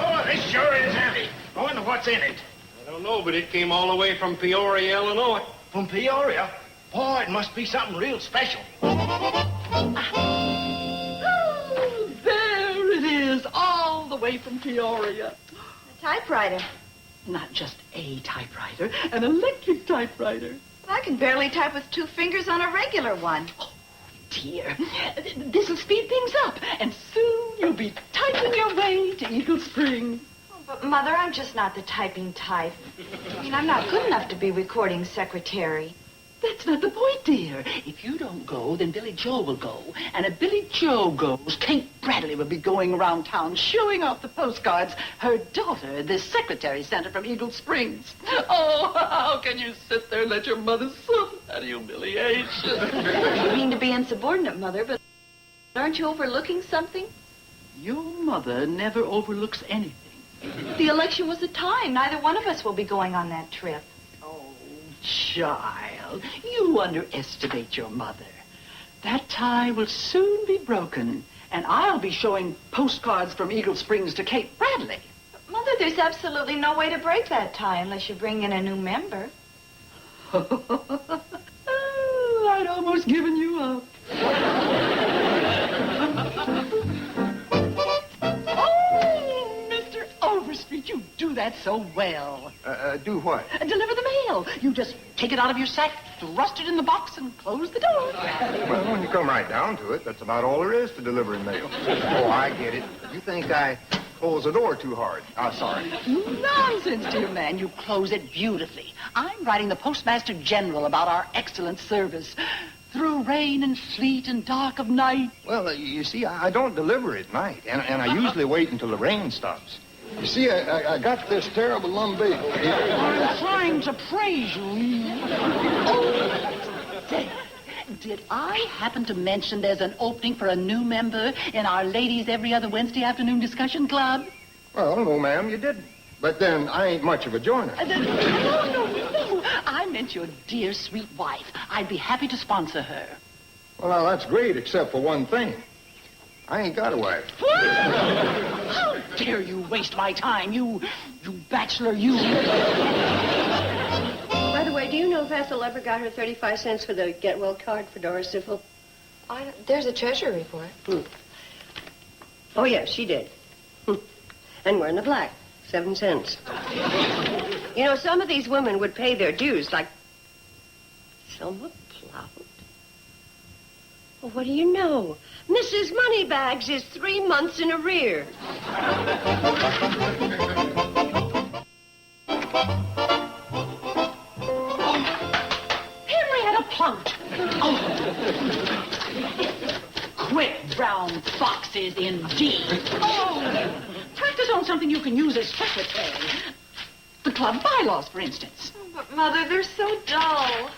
Oh, this sure is heavy. I wonder what's in it. I don't know, but it came all the way from Peoria, Illinois. From Peoria? Boy, it must be something real special. Oh, there it is, all the way from Peoria. A typewriter. Not just a typewriter, an electric typewriter. I can barely type with 2 fingers on a regular one. Oh, dear. This'll speed things up, and soon you'll be typing your way to Eagle Spring. But, Mother, I'm just not the typing type. I mean, I'm not good enough to be recording secretary. That's not the point, dear. If you don't go, then Billy Joe will go. And if Billy Joe goes, Kate Bradley will be going around town showing off the postcards her daughter, the secretary, sent her from Eagle Springs. Oh, how can you sit there and let your mother suffer that humiliation? I don't mean to be insubordinate, Mother, but aren't you overlooking something? Your mother never overlooks anything. The election was a tie. Neither one of us will be going on that trip. Child, you underestimate your mother. That tie will soon be broken, and I'll be showing postcards from Eagle Springs to Kate Bradley. But, Mother, there's absolutely no way to break that tie unless you bring in a new member. Oh, I'd almost given you up. Overstreet, you do that so well. Do what? Deliver the mail. You just take it out of your sack, thrust it in the box, and close the door. Well, when you come right down to it, that's about all there is to delivering mail. Oh, I get it. You think I close the door too hard. I'm sorry. Nonsense, dear man. You close it beautifully. I'm writing the Postmaster General about our excellent service. Through rain and sleet and dark of night. Well, you see, I don't deliver at night, and I usually wait until the rain stops. You see, I got this terrible lumbago here. I'm trying to praise you. Oh, say, did I happen to mention there's an opening for a new member in our Ladies Every Other Wednesday Afternoon Discussion Club? Well, no, ma'am, you didn't. But then I ain't much of a joiner. No. I meant your dear, sweet wife. I'd be happy to sponsor her. Well, now, that's great, except for one thing. I ain't got a wife. How dare you waste my time, you bachelor, you. By the way, do you know if Ethel ever got her 35 cents for the get well card for Doris Siffel? There's a treasury report. Oh, yes, she did. And we're in the black. 7 cents. You know, some of these women would pay their dues, like Selma Plout. Well, what do you know? Mrs. Moneybags is 3 months in arrear. Henrietta Plount. Oh. Quick brown foxes, indeed. Oh. Practice on something you can use as secretary. The club bylaws, for instance. Oh, but, Mother, they're so dull.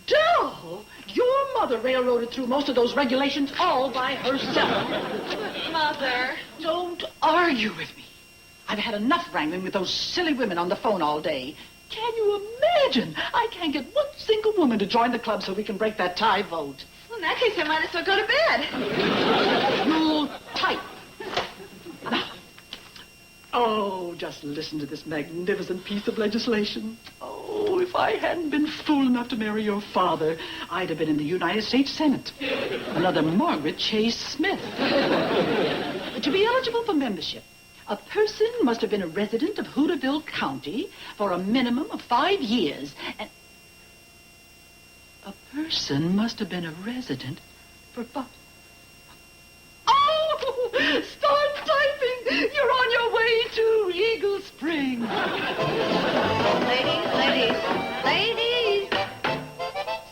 Dull? Your mother railroaded through most of those regulations all by herself. But, Mother... Don't argue with me. I've had enough wrangling with those silly women on the phone all day. Can you imagine? I can't get one single woman to join the club so we can break that tie vote. Well, in that case, I might as well go to bed. You'll type. Oh, just listen to this magnificent piece of legislation. Oh, if I hadn't been fool enough to marry your father, I'd have been in the United States Senate. Another Margaret Chase Smith. To be eligible for membership, a person must have been a resident of Hooterville County for a minimum of 5 years, and a person must have been a resident for 5... Oh! Start typing! You're on your way to Eagle Spring. Ladies!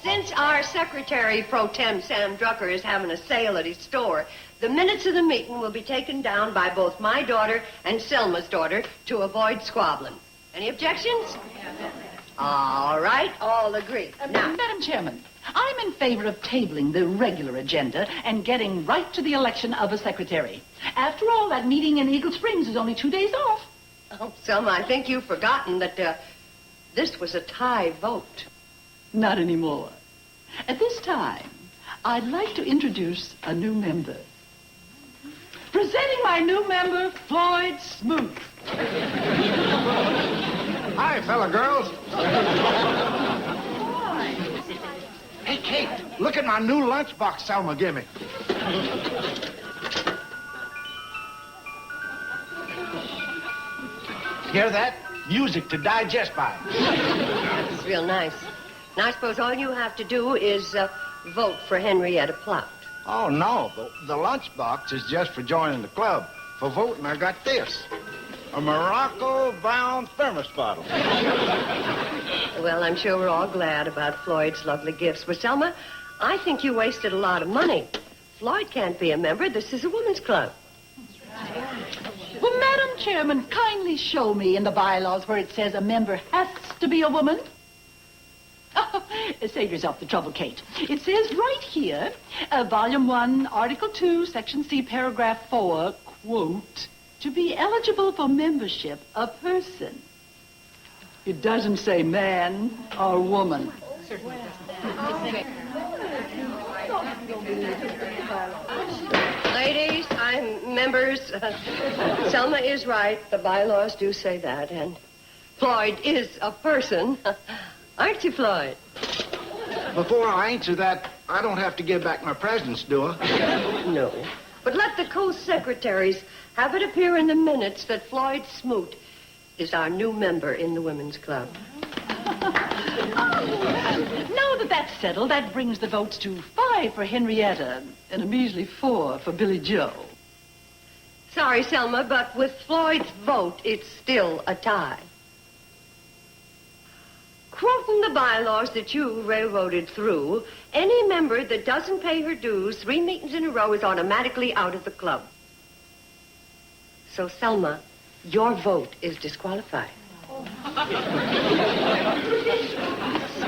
Since our secretary pro tem, Sam Drucker, is having a sale at his store, the minutes of the meeting will be taken down by both my daughter and Selma's daughter to avoid squabbling. Any objections? All right, all agree. Now, Madam Chairman, I'm in favor of tabling the regular agenda and getting right to the election of a secretary. After all, that meeting in Eagle Springs is only 2 days off. oh, Selma, I think you've forgotten that this was a tie vote. Not anymore. At this time, I'd like to introduce a new member. Presenting my new member, Floyd Smoot. Hi, fella girls. Hey, Kate. Look at my new lunchbox Selma gave me. Hear that? music to digest by. That's real nice. Now, I suppose all you have to do is vote for Henrietta Platt. Oh, no. The lunchbox is just for joining the club. For voting, I got this. A Morocco-bound thermos bottle. Well, I'm sure we're all glad about Floyd's lovely gifts. But, Selma, I think you wasted a lot of money. Floyd can't be a member. This is a women's club. Well, Madam Chairman, kindly show me in the bylaws where it says a member has to be a woman. Oh, save yourself the trouble, Kate. It says right here, Volume 1, Article 2, Section C, Paragraph 4, quote, to be eligible for membership, a person. It doesn't say man or woman. Ladies, members, Selma is right. The bylaws do say that, and Floyd is a person. Aren't you, Floyd? Before I answer that, I don't have to give back my presents, do I? No. But let the co-secretaries have it appear in the minutes that Floyd Smoot is our new member in the Women's Club. Now that that's settled, that brings the votes to 5 for Henrietta and a measly 4 for Billy Joe. Sorry, Selma, but with Floyd's vote, it's still a tie. Quoting the bylaws that you railroaded through, any member that doesn't pay her dues 3 meetings in a row is automatically out of the club. So, Selma, your vote is disqualified. Mrs.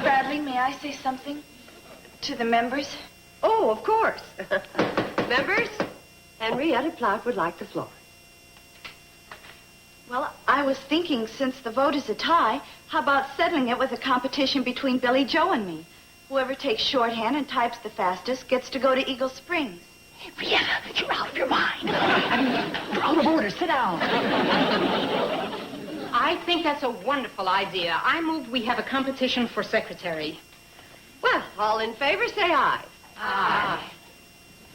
Bradley, may I say something to the members? Oh, of course. Members, Henrietta Platt would like the floor. Well, I was thinking, since the vote is a tie, how about settling it with a competition between Billy Joe and me? Whoever takes shorthand and types the fastest gets to go to Eagle Springs. Henrietta, you're out of your mind. You're out of order. Sit down. I think that's a wonderful idea. I move we have a competition for secretary. Well, all in favor, say aye. Aye.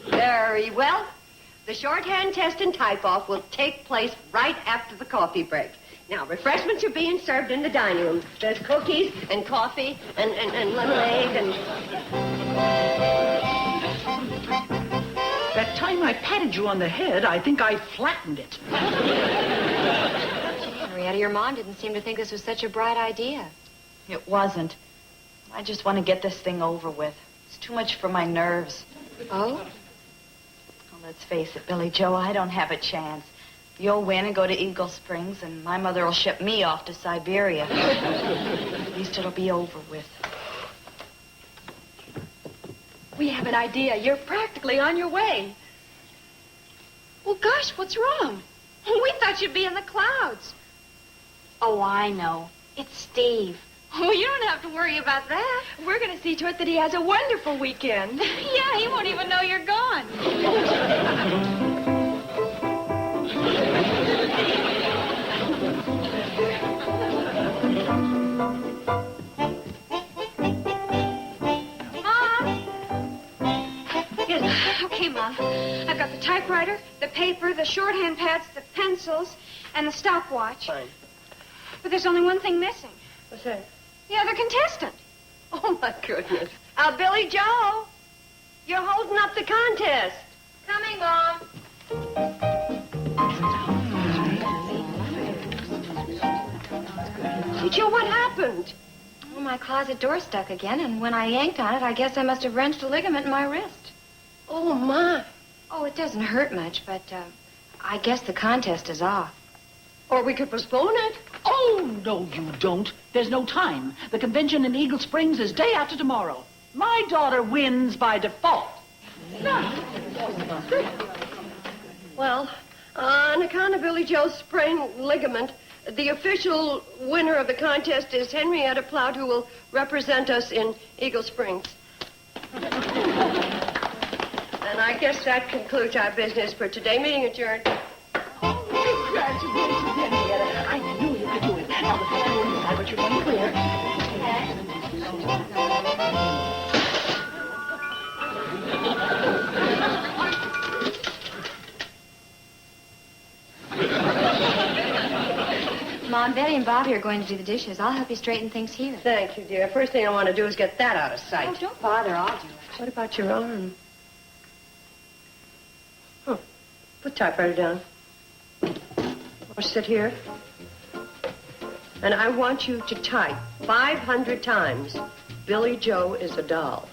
Very well. The shorthand test and type-off will take place right after the coffee break. Now, refreshments are being served in the dining room. There's cookies and coffee and lemonade and... That time I patted you on the head, I think I flattened it. Henrietta, your mom didn't seem to think this was such a bright idea. It wasn't. I just want to get this thing over with. It's too much for my nerves. Oh? Well, let's face it, Billy Joe, I don't have a chance. You'll win and go to Eagle Springs, and my mother will ship me off to Siberia. At least it'll be over with. We have an idea. You're practically on your way. Well, gosh, what's wrong? We thought you'd be in the clouds. Oh, I know. It's Steve. Oh, you don't have to worry about that. We're going to see to it that he has a wonderful weekend. Yeah, he won't even know you're gone. Okay, Mom. I've got the typewriter, the paper, the shorthand pads, the pencils, and the stopwatch. Fine. But there's only one thing missing. What's that? The other contestant. Oh, my goodness. Billy Joe, you're holding up the contest. Coming, Mom. Hey, Joe, what happened? Well, my closet door stuck again, and when I yanked on it, I guess I must have wrenched a ligament in my wrist. Oh, my. Oh, it doesn't hurt much, but I guess the contest is off. Or we could postpone it. Oh, no, you don't. There's no time. The convention in Eagle Springs is day after tomorrow. My daughter wins by default. Well, on account of Billy Joe's sprained ligament, the official winner of the contest is Henrietta Platt, who will represent us in Eagle Springs. And I guess that concludes our business for today. Meeting adjourned. Congratulations, Henrietta. I knew you could do it. Now, the first one inside, but you're going clear. Mom, Betty and Bobby are going to do the dishes. I'll help you straighten things here. Thank you, dear. First thing I want to do is get that out of sight. Oh, don't bother. I'll do it. What about your arm? Put the typewriter down. Or sit here. And I want you to type 500 times, Billy Joe is a doll.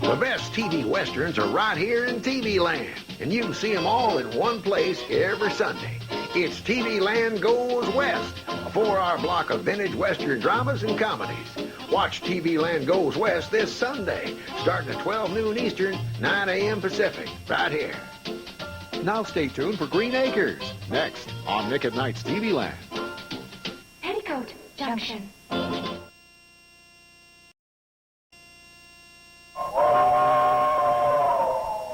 The best TV westerns are right here in TV Land, and you can see them all in one place every Sunday. It's TV Land Goes West, a 4-hour block of vintage western dramas and comedies. Watch TV Land Goes West this Sunday, starting at 12 noon Eastern, 9 a.m. Pacific, right here. Now stay tuned for Green Acres, next on Nick at Night's TV Land. Petticoat Junction.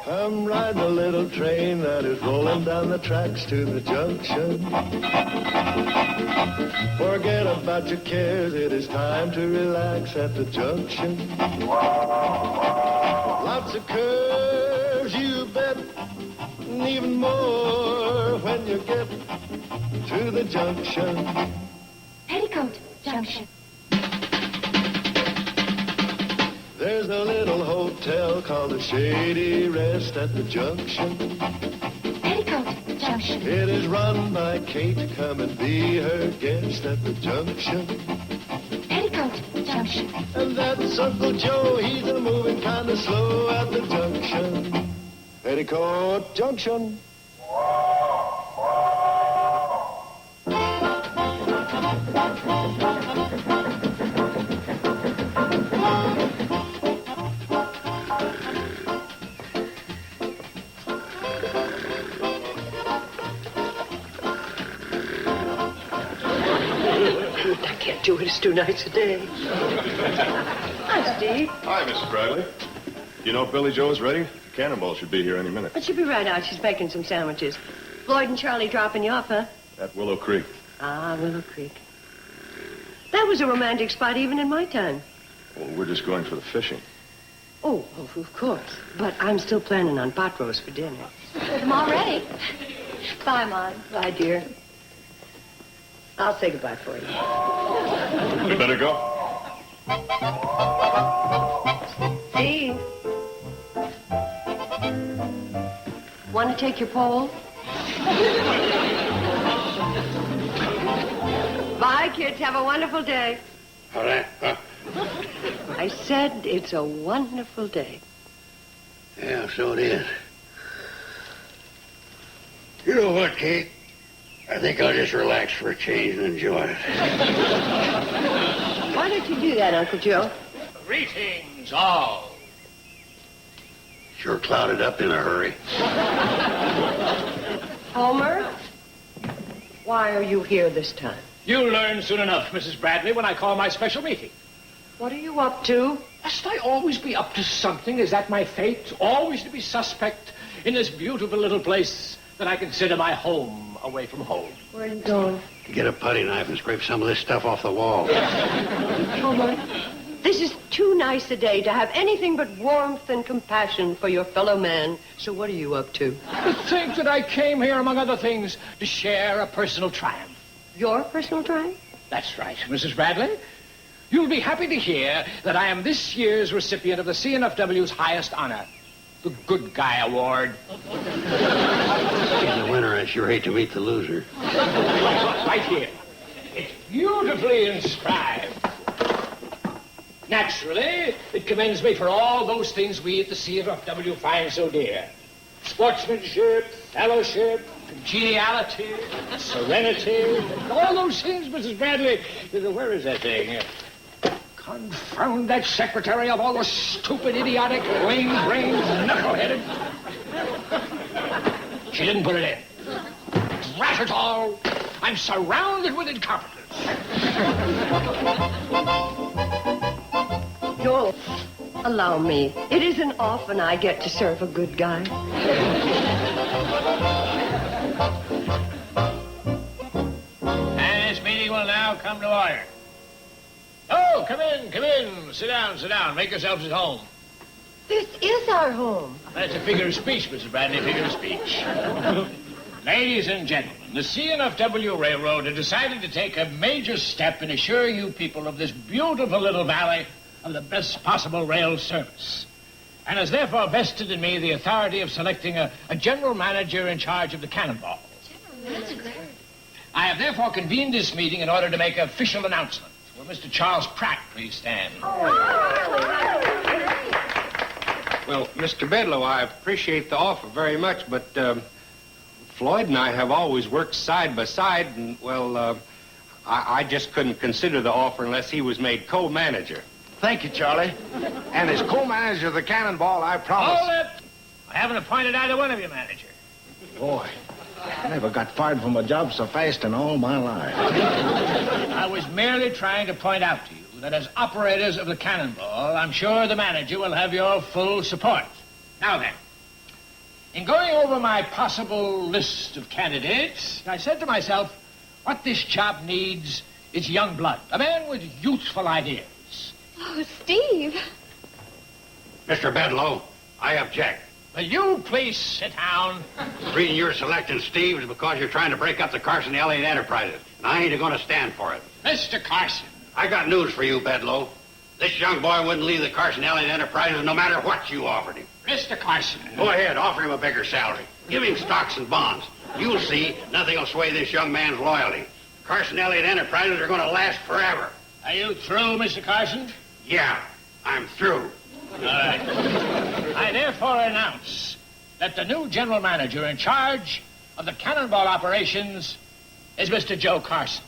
Come ride the little train that is rolling down the tracks to the junction. Forget about your cares, it is time to relax at the junction. Lots of curves, you bet, and even more when you get to the junction. Petticoat Junction. There's a little hotel called the Shady Rest at the junction. Petticoat Junction. It is run by Kate. Come and be her guest at the junction. Petticoat Junction. And that's Uncle Joe. He's a moving kind of slow at the junction. Petticoat Junction. I can't do it. It's too nice a day. Hi, Steve. Hi, Mrs. Bradley. You know Billy Joe's ready? Cannonball should be here any minute. But she'll be right out. She's making some sandwiches. Floyd and Charlie dropping you off, huh? At Willow Creek. Ah, Willow Creek. That was a romantic spot even in my time. Well, we're just going for the fishing. Oh, of course. But I'm still planning on pot roast for dinner. I'm all ready. Bye, Mom. Bye, dear. I'll say goodbye for you. We better go. Steve. Want to take your pole? Bye, kids. Have a wonderful day. All right. I said it's a wonderful day. Yeah, so it is. You know what, Kate? I think I'll just relax for a change and enjoy it. Why don't you do that, Uncle Joe? Greetings, all. Sure clouded up in a hurry. Homer? Why are you here this time? You'll learn soon enough, Mrs. Bradley, when I call my special meeting. What are you up to? Must I always be up to something? Is that my fate? Always to be suspect in this beautiful little place that I consider my home away from home. Where are you going? To get a putty knife and scrape some of this stuff off the wall. Homer, this is too nice a day to have anything but warmth and compassion for your fellow man. So what are you up to? To think that I came here, among other things, to share a personal triumph. Your personal triumph? That's right, Mrs. Bradley. You'll be happy to hear that I am this year's recipient of the CNFW's highest honor, the Good Guy Award. In the winter, I sure hate to meet the loser. Right here. It's beautifully inscribed. Naturally, it commends me for all those things we at the CNFW find so dear. Sportsmanship, fellowship, congeniality, serenity, all those things, Mrs. Bradley. Where is that thing? Confound that secretary of all the stupid, idiotic, lame-brained, knuckleheaded. She didn't put it in. Drat it all! I'm surrounded with incompetence. Joel, allow me. It isn't often I get to serve a good guy. And this meeting will now come to order. come in, come in. Sit down, sit down. Make yourselves at home. This is our home. That's a figure of speech, Mrs. Bradley, figure of speech. Ladies and gentlemen, the C&FW Railroad has decided to take a major step in assuring you people of this beautiful little valley of the best possible rail service, and has therefore vested in me the authority of selecting a general manager in charge of the Cannonball. I have therefore convened this meeting in order to make an official announcement. Will Mr. Charles Pratt please stand? Well, Mr. Bedlow, I appreciate the offer very much, but Floyd and I have always worked side by side, and, well, I just couldn't consider the offer unless he was made co-manager. Thank you, Charlie. And as co-manager of the Cannonball, I promise... Hold it! I haven't appointed either one of you manager. Boy, I never got fired from a job so fast in all my life. I was merely trying to point out to you that as operators of the Cannonball, I'm sure the manager will have your full support. Now then, in going over my possible list of candidates, I said to myself, what this job needs is young blood, a man with youthful ideas. Oh, Steve. Mr. Bedlow, I object. Will you please sit down? The reason you're selecting Steve is because you're trying to break up the Carson Elliott Enterprises, and I ain't going to stand for it. Mr. Carson. I got news for you, Bedlow. This young boy wouldn't leave the Carson Elliott Enterprises no matter what you offered him. Mr. Carson. Go ahead, offer him a bigger salary. Give him stocks and bonds. You'll see nothing will sway this young man's loyalty. Carson Elliott Enterprises are going to last forever. Are you through, Mr. Carson? Yeah, I'm through. All right. I therefore announce that the new general manager in charge of the Cannonball operations is Mr. Joe Carson.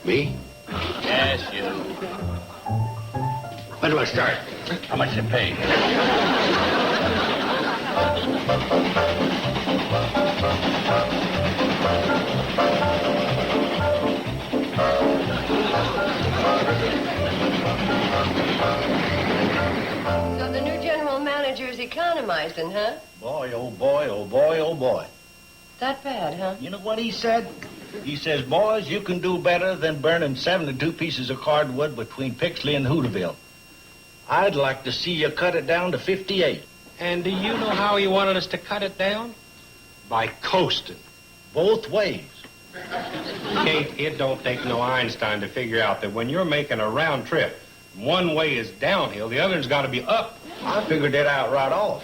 Me? Yes, you. When do I start? How much to pay? So the new general manager is economizing, huh? Boy, oh boy, oh boy, oh boy. That bad, huh? You know what he said? He says, boys, you can do better than burning 72 pieces of cardwood between Pixley and Hooterville. I'd like to see you cut it down to 58. And do you know how he wanted us to cut it down? By coasting. Both ways. Kate, it don't take no Einstein to figure out that when you're making a round trip, one way is downhill, the other's got to be up. I figured it out right off.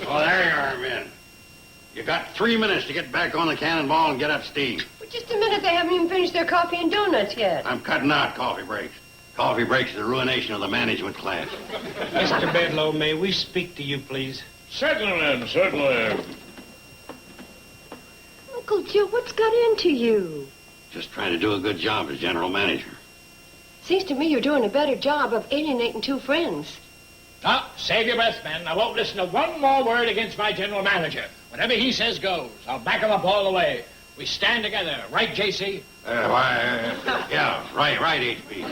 Oh, there you are, men. You got 3 minutes to get back on the Cannonball and get up steam. But just a minute, they haven't even finished their coffee and donuts yet. I'm cutting out coffee breaks. Coffee breaks are the ruination of the management class. Mr. Bedlow, may we speak to you, please? Certainly, certainly. Uncle Joe, what's got into you? Just trying to do a good job as general manager. Seems to me you're doing a better job of alienating two friends. Now, save your breath, men. I won't listen to one more word against my general manager. Whatever he says goes. I'll back him up all the way. We stand together. Right, J.C.? Yeah, right, H.B.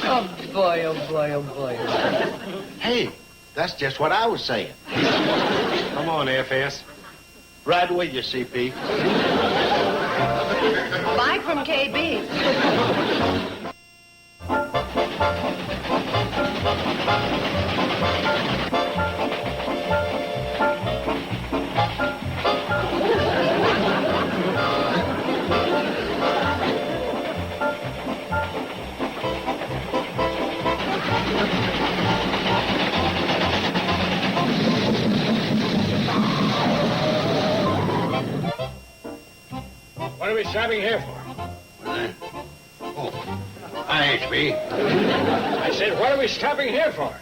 Oh, boy, oh, boy, oh, boy. Hey, that's just what I was saying. Come on, FS. Right with you, CP. Bye from KB. What are we stopping here for? Hi, H.B. I said, what are we stopping here for?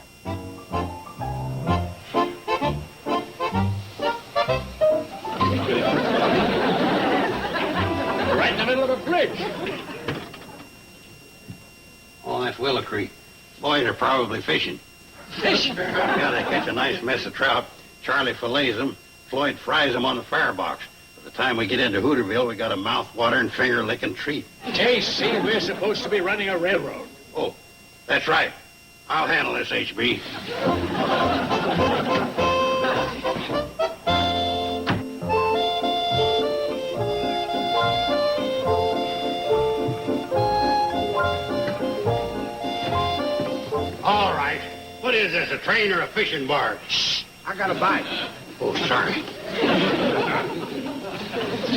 Right in the middle of a bridge. Oh, that's Willow Creek. Boys are probably fishing. Fishing? Yeah, they catch a nice mess of trout. Charlie fillets them. Floyd fries them on the firebox. By the time we get into Hooterville, we got a mouth-watering, finger-licking treat. J.C., we're supposed to be running a railroad. Oh, that's right. I'll handle this, H.B. is this, a train or a fishing barge? Shh, I got a bite. Oh, sorry.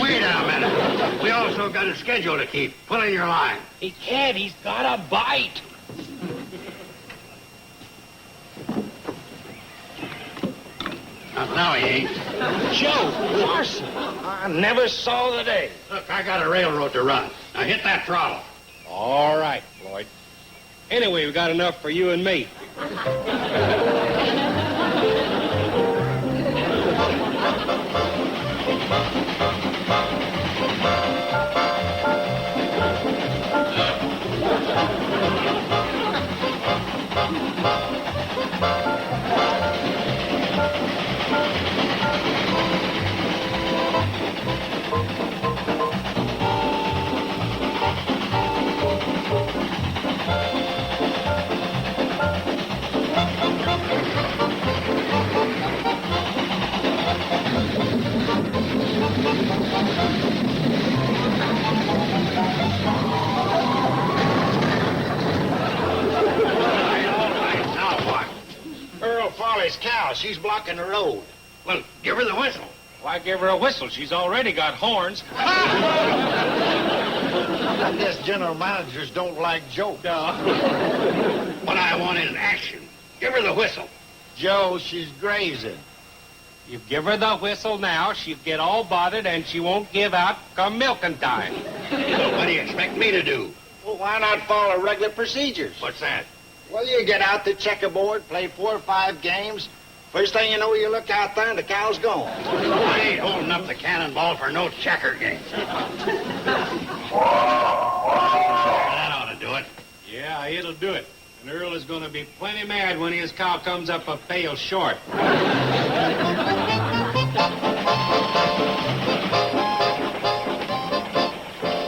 Wait a minute. We also got a schedule to keep. Pull in your line. He can't. He's got a bite. Now he ain't. Joe Larson. I never saw the day. Look, I got a railroad to run. Now hit that throttle. All right, Floyd. Anyway, we got enough for you and me. Cow, she's blocking the road. Well, give her the whistle. Why give her a whistle? She's already got horns. I guess general managers don't like jokes. What I want is action. Give her the whistle. Joe, she's grazing. You give her the whistle now, she'll get all bothered and she won't give out come milking time. What do you expect me to do? Well, why not follow regular procedures? What's that? Well, you get out the checkerboard, play 4 or 5 games. First thing you know, you look out there and the cow's gone. I ain't holding up the cannonball for no checker game. That ought to do it. Yeah, it'll do it. And Earl is going to be plenty mad when his cow comes up a pail short.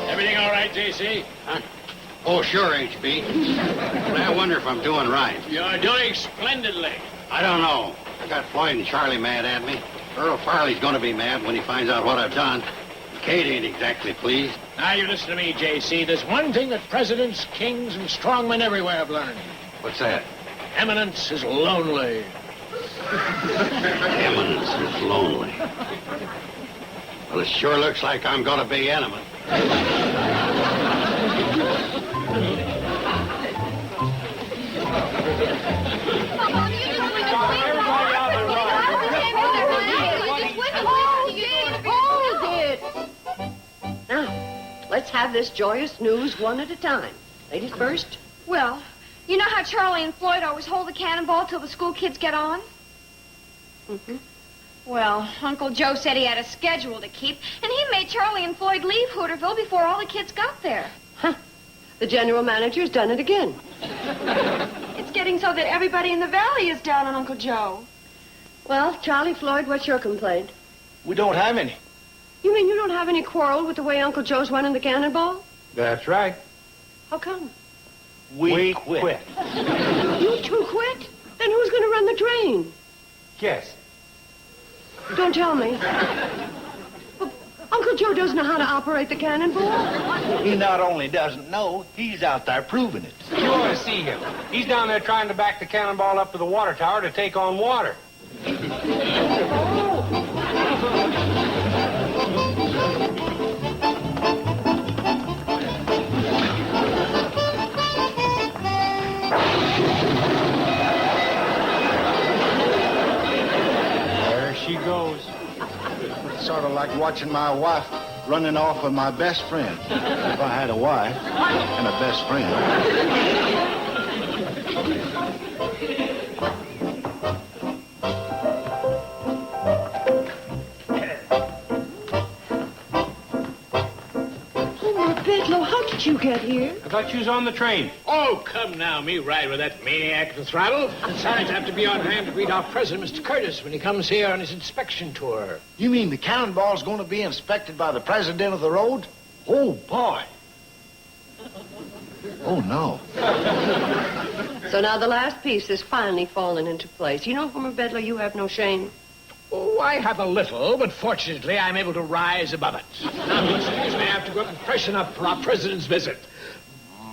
Everything all right, J.C.? Huh? Oh, sure, H.B. But I wonder if I'm doing right. You're doing splendidly. I don't know. I got Floyd and Charlie mad at me. Earl Farley's going to be mad when he finds out what I've done. Kate ain't exactly pleased. Now, you listen to me, J.C. There's one thing that presidents, kings, and strongmen everywhere have learned. What's that? Eminence is lonely. Eminence is lonely. Well, it sure looks like I'm going to be eminent. Now, let's have this joyous news one at a time. Ladies first. Well, you know how Charlie and Floyd always hold the cannonball till the school kids get on? Mm-hmm. Well, Uncle Joe said he had a schedule to keep, and he made Charlie and Floyd leave Hooterville before all the kids got there. Huh. The general manager's done it again. It's getting so that everybody in the valley is down on Uncle Joe. Well, Charlie, Floyd, what's your complaint? We don't have any. You mean you don't have any quarrel with the way Uncle Joe's running the cannonball? That's right. How come? We quit. You two quit? Then who's going to run the train? Yes. Don't tell me. Well, Uncle Joe doesn't know how to operate the cannonball. He not only doesn't know, he's out there proving it. You ought to see him. He's down there trying to back the cannonball up to the water tower to take on water. There she goes. It's sort of like watching my wife running off with my best friend. If I had a wife and a best friend. Bedlow, how did you get here? I thought you was on the train. Oh, come now. Me ride with that maniac at the throttle. Besides, I have to be on hand to greet our president, Mr. Curtis, when he comes here on his inspection tour. You mean the cannonball's going to be inspected by the president of the road? Oh, boy. Oh, no. So now the last piece has finally fallen into place. You know, Homer Bedlow, you have no shame. Oh, I have a little, but fortunately I'm able to rise above it. Now, excuse me, I have to go up and freshen up for our president's visit.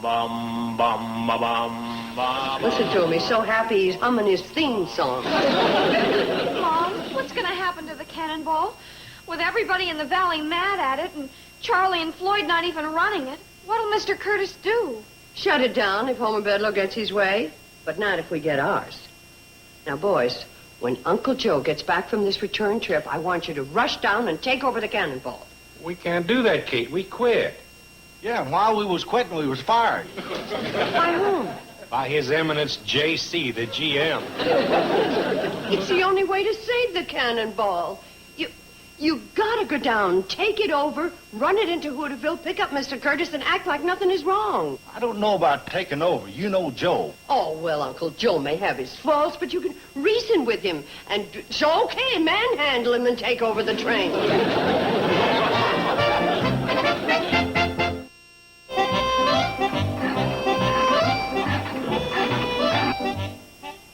Bum, bum, ba, bum, Mom. Listen to him. He's so happy he's humming his theme song. Mom, what's going to happen to the cannonball? With everybody in the valley mad at it and Charlie and Floyd not even running it, what'll Mr. Curtis do? Shut it down if Homer Bedloe gets his way, but not if we get ours. Now, boys, when Uncle Joe gets back from this return trip, I want you to rush down and take over the cannonball. We can't do that, Kate. We quit. Yeah, and while we was quitting, we was fired. By whom? By His Eminence J.C., the GM. It's the only way to save the cannonball. You gotta go down, take it over, run it into Hooterville, pick up Mr. Curtis, and act like nothing is wrong. I don't know about taking over. You know Joe. Oh, well, Uncle Joe may have his faults, but you can reason with him. And so, okay, manhandle him and take over the train.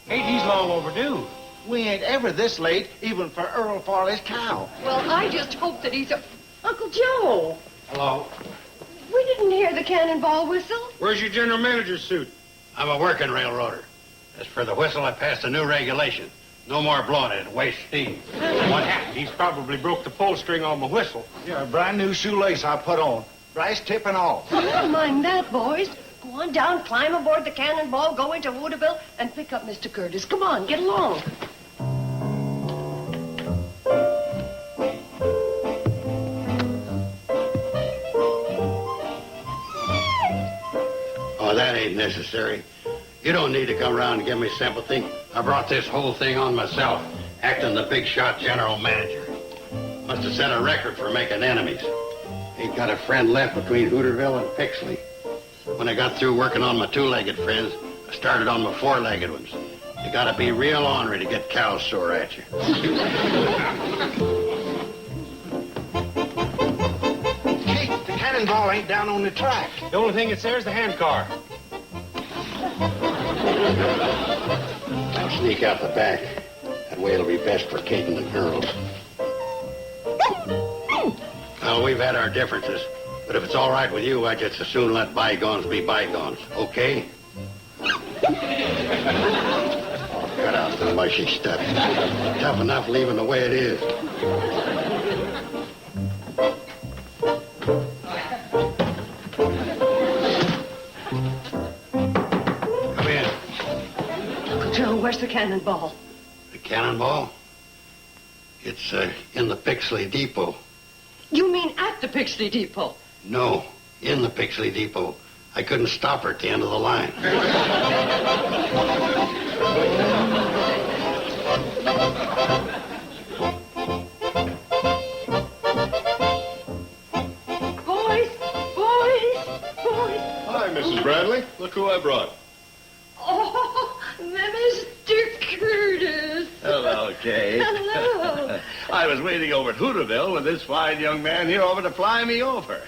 Kate, he's long overdue. We ain't ever this late, even for Earl Farley's cow. Well, I just hope that he's Uncle Joe! Hello? We didn't hear the cannonball whistle. Where's your general manager's suit? I'm a working railroader. As for the whistle, I passed a new regulation. No more blowing it. It wastes steam. What happened? He's probably broke the pull string on my whistle. Yeah, a brand new shoelace I put on. Brass tip and all. Well, never mind that, boys. Go on down, climb aboard the cannonball, go into Hooterville, and pick up Mr. Curtis. Come on, get along. Oh, that ain't necessary. You don't need to come around and give me sympathy. I brought this whole thing on myself, acting the big shot general manager. Must have set a record for making enemies. Ain't got a friend left between Hooterville and Pixley. When I got through working on my two-legged friends, I started on my four-legged ones. You gotta be real ornery to get cows sore at you. Kate, the cannonball ain't down on the track. The only thing that's there is the hand car. I'll sneak out the back. That way it'll be best for Kate and the girls. Well, we've had our differences, but if it's all right with you, I'd just as soon let bygones be bygones, okay? Cut out the mushy stuff. Tough enough leaving the way it is. Come in. Uncle Joe, where's the cannonball? The cannonball? It's in the Pixley Depot. You mean at the Pixley Depot? No, in the Pixley Depot. I couldn't stop her at the end of the line. Boys! Hi, Mrs. Bradley. Look who I brought. Oh, Mr. Curtis. Hello, Kate. Hello. I was waiting over at Hooterville with this fine young man here over to fly me over.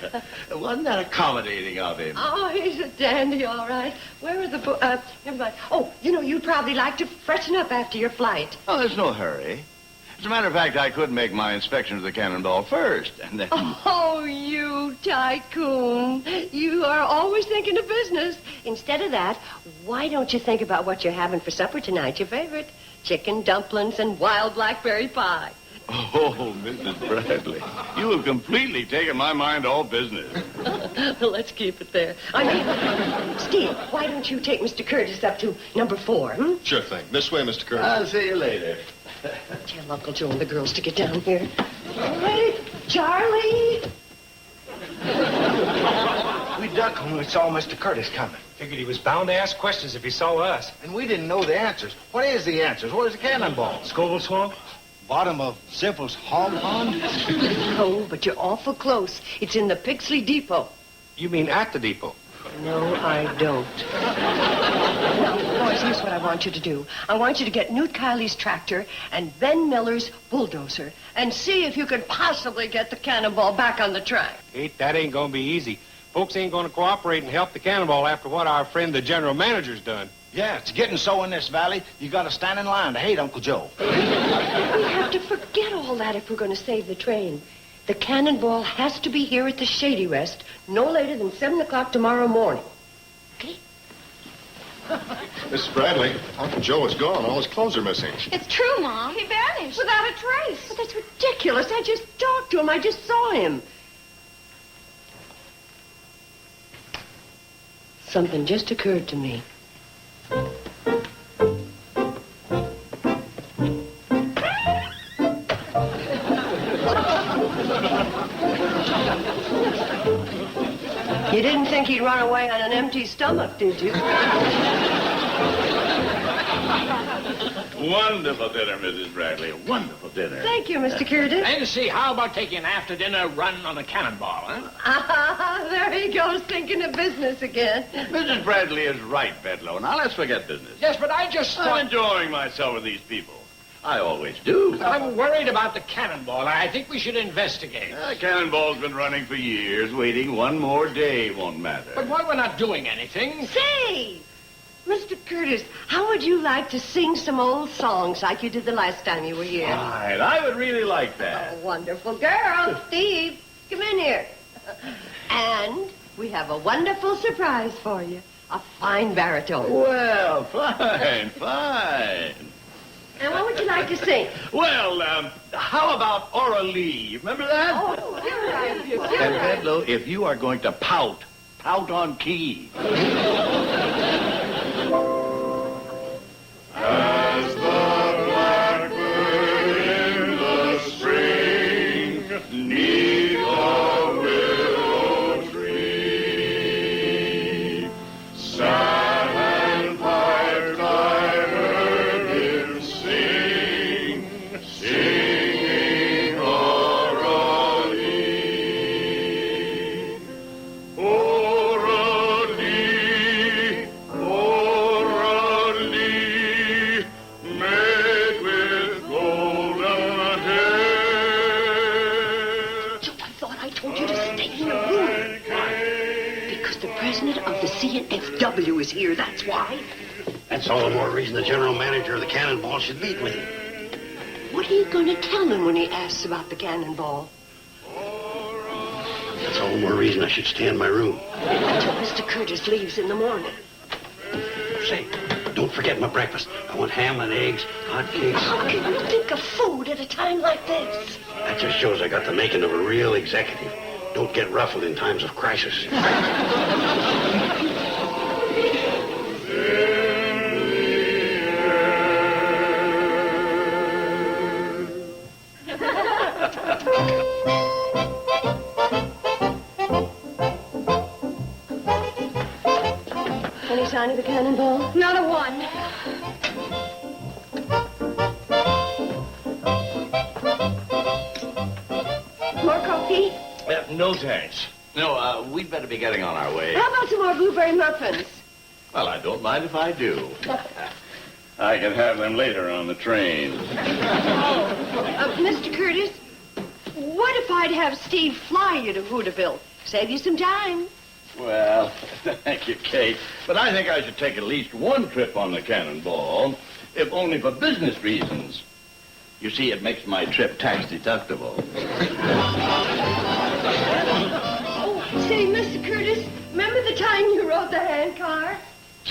Wasn't that accommodating of him? Oh, he's a dandy, all right. Where are the never mind. Oh, you know, you'd probably like to freshen up after your flight. Oh, there's no hurry. As a matter of fact, I could make my inspection of the cannonball first, and then... Oh, you tycoon. You are always thinking of business. Instead of that, why don't you think about what you're having for supper tonight, your favorite? Chicken dumplings and wild blackberry pie. Oh, Mrs. Bradley, you have completely taken my mind off business. Let's keep it there. I mean, Steve, why don't you take Mr. Curtis up to number 4, hmm? Sure thing. This way, Mr. Curtis. I'll see you later. Tell Uncle Joe and the girls to get down here. All right, Charlie. We ducked when we saw Mr. Curtis coming. Figured he was bound to ask questions if he saw us. And we didn't know the answers. What is the answers? Where's the cannonball? Scoville Swamp? Bottom of Simple's hog pond? No, but you're awful close. It's in the Pixley Depot. You mean at the depot? No, I don't. Now, boys, here's what I want you to do. I want you to get Newt Kiley's tractor and Ben Miller's bulldozer and see if you can possibly get the cannonball back on the track. Kate, that ain't gonna be easy. Folks ain't gonna cooperate and help the cannonball after what our friend the general manager's done. Yeah, it's getting so in this valley, you gotta stand in line to hate Uncle Joe. We have to forget all that if we're going to save the train. The cannonball has to be here at the Shady Rest no later than 7 o'clock tomorrow morning. Okay? Mrs. Bradley, Uncle Joe is gone. All his clothes are missing. It's true, Mom. He vanished without a trace. But that's ridiculous. I just talked to him. I just saw him. Something just occurred to me. You didn't think he'd run away on an empty stomach, did you? Wonderful dinner, Mrs. Bradley. A wonderful dinner. Thank you, Mr. Curtis. And see, how about taking an after-dinner run on a cannonball, huh? Ah, there he goes, thinking of business again. Mrs. Bradley is right, Bedlow. Now, let's forget business. Yes, but I just thought... I'm enjoying myself with these people. I always do. I'm worried about the cannonball. I think we should investigate. The cannonball's been running for years. Waiting one more day won't matter. But while we're not doing anything... Say, Mr. Curtis, how would you like to sing some old songs like you did the last time you were here? Fine. I would really like that. Oh, wonderful girl. Steve, come in here. And we have a wonderful surprise for you. A fine baritone. Well, fine, fine. And what would you like to sing? Well, how about Aurelie? Remember that? Oh, you're right. You're And right. Bedlow, if you are going to pout on key. As the blackbird in the spring neath the willow tree sat and piped, I heard him sing, singing Aurelie. Aurelie, Aurelie, maid with golden hair. I thought I told you to stay in the room. Because the president of the CNFW is here, that's why. That's all the more reason the general manager of the Cannonball should meet with him. What are you going to tell him when he asks about the cannonball? That's all the more reason I should stay in my room. Until Mr. Curtis leaves in the morning. Say, don't forget my breakfast. I want ham and eggs, hot cakes. How can you think of food at a time like this? That just shows I got the making of a real executive. Don't get ruffled in times of crisis. Any sign of the cannonball? Not a one. More coffee? No thanks. No, we'd better be getting on our way. How about some more blueberry muffins? Well, I don't mind if I do. I can have them later on the train. Mr. Curtis, what if I'd have Steve fly you to Hooterville? Save you some time. Well, thank you, Kate. But I think I should take at least one trip on the Cannonball, if only for business reasons. You see, it makes my trip tax deductible. Oh, say, Mr. Curtis, remember the time you rode the handcar?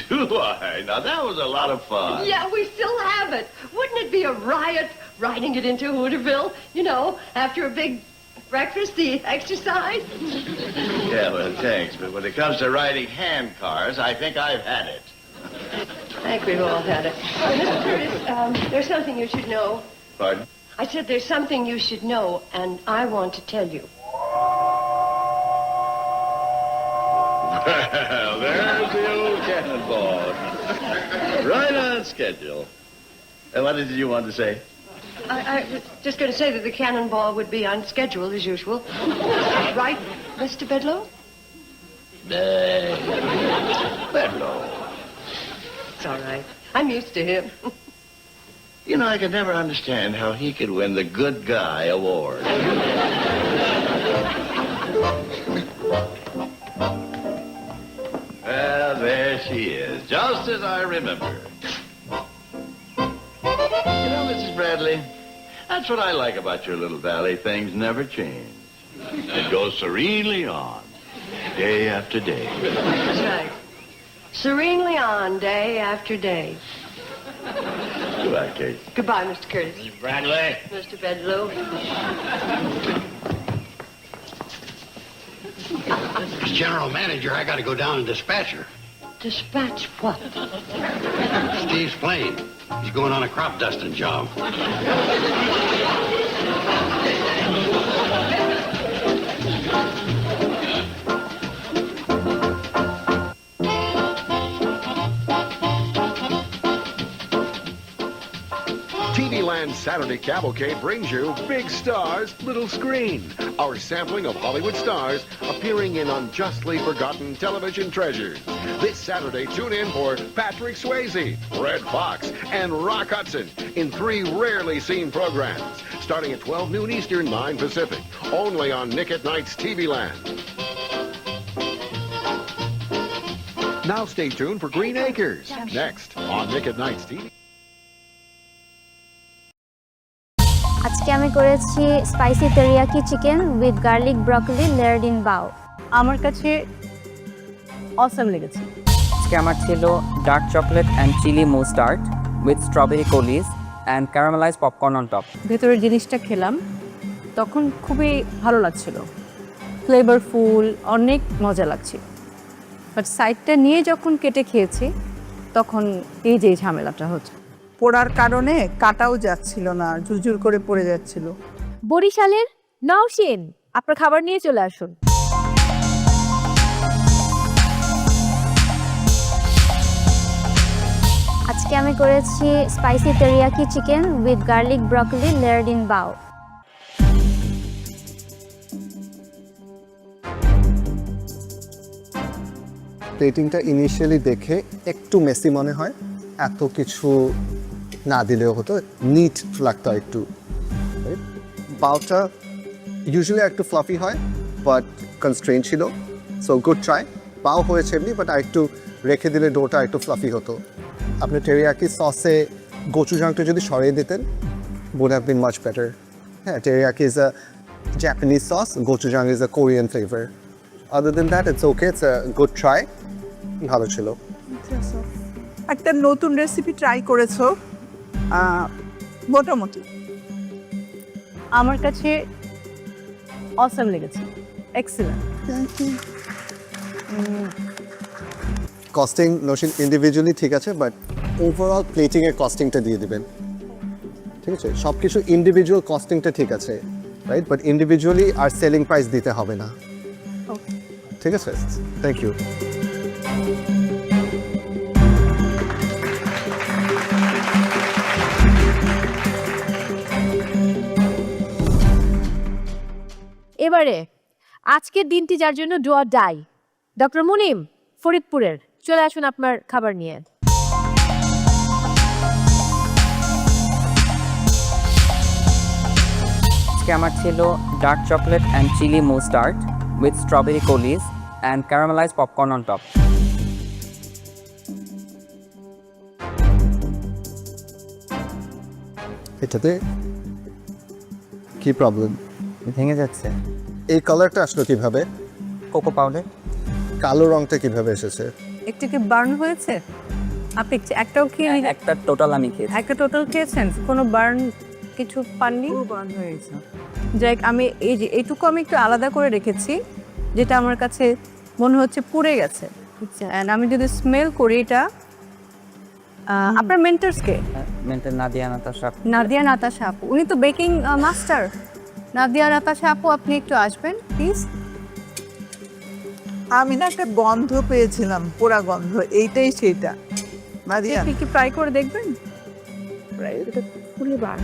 Do I? Now, that was a lot of fun. Yeah, we still have it. Wouldn't it be a riot riding it into Hooterville? You know, after a big breakfast, the exercise? Yeah, well, thanks. But when it comes to riding handcars, I think I've had it. I think we've all had it. Mr. Curtis, there's something you should know. Pardon? I said there's something you should know, and I want to tell you. Well, there's the old Cannonball. Right on schedule. And what did you want to say? I was just going to say that the cannonball would be on schedule, as usual. Right, Mr. Bedlow? Bedlow. It's all right. I'm used to him. You know, I could never understand how he could win the Good Guy Award. Well, there she is, just as I remember. You know, Mrs. Bradley, that's what I like about your little valley. Things never change. It goes serenely on, day after day. That's right. serenely on day after day. Goodbye, Kate. Goodbye, Mr. Curtis. Bradley. Mr. Bedlow. As general manager, I got to go down and dispatch her. Dispatch what? Steve's plane. He's going on a crop dusting job. TV Land's Saturday Cavalcade brings you Big Stars, Little Screen, our sampling of Hollywood stars appearing in unjustly forgotten television treasures. This Saturday, tune in for Patrick Swayze, Red Fox, and Rock Hudson in 3 rarely seen programs, starting at 12 noon Eastern, 9 Pacific, only on Nick at Night's TV Land. Now stay tuned for Green Acres, next on Nick at Night's TV. আজকে আমি করেছি spicy teriyaki chicken with garlic broccoli layered in bao. আমার কাছে awesome লেগেছে। আজকে আমার ছিল dark chocolate and chilli mustard with strawberry coulis and caramelise popcorn on top. ভেতরের জিনিসটা খেলাম তখন খুবই ভালো লাগছিল, ফ্লেভারফুল, অনেক মজা লাগছিল। বাট সাইডটা নিয়ে যখন কেটে খেয়েছি তখন এই যে ঝামেলাটা হচ্ছে। পোড়ার কারণে কাটাও যাচ্ছিল না, ঝুরঝুর করে পড়ে যাচ্ছিল। বরিশালের নওশিন আপনার খাবার নিয়ে চলে আসুন। আজকে আমি করেছি spicy teriyaki chicken with garlic broccoli layered in bao. প্লেটিংটা ইনিশিয়ালি দেখে একটু মেসি মনে হয়, এত কিছু না দিলেও হতো, নিট লাগতো একটু। বাউটা ইউজুয়ালি একটু ফ্লাফি হয় বাট কনস্ট্রেন ছিল, সো গুড ট্রাই। বাও হয়েছে এমনি, বাট আর একটু রেখে দিলে ডোটা একটু ফ্লাফি হতো। আপনি টেরিয়াকি সসে গোচুজাংটা যদি সরিয়ে দিতেন would have been much better. Yeah, teriyaki is a Japanese sauce, gochujang is a Korean flavor. Other than that, it's okay, it's a good try. ভালো ছিল। একটা নতুন রেসিপি ট্রাই করেছো, মোটামুটি। আমার কাছে অসাম লেগেছে, এক্সেলেন্ট। কস্টিং নোশন ইন্ডিভিজুয়ালি ঠিক আছে, বাট ওভারঅল প্লেটিংয়ের কস্টিংটা দিয়ে দিবেন, ঠিক আছে? সব কিছু ইন্ডিভিজুয়াল কস্টিংটা ঠিক আছে, রাইট? বাট ইন্ডিভিজুয়ালি আর সেলিং প্রাইস দিতে হবে না, ঠিক আছে? Thank you. এবারে আজকের দিনটি যার জন্য do or die, doctor Munim ফরিদপুরের, চলে আসুন আপনার খাবার নিয়ে। আজকে আমার ছিল dark chocolate and chilli mustard with strawberry coulis and caramelise popcorn on top. এটাতে কি প্রবলেম? ভেঙে যাচ্ছে। এই কালারটা আসলো কিভাবে? Cocoa powder. কালো রংটা কিভাবে এসেছে? একটু কি বার্ন হয়েছে? আপনি একটাও খেয়ে? একটা টোটাল আমি খেয়েছি। একটা টোটাল খেয়েছেন, কোনো বার্ন কিছু পাননি? বার্ন হয়েছে। যাই, আমি এই যে এইটুকু আমি একটু আলাদা করে রেখেছি, যেটা আমার কাছে মনে হচ্ছে পুড়ে গেছে। অ্যান্ড আমি যদি স্মেল করি এটা, আপনার মেন্টরসকে? মেন্টর নাদিয়া নাতাশা। নাদিয়া নাতাশা আপু, উনি তো বেকিং মাস্টার। নাদিয়া নাতাশা আপু, আপনি একটু আসবেন প্লিজ। আমি না একটা গন্ধ পেয়েছিলাম, পোড়া গন্ধ, এইটাই সেটা। নাদিয়া কি ট্রাই করে দেখবেন? এটা ফুলি বার,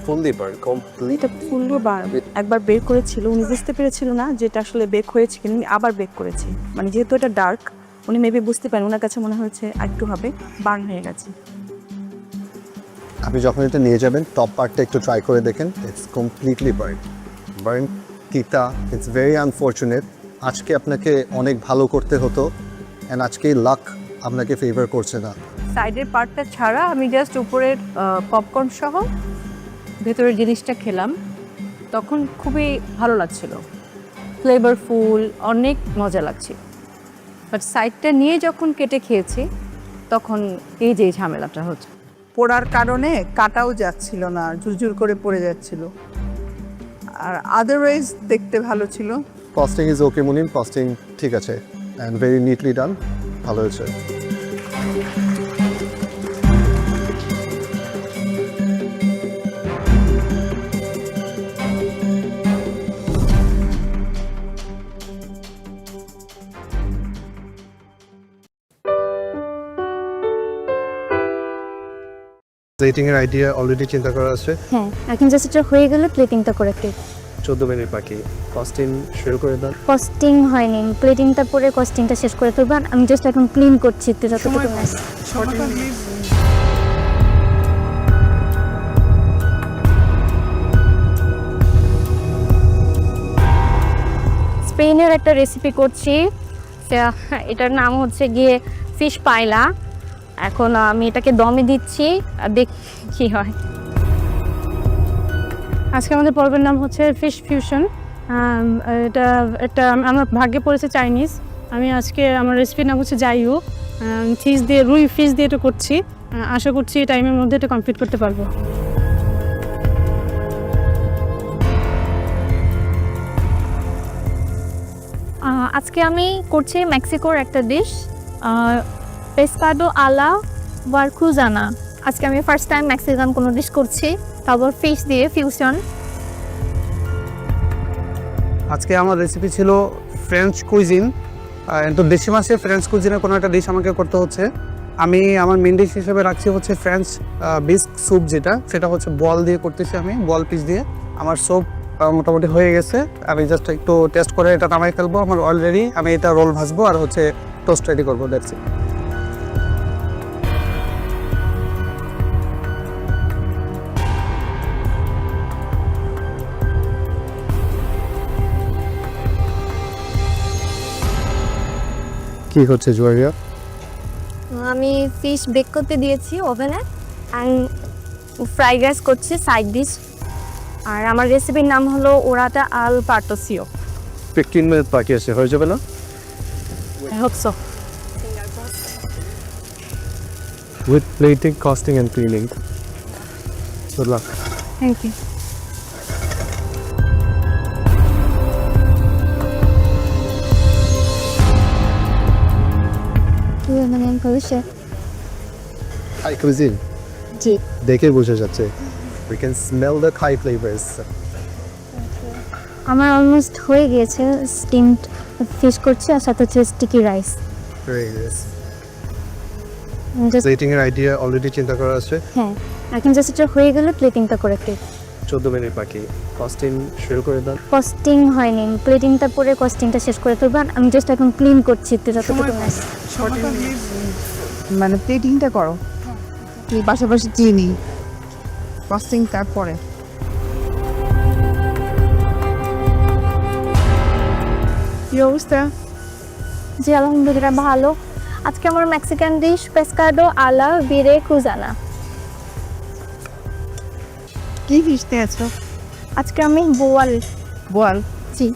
ফুললি বার্ন কমপ্লিট। এটা ফুললি বার একবার বেক করেছিল, উনি বুঝতে পেরেছিল না যেটা আসলে বেক হয়েছে, কিন্তু উনি আবার বেক করেছে। মানে যেহেতু এটা ডার্ক, উনি মেবি বুঝতে পারেন, ওনার কাছে মনে হয়েছে একটু হবে বার্ন হয়ে গেছে। আপনি যখন এটা নিয়ে যাবেন টপ পার্টটা একটু ট্রাই করে দেখেন, ইটস কমপ্লিটলি বার্ন, তিতা। It's very unfortunate. আজকে আপনাকে অনেক ভালো করতে হতো, অ্যান্ড আজকে লাক আপনাকে ফেভার করছে না। সাইডের পার্টটা ছাড়া আমি জাস্ট উপরের পপকর্ন সহ ভেতরের জিনিসটা খেলাম, তখন খুবই ভালো লাগছিল, ফ্লেভারফুল, অনেক মজা লাগছিল। বাট সাইডটা নিয়ে যখন কেটে খেয়েছি তখন এই যে ঝামেলাটা হচ্ছে। পোড়ার কারণে কাটাও যাচ্ছিল না, ঝুরঝুর করে পড়ে যাচ্ছিল। আর আদারওয়াইজ দেখতে ভালো ছিল। Costing is okay Munim, costing ঠিক আছে অ্যান্ড ভেরি নিটলি ডান, ভালো হয়েছে। প্লেটিং এর আইডিয়া অলরেডি চিন্তা করা আছে। হ্যাঁ, এখন জাস্ট এটা হয়ে গেলে প্লেটিংটা করে দিই। 14 মিনিট বাকি, কস্টিং শুরু করে দাও। কস্টিং হয়নি, প্লেটিংটা পরে কস্টিংটা শেষ করে ফেলবেন। আমি জাস্ট এখন ক্লিন করছি তো যতটুকু না। স্পেনের একটা রেসিপি করছি, এটার নাম হচ্ছে গিয়ে ফিশ পাইলা। এখন আমি এটাকে দমে দিচ্ছি আর দেখি কি হয়। আজকে আমাদের পর্বের নাম হচ্ছে ফিশ ফিউশন। এটা আমার ভাগ্যে পড়েছে চাইনিজ। আমি আজকে আমার রেসিপির নাম হচ্ছে জাইউ। ফিশ দিয়ে, রুই ফিশ দিয়ে এটা করছি। আশা করছি এই টাইমের মধ্যে এটা কমপ্লিট করতে পারবো। আজকে আমি করছি মেক্সিকোর একটা ডিশ, পেসকাডো আলা ভারকুজানা। আজকে আমি ফার্স্ট টাইম মেক্সিকান কোনো ডিশ করছি, তারপর ফিশ দিয়ে ফিউশন। আজকে আমার রেসিপি ছিল ফ্রেঞ্চ কুইজিন। তো দেশি মাসে ফ্রেঞ্চ কুইজিনের কোনো একটা ডিশ আমাকে করতে হচ্ছে। আমি আমার মেন ডিশ হিসেবে রাখছি হচ্ছে ফ্রেঞ্চ বিস্ক স্যুপ, সেটা হচ্ছে বল দিয়ে করতেছি আমি, বল পিস দিয়ে। আমার স্যুপ মোটামুটি হয়ে গেছে, আমি জাস্ট একটু টেস্ট করে এটা নামাই ফেলবো। আমার অলরেডি আমি এটা রোল ভাজবো আর হচ্ছে টোস্ট রেডি করবো, দ্যাটস ইট। কি হচ্ছে জুয়ারিয়া? আমি ফিশ বেক করতে দিয়েছি ওভেনে, অ্যান্ড ফ্রাইড রাইস করছি সাইড ডিশ। আর আমার রেসিপির নাম হলো ওরাটা আল পার্টোসিও। 15 মিনিট বাকি আছে, হয়ে যাবে না? I hope so. With plating, costing and cleaning. Good luck. Thank you. Thai cuisine. জি। দেখে বোঝা যাচ্ছে। We can smell the Thai flavors. আমার অলমোস্ট হয়ে গিয়েছে। স্টিমড ফিশ করছি আর সাথে হচ্ছে sticky rice. Very nice. Plating এর আইডিয়া অলরেডি চিন্তা করা আছে। হ্যাঁ, এখন জাস্ট এটা হয়ে গেলে প্লেটিংটা করে দিই। 14 মিনিট বাকি, কস্টিং শুরু করে দাও। কস্টিং হয়নি, প্লেটিংটা পরে কস্টিংটা শেষ করে ফেলবেন। আমি জাস্ট এখন ক্লিন করছি তো যতটুকু না। মানে প্লেটিংটা করো, পাশাপাশি চিনি, কস্টিং তারপরে। কি অবস্থা? জি আলহামদুলিল্লাহ ভালো। আজকে আমার মেক্সিকান ডিশ পেসকাডো আলা ভারকুজানা। কি ফিশ নিয়েছো? আজকে আমি বোয়াল। বোয়াল? জি।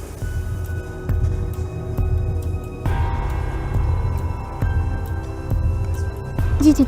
জি জি।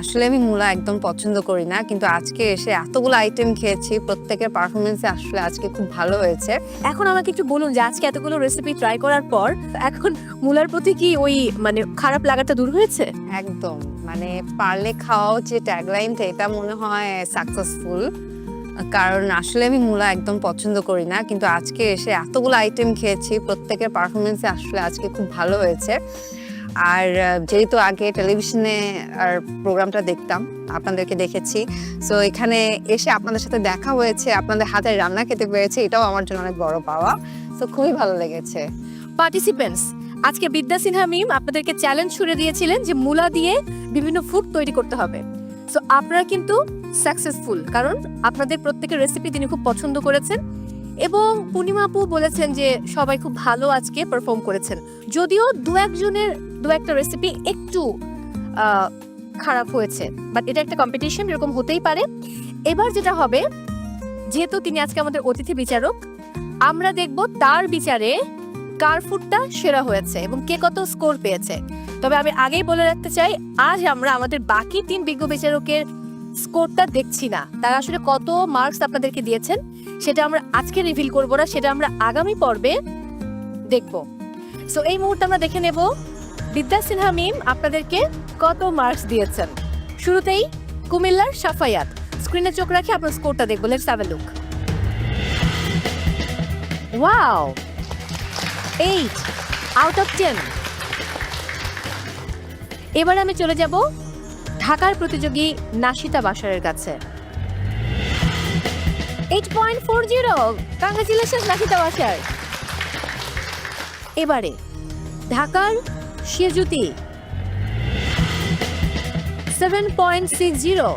আসলে আমি মূলা একদম পছন্দ করি না, কিন্তু আজকে এসে এতগুলো আইটেম খেয়েছি, প্রত্যেকের পারফরমেন্সে আসলে আজকে খুব ভালো হয়েছে। এখন আমাকে একটু বলুন যে আজকে এতগুলো রেসিপি ট্রাই করার পর এখন মূলার প্রতি কি ওই মানে খারাপ লাগাটা দূর হয়েছে? একদম, মানে পারলে খাওয়াও যে ট্যাগলাইনটা, এটা মনে হয় সাকসেসফুল। কারণ আসলে আমি মূলা একদম পছন্দ করি না, কিন্তু আজকে এসে এতগুলো আইটেম খেয়েছি, প্রত্যেকের পারফরমেন্সে আসলে আজকে খুব ভালো হয়েছে। আর যেহেতু আগে টেলিভিশনে আর প্রোগ্রামটা দেখতাম, আপনাদেরকে দেখেছি, সো এখানে এসে আপনাদের সাথে দেখা হয়েছে, আপনাদের হাতের রান্না খেতে পেরেছে, এটাও আমার জন্য অনেক বড় পাওয়া। সো খুবই ভালো লেগেছে। পার্টিসিপেন্টস, আজকে বিদ্যা সিনহা মিম আপনাদেরকে চ্যালেঞ্জ ছুড়ে দিয়েছিলেন যে মূলা দিয়ে বিভিন্ন ফুড তৈরি করতে হবে। সো আপনারা কিন্তু সাকসেসফুল, কারণ আপনাদের প্রত্যেকের রেসিপি তিনি খুব পছন্দ করেছেন এবং পূর্ণিমা আপু বলেছেন যে সবাই খুব ভালো আজকে পারফর্ম করেছেন। যদিও দু একটা রেসিপি একটু খারাপ হয়েছে, বাট এটা একটা কম্পিটিশন, এরকম হতেই পারে। এবার যেটা হবে, যেহেতু তিনি আজকে আমাদের অতিথি বিচারক, আমরা দেখব তার বিচারে কার ফুডটা সেরা হয়েছে এবং কে কত স্কোর পেয়েছে। তবে আমি আগেই বলে রাখতে চাই, আজ আমরা আমাদের বাকি 3 বিজ্ঞ বিচারকের স্কোরটা দেখছি না, তারা আসলে কত মার্কস আপনাদেরকে দিয়েছেন সেটা আমরা আজকে রিভিল করব না, সেটা আমরা আগামী পর্বে দেখব। সো এই মুহূর্তে আমরা দেখে নেব বিদ্যা সিনহা মিম আপনাদেরকে কত মার্কস দিয়েছেন। শুরুতেই কুমিল্লার সাফায়াত, স্ক্রিনে চোখ রাখে আপনার স্কোরটা দেখবো। Let's have a look. Wow, 8 out of 10। এবার আমি চলে যাব ঢাকার প্রতিযোগী নাশিতা বাশারের কাছে। 8.40, কংগ্রেচুলেশনস নাশিতা বাশার। এবারে ঢাকার সেজুতি 7.60।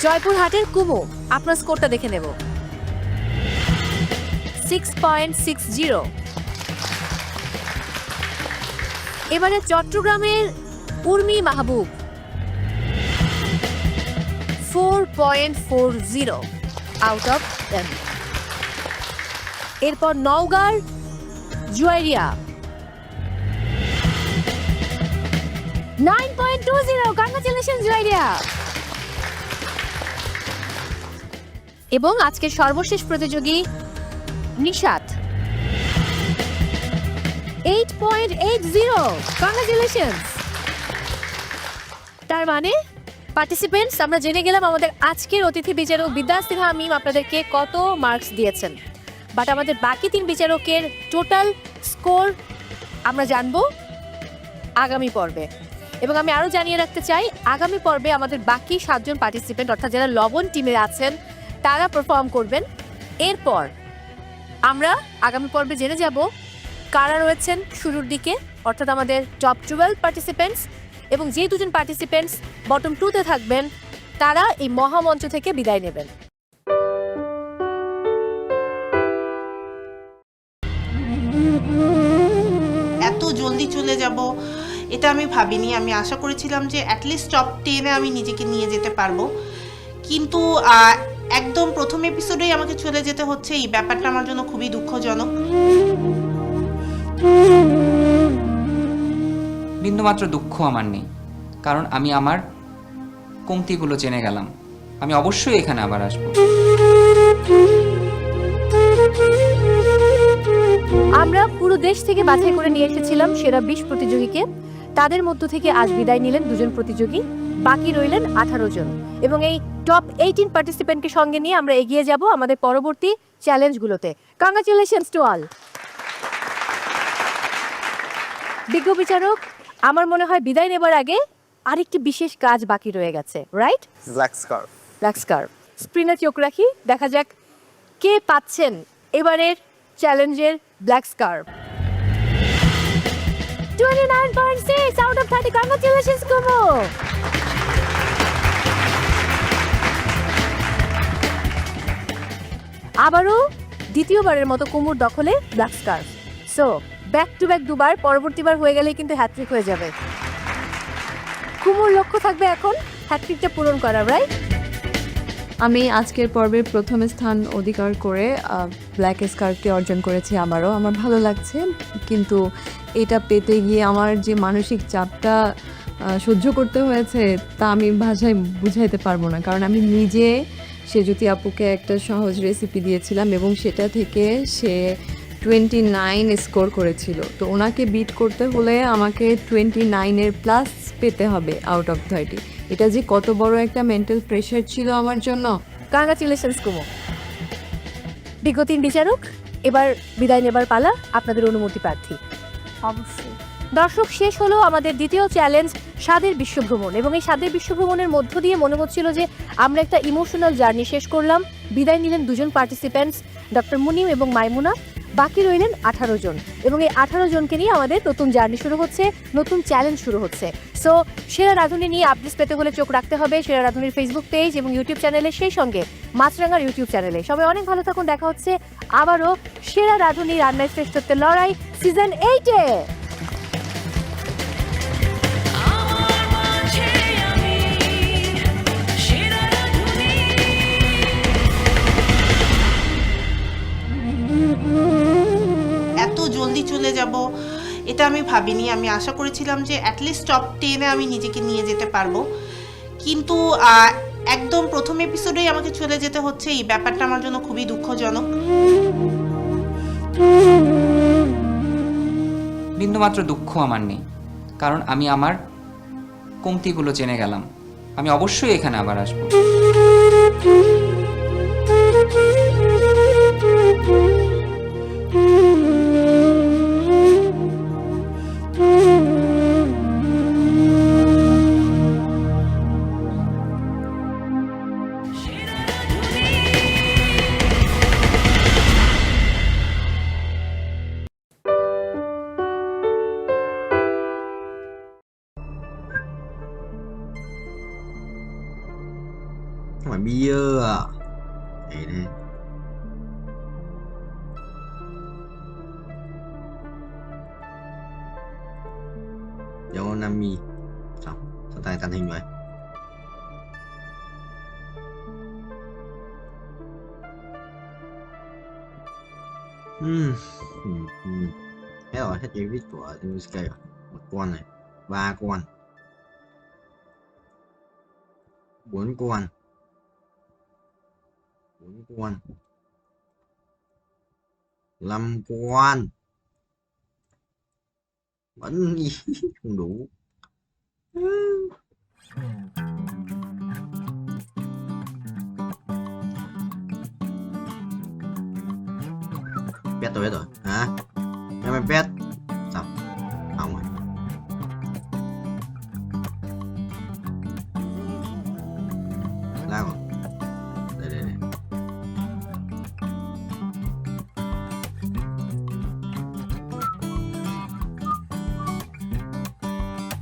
জয়পুরহাটের কুমু, আপনার স্কোরটা দেখে নেব। 6.60। এবারে চট্টগ্রামের উর্মি মাহবুব 4.40 আউট অফ 10। এরপর নওগাঁর জুয়াইরিয়া 9.20। কংগ্রেচুলেশনস জুয়াইরিয়া। এবং আজকের সর্বশেষ প্রতিযোগী নিশাত 8.80। কংগ্রেচুলেশনস। তার মানে পার্টিসিপেন্টস, আমরা জেনে গেলাম আমাদের আজকের অতিথি বিচারক বিদ্যা সিনহা মিম আপনাদেরকে কত মার্কস দিয়েছেন, বাট আমাদের বাকি 3 বিচারকের টোটাল স্কোর আমরা জানবো আগামী পর্বে। এবং আমি আরও জানিয়ে রাখতে চাই, আগামী পর্বে আমাদের বাকি 7 জন পার্টিসিপেন্ট অর্থাৎ যারা লবণ টিমে আছেন তারা পারফর্ম করবেন। এরপর আমরা আগামী পর্বে জেনে যাব কারা রয়েছেন শুরুর দিকে, অর্থাৎ আমাদের টপ 12 পার্টিসিপেন্টস, এবং যে 2 জন পার্টিসিপেন্টস বটম 2-তে থাকবেন তারা এই মহামঞ্চ থেকে বিদায় নেবেন। এত জলদি চলে যাব এটা আমি ভাবিনি। আমি আশা করেছিলাম যে অ্যাটলিস্ট টপ 10-এ আমি নিজেকে নিয়ে যেতে পারবো, কিন্তু একদম প্রথম এপিসোডেই আমাকে চলে যেতে হচ্ছে, এই ব্যাপারটা আমার জন্য খুবই দুঃখজনক। বিন্দুমাত্র দুঃখ আমার নেই, কারণ আমি আমার কমতিগুলো জেনে গেলাম। আমি অবশ্যই এখানে আবার আসবো। আমরা পুরো দেশ থেকে বাছাই করে নিয়ে এসেছিলাম সেরা 20 প্রতিযোগীকে। তাদের মধ্য থেকে আজ বিদায় নিলেন 2 জন প্রতিযোগী, বাকি রইলেন 18 জন। এবং এই টপ 18 পার্টিসিপেন্টকে সঙ্গে নিয়ে আমরা এগিয়ে যাব আমাদের পরবর্তী চ্যালেঞ্জগুলোতে। Congratulations to all. বিজ্ঞ বিচারক, আমার মনে হয় বিদায় নেবার আগে আরেকটি বিশেষ কাজ বাকি রয়ে গেছে, right? Black scarf. Black scarf, স্ক্রিনে চোখ রাখি, দেখা যাক কে পাচ্ছেন এবারের চ্যালেঞ্জের black scarf. 29.6 out of 30। Congratulations Kumu. আবারও দ্বিতীয়বারের মতো কুমুর দখলে black scarf. So back to back দুবার, পরবর্তীবার হয়ে গেলে কিন্তু হ্যাট্রিক হয়ে যাবে। কুমুর লক্ষ্য থাকবে এখন হ্যাট্রিকটা পূরণ করা, রাইট? আমি আজকের পর্বে প্রথম স্থান অধিকার করে ব্ল্যাক স্কার্ফটি অর্জন করেছি। আমার ভালো লাগছে, কিন্তু এটা পেতে গিয়ে আমার যে মানসিক চাপটা সহ্য করতে হয়েছে তা আমি ভাষায় বুঝাইতে পারবো না। কারণ আমি নিজে সেজুতি আপুকে একটা সহজ রেসিপি দিয়েছিলাম এবং সেটা থেকে সে 29 স্কোর করেছিল। তো ওনাকে বিট করতে হলে আমাকে 29-এর প্লাস পেতে হবে আউট অফ 30। এটা যে কত বড় একটা মেন্টাল প্রেশার ছিল আমার জন্য। কংগ্রেচুলেশনস কুমু। বিজ্ঞ 3 বিচারক, এবার বিদায় নেবার পালা, আপনাদের অনুমতি প্রার্থী। অবশ্যই। দর্শক, শেষ হলো আমাদের দ্বিতীয় চ্যালেঞ্জ স্বাদের বিশ্বভ্রমণ, এবং এই স্বাদের বিশ্বভ্রমণের মধ্য দিয়ে মনে হচ্ছিল যে আমরা একটা ইমোশনাল জার্নি শেষ করলাম। বিদায় নিলেন দুজন পার্টিসিপেন্টস, ডক্টর মুনিম এবং মাইমুনা। বাকি রইলেন 18 জন, এবং এই 18 জনকে নিয়ে আমাদের নতুন জার্নি শুরু হচ্ছে, নতুন চ্যালেঞ্জ শুরু হচ্ছে। সো সেরা রাঁধুনি নিয়ে আপডেটস পেতে হলে চোখ রাখতে হবে সেরা রাঁধুনির ফেসবুক পেজ এবং ইউটিউব চ্যানেলে, সেই সঙ্গে মাছরাঙার ইউটিউব চ্যানেলে। সবাই অনেক ভালো থাকুন, দেখা হচ্ছে আবারও সেরা রাঁধুনি রান্নায় শ্রেষ্ঠত্বের লড়াই সিজন 8-এ। এত জলদি চলে যাব এটা আমি ভাবিনি। আমি আশা করেছিলাম যে অ্যাটলিস্ট টপ 10-এ আমি নিজেকে নিয়ে যেতে পারবো, কিন্তু একদম প্রথম এপিসোডেই আমাকে চলে যেতে হচ্ছে, এই ব্যাপারটা আমার জন্য খুবই দুঃখজনক। বিন্দুমাত্র দুঃখ আমার নেই, কারণ আমি আমার কমতিগুলো জেনে গেলাম। আমি অবশ্যই এখানে আবার আসবো। Mà bia à. Đây đây. Yonami. Sao? Sao tay tàn hình vậy? Thế rồi, hết dây vít của Temuske rồi. Một con này, 3 con, 4 con, 4 con, 5 con. Vẫn không đủ. Pet tôi biết rồi hả? Em mày pet sao? Không rồi. Ra rồi. Đây đây đây.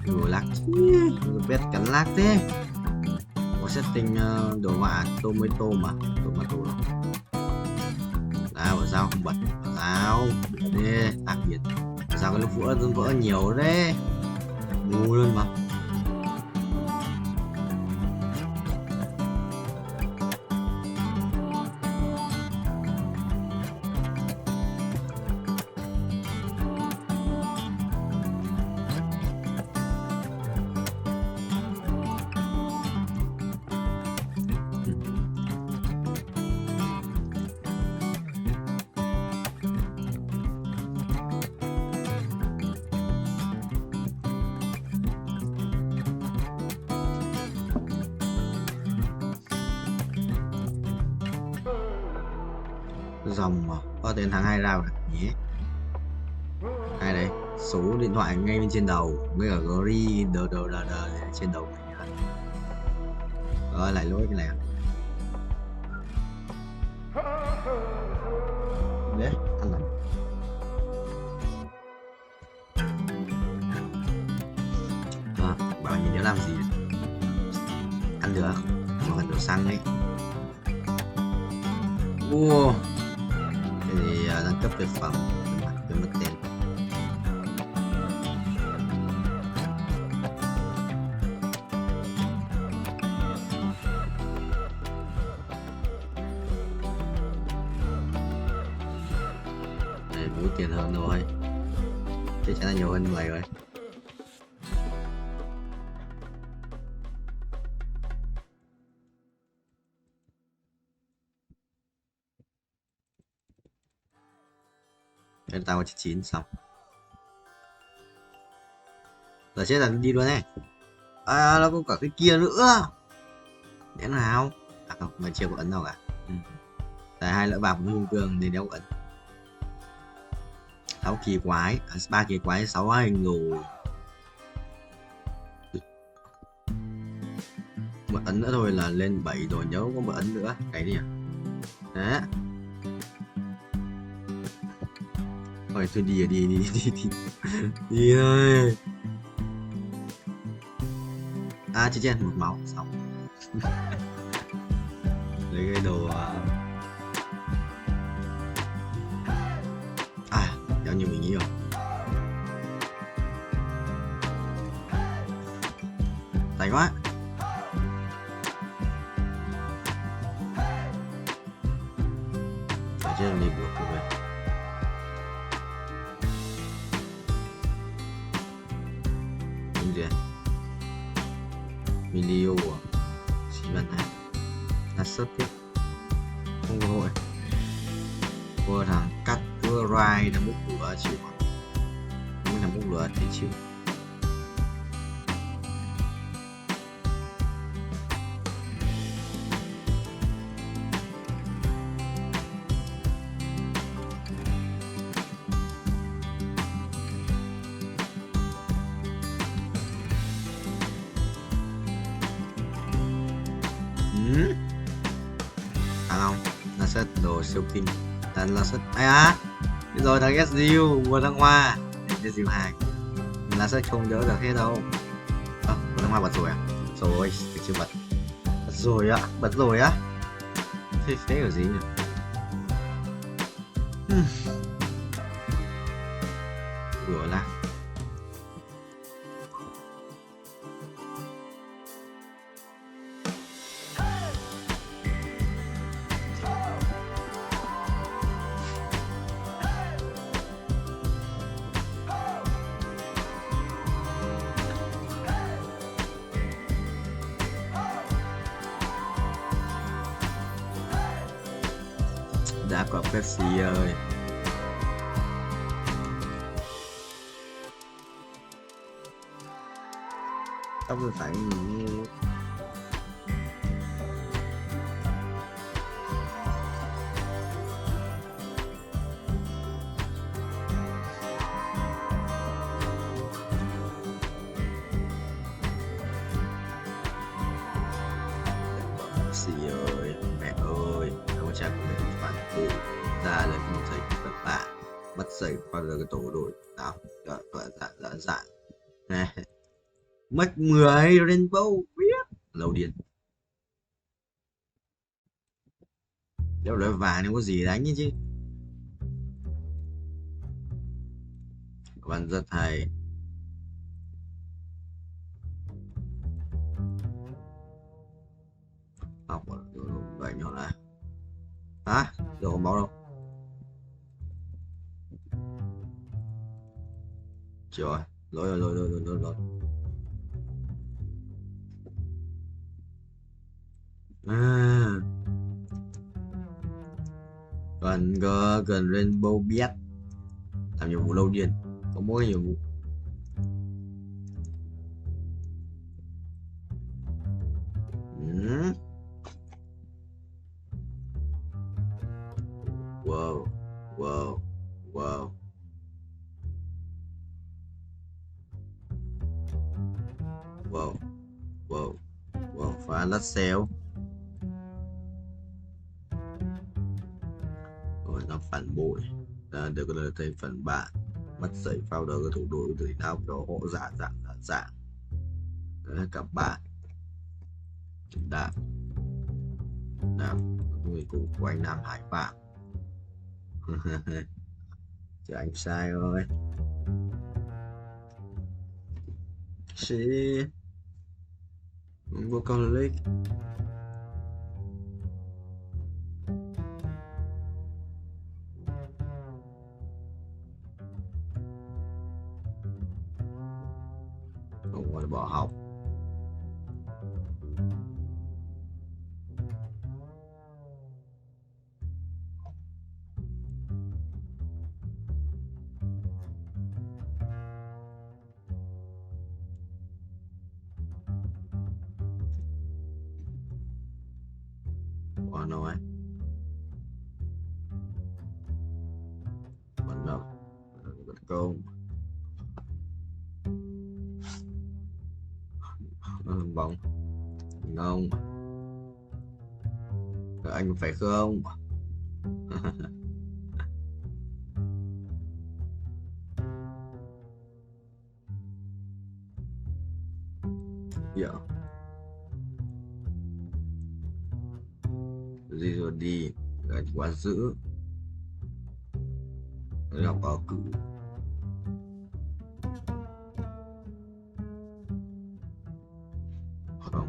Đồ lắc pet cắn lắc thế. Có setting đồ họa tôm với tôm à? Tôm mà tôm rồi. Bảo sao không bật, bảo sao đi đặc biệt, bảo sao cái lúc vỡ nhiều đấy, ngu luôn mà. Dòng mà có tên tháng 2 ra rồi nhé. Hai đấy, số điện thoại ngay bên trên đầu với cả gori đờ trên đầu mình. Rồi lại lỗi cái này. Đấy, ăn lắm. Bảo nhìn nó làm gì? Ăn được, mà cần đồ xăng đấy. Wow. Thì đăng cấp thực phẩm cái mất tiền. Này đủ tiền hơn rồi, chắc chắn là nhiều hơn vậy rồi. Tao có 9 xong. Giờ chết là đi luôn này. À nó có cả cái kia nữa. Thế nào? À không, mà chưa có ấn đâu cả. Tại hai lỡ bạc với Hùng Cường thì đéo ấn. 6 kỳ quái, 3 kỳ quái 6 hành rồi. Một ấn nữa thôi là lên 7 rồi, nhớ có một ấn nữa. Cái đi à. Đó. Thôi thôi đi đi thôi. À chết chết, một máu xong. Lấy cái đồ theo như mình nghĩ rồi. Tay quá. Phải chết đi buộc cô về. Đúng rồi. Video à? Xin bạn này. Đặt sớt tiếp. Không có hội. Vừa thằng cắt vừa ride là bút lửa chịu. Không là bút lửa thì chịu. Không, là set đồ siêu kinh. Là set bây giờ thằng SU mua thằng hoa SU 2 là set không đỡ được hết đâu. Mua thằng hoa bật rồi à? Rồi, chưa bật. Bật rồi á. Thế phế ở gì nhỉ? Vừa là đã có Pepsi ơi. Không phải Pepsi ơi, mẹ ơi, ông cha của mình phản phụ ra là không thấy các bạn bắt dậy bao giờ cái tổ đội nào dạ mất 10 rainbow biết lâu điên đeo loại vàng nếu có gì đánh chứ các bạn rất hay. Học vậy nhỏ là được không báo đâu trời lỗi cần rainbow biết làm nhiệm vụ lâu điên có mỗi nhiệm vụ wow phá lát xéo rồi nó phản bội được lời thầy phần bạn mất dậy phao đầu cái thủ đô từ nào đó họ dạ các bạn đạp người cùng của anh Nam Hải Phạm chứ anh sai rồi xí vô con lịch không phải bỏ học còn nói vẫn đâu cơm. Bông ngon. Rồi anh phải không? Dạ. Gì rồi đi, gạch quá dữ. Đọc ở cử. Không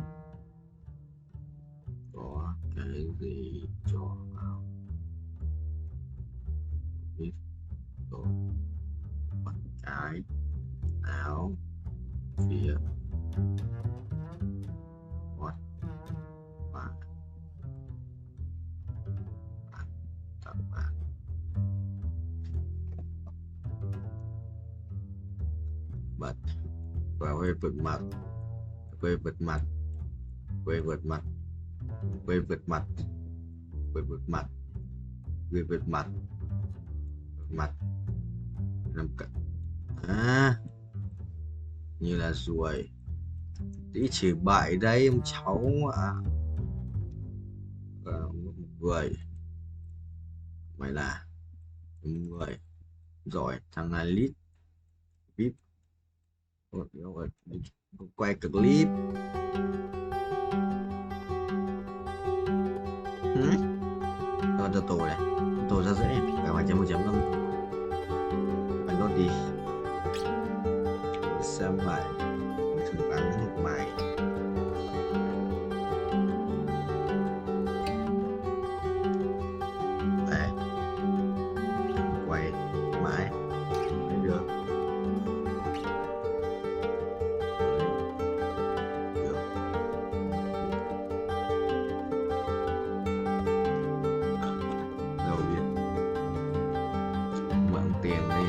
có cái gì cho vào. Biết rồi. Bắt cái áo phía quạt và các bạn bật và quay vượt mặt, quay vượt mặt, quay vượt mặt, quay vượt mặt, quay vượt mặt, quay vượt mặt, mặt nằm cạnh như là ruồi. Tí chỉ bại đây ông cháu ạ. Một người mày là một người rồi thằng này lít vip quay clip. Rồi cho tôi này, tôi ra dễ cả 1.5 anh nó đi xem lại thử bán một mày. Đấy quay mãi được. Đầu điện mượn tiền đi.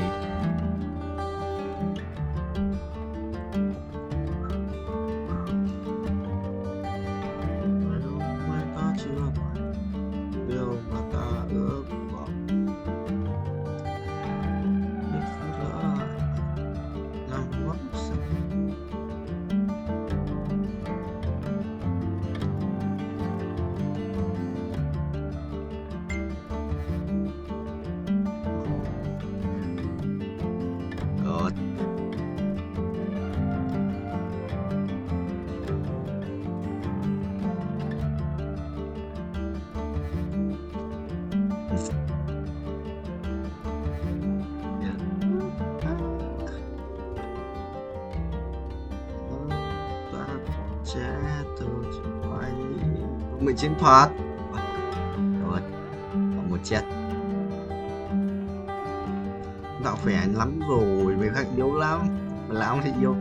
Mình chiến thoát rồi còn một chết đạo phẻ lắm rồi, mình khác yếu lắm mà lão thì yếu